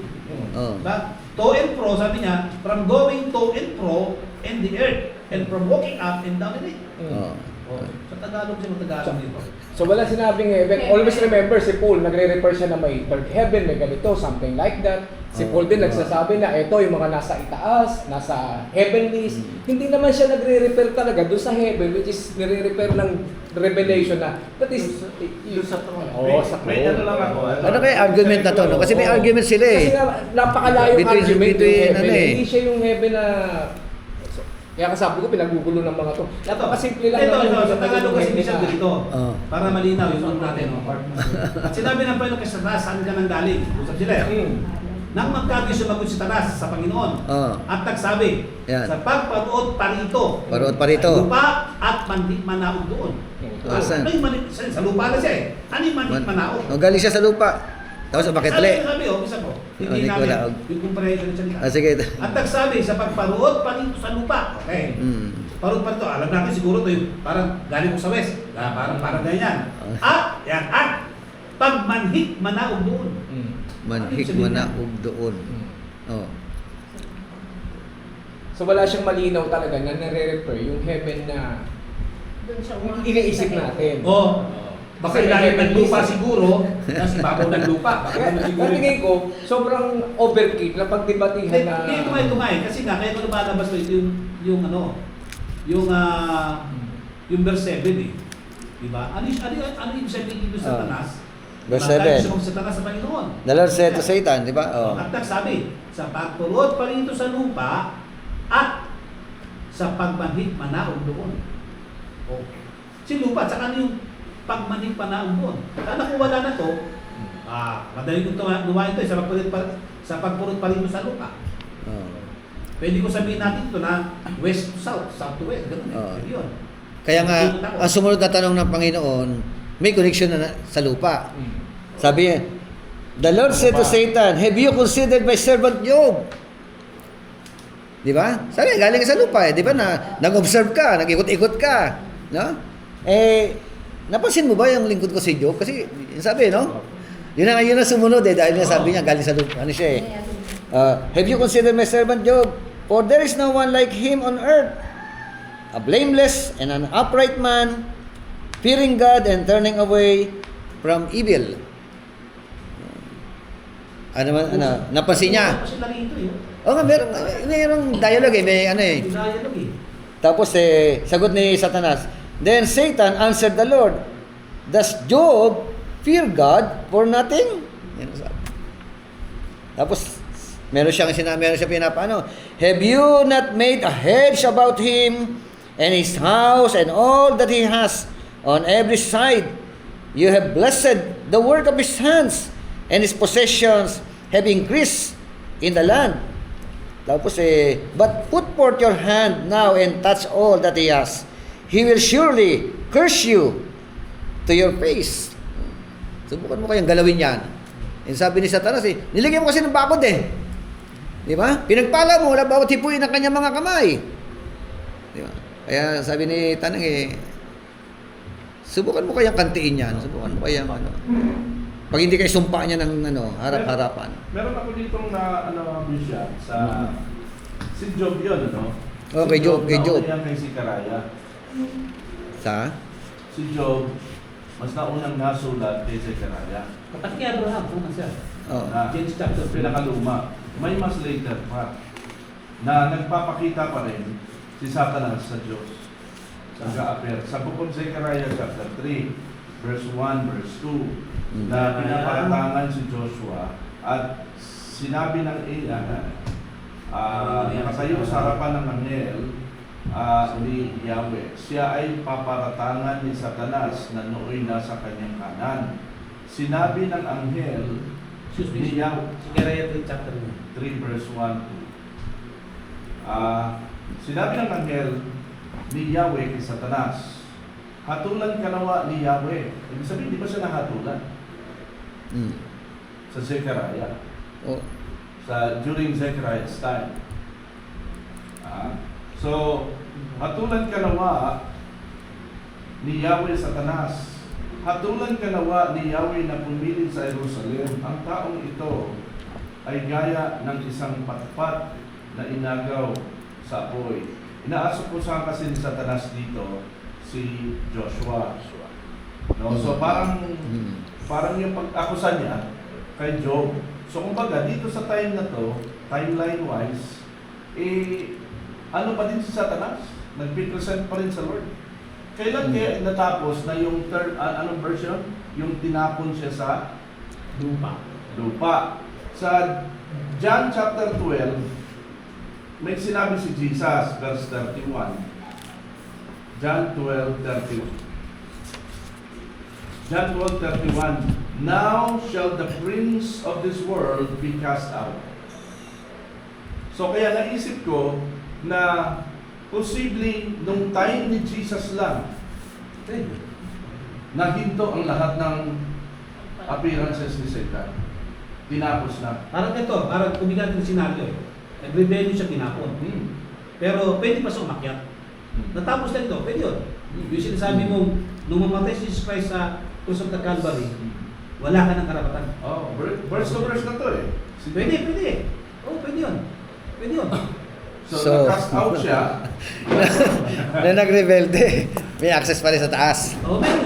Speaker 1: Oh.
Speaker 2: Diba? To and fro, sabi niya, from going to and fro in the earth and from walking up and down in it.
Speaker 1: Oh.
Speaker 2: Oh, sa Tagalog siya Tagalog dito.
Speaker 6: So wala sinabing heaven. Always remember si Paul, nagre-refer siya na may third heaven, may ganito, something like that. Si Paul din nagsasabi na ito yung mga nasa itaas, nasa heavenlies. Hindi naman siya nagre-refer talaga doon sa heaven, which is nire-refer ng revelation na that is
Speaker 7: Yung sa throne.
Speaker 6: Oo, sa
Speaker 5: May ano lang ako.
Speaker 1: Ano kaya argument na to? No? Kasi may argument sila
Speaker 6: Kasi
Speaker 1: eh.
Speaker 6: nga, napakalayo
Speaker 1: Between-
Speaker 6: argument
Speaker 1: between
Speaker 6: yung heaven.
Speaker 1: ano eh.
Speaker 6: Hindi siya yung heaven na Kaya kasabi ko, pinagugulo ng mga to. Napakasimple lang
Speaker 2: Ito,
Speaker 6: naman yung
Speaker 2: sa Tagalog kasi
Speaker 6: heaven
Speaker 2: minsan
Speaker 6: na-
Speaker 2: ganito.
Speaker 1: Oo.
Speaker 2: Para malinaw yung ano natin. At sinabi ng Panginoon kay Satanas, saan ka nang galing? Usap sila eh.
Speaker 6: Hmm.
Speaker 2: Nang magkagabi sumagot si Satanas sa Panginoon.
Speaker 1: Oo.
Speaker 2: At nagsabi,
Speaker 1: Yan.
Speaker 2: sa pagparoot parito.
Speaker 1: Paroot parito.
Speaker 2: Sa lupa at manhik manaog doon.
Speaker 1: Asan?
Speaker 2: Ano yung manhik? Sa lupa na siya eh. Ano yung manhik manaog?
Speaker 1: O, galing siya sa lupa. Tapos bakit ulit?
Speaker 2: Sabi, isa ko. Hindi
Speaker 1: Manhik
Speaker 2: namin
Speaker 1: manaog.
Speaker 2: yung comprehension ng salita.
Speaker 1: Ah, sige.
Speaker 2: At nagsabi, sa pagparoot parito sa lupa. Okay.
Speaker 1: Mm.
Speaker 2: Parang pa ito, alam natin siguro ito yung parang galing ko sa west. Parang ganyan. At, yan, at pagmanhik manaog doon.
Speaker 6: Hmm.
Speaker 1: Manhik
Speaker 2: Ano yung
Speaker 1: manaog doon.
Speaker 6: Hmm.
Speaker 1: Oh.
Speaker 6: So wala siyang malinaw talaga na nare-refer yung heaven na
Speaker 3: Doon sa
Speaker 6: iniisip natin.
Speaker 2: O, baka
Speaker 6: Kasi
Speaker 2: ilalim ng
Speaker 6: heaven
Speaker 2: lupa
Speaker 6: is-
Speaker 2: siguro, nasa ibabaw ng lupa. Baka
Speaker 6: Kaya,
Speaker 2: ganun siguro.
Speaker 6: tingin ko, sobrang overkill na pagdebatihan
Speaker 2: Hindi,
Speaker 6: na...
Speaker 2: hindi tumayo. Kasi nga, kaya kung lumalabas ko ito yung ano, yung verse 7 eh. Diba? Ano yung sabihin dito sa Satanas?
Speaker 1: Verse
Speaker 2: Bakit
Speaker 1: 7.
Speaker 2: siya kung Satanas sa Panginoon?
Speaker 1: The Lord said to Satan, di ba? Oh.
Speaker 2: At nagsabi, sa pagpurot pa rito sa lupa at sa pagmanhik manaog doon. Oh. Si lupa, at saka ano yung pagmanhik manaog doon? Sana kung wala na to, madali kong nuwain ito sa pagpurot pa rito sa lupa.
Speaker 1: Oh.
Speaker 2: Pwede ko sabihin natin ito na west to south, south to west, gano'n
Speaker 1: Oo.
Speaker 2: eh. Yun.
Speaker 1: Kaya nga, ang sumunod na tanong ng Panginoon, may connection na sa lupa.
Speaker 6: Hmm.
Speaker 1: Sabi niya, the Lord said to Satan, have you considered my servant Job? Di ba? Sabi, galing ka sa lupa eh. Di ba na nag-observe ka, nag-ikot-ikot ka. No? Eh, napansin mo ba yung lingkod ko si Job? Kasi, sabi, no? Yun ang sumunod eh, dahil nga sabi niya, galing sa lupa. Ano siya eh? Have you considered my servant Job? For there is no one like him on earth, a blameless and an upright man, fearing God and turning away from evil. Napansin niya?
Speaker 2: Kasi lagi ito eh.
Speaker 1: Oo nga, merong dialogue eh, may ano eh.
Speaker 2: Yung dialogue eh.
Speaker 1: Tapos sagot ni Satanas, then Satan answered the Lord, does Job fear God for nothing? Yan ang sabi. Tapos, meron siyang pinapano, have you not made a hedge about him and his house and all that he has on every side? You have blessed the work of his hands, and his possessions have increased in the land. Tapos but put forth your hand now and touch all that he has. He will surely curse you to your face. Subukan mo kayang galawin yan. And sabi ni Satanas niligyan mo kasi ng bakod eh. Di ba? Pinagpala mo, wala bawat hipuin ng kanyang mga kamay. Di ba? Kaya sabi ni Tanang subukan mo kayang kantiin yan. Subukan mo kayang pag hindi kayo sumpa niya ng harap-harapan.
Speaker 5: Meron ako dito na bisya sa si Job yun, ano?
Speaker 1: Oh, kay Job, kay Job.
Speaker 5: Nauna yan kay Sicaraya.
Speaker 1: Sa?
Speaker 5: Si Job, mas naunang nasulat kay Sicaraya.
Speaker 2: Pati kay Abraham, kung siya.
Speaker 1: Oh.
Speaker 5: Na
Speaker 2: James chapter 3.
Speaker 5: pinakaluma. May mas later pa na nagpapakita pa rin si Satanas sa Diyos. Nag-a-appear. Sa Book of Zechariah chapter 3, verse 1, verse 2, na pinapatangan si Joshua at sinabi ng nakatayo sa harapan ng anghel ni Yahweh. Siya ay paparatangan ni Satanas na nooy nasa kanyang kanan. Sinabi ng anghel ni Yahweh,
Speaker 2: Zechariah 3 chapter
Speaker 5: 3 verse 1. Sinabi ng anghel ni Yahweh kay Satanas, hatulan ka nawa ni Yahweh. Ibig sabihin, di ba siya nahatulan? Sa Zechariah.
Speaker 1: Oh.
Speaker 5: During Zechariah's time. So, hatulan ka nawa ni Yahweh Satanas. Hatulan ka nawa ni Yahweh na pumili sa Jerusalem. Ang taong ito ay gaya ng isang patpat na inagaw sa apoy. Inaasupusan kasi ni Satanas dito si Joshua. No? So parang yung pag-akusa niya kay Job. So kumbaga dito sa time na to, timeline wise, ano pa din si Satanas? Nag-present pa rin sa Lord. Kailan kaya natapos na yung third, anong version? Yung tinapon siya sa lupa. Sa John chapter 12, may sinabi si Jesus, verse 31. John 12:31. John 12:31. Now shall the prince of this world be cast out. So kaya naisip ko na posibleng nung time ni Jesus lang, nahinto ang lahat ng appearances ni Satan. Tinapos na.
Speaker 2: Parang ito, parang kumigat ng senaryo. Nag-rebellion siya, tinapon. Pero pwede pa siya umakyat. Natapos lang ito, pwede yun. Yung sinasabi mo, nung mamatay si Jesus Christ sa cross of the Calvary, wala ka ng karapatan.
Speaker 5: Oh, verse to verse na to eh.
Speaker 2: Pwede. Oh, pwede yun. Pwede yun.
Speaker 5: So na-cast out siya.
Speaker 1: Na nagrebelde, may access pa rin sa taas.
Speaker 2: Oh, meron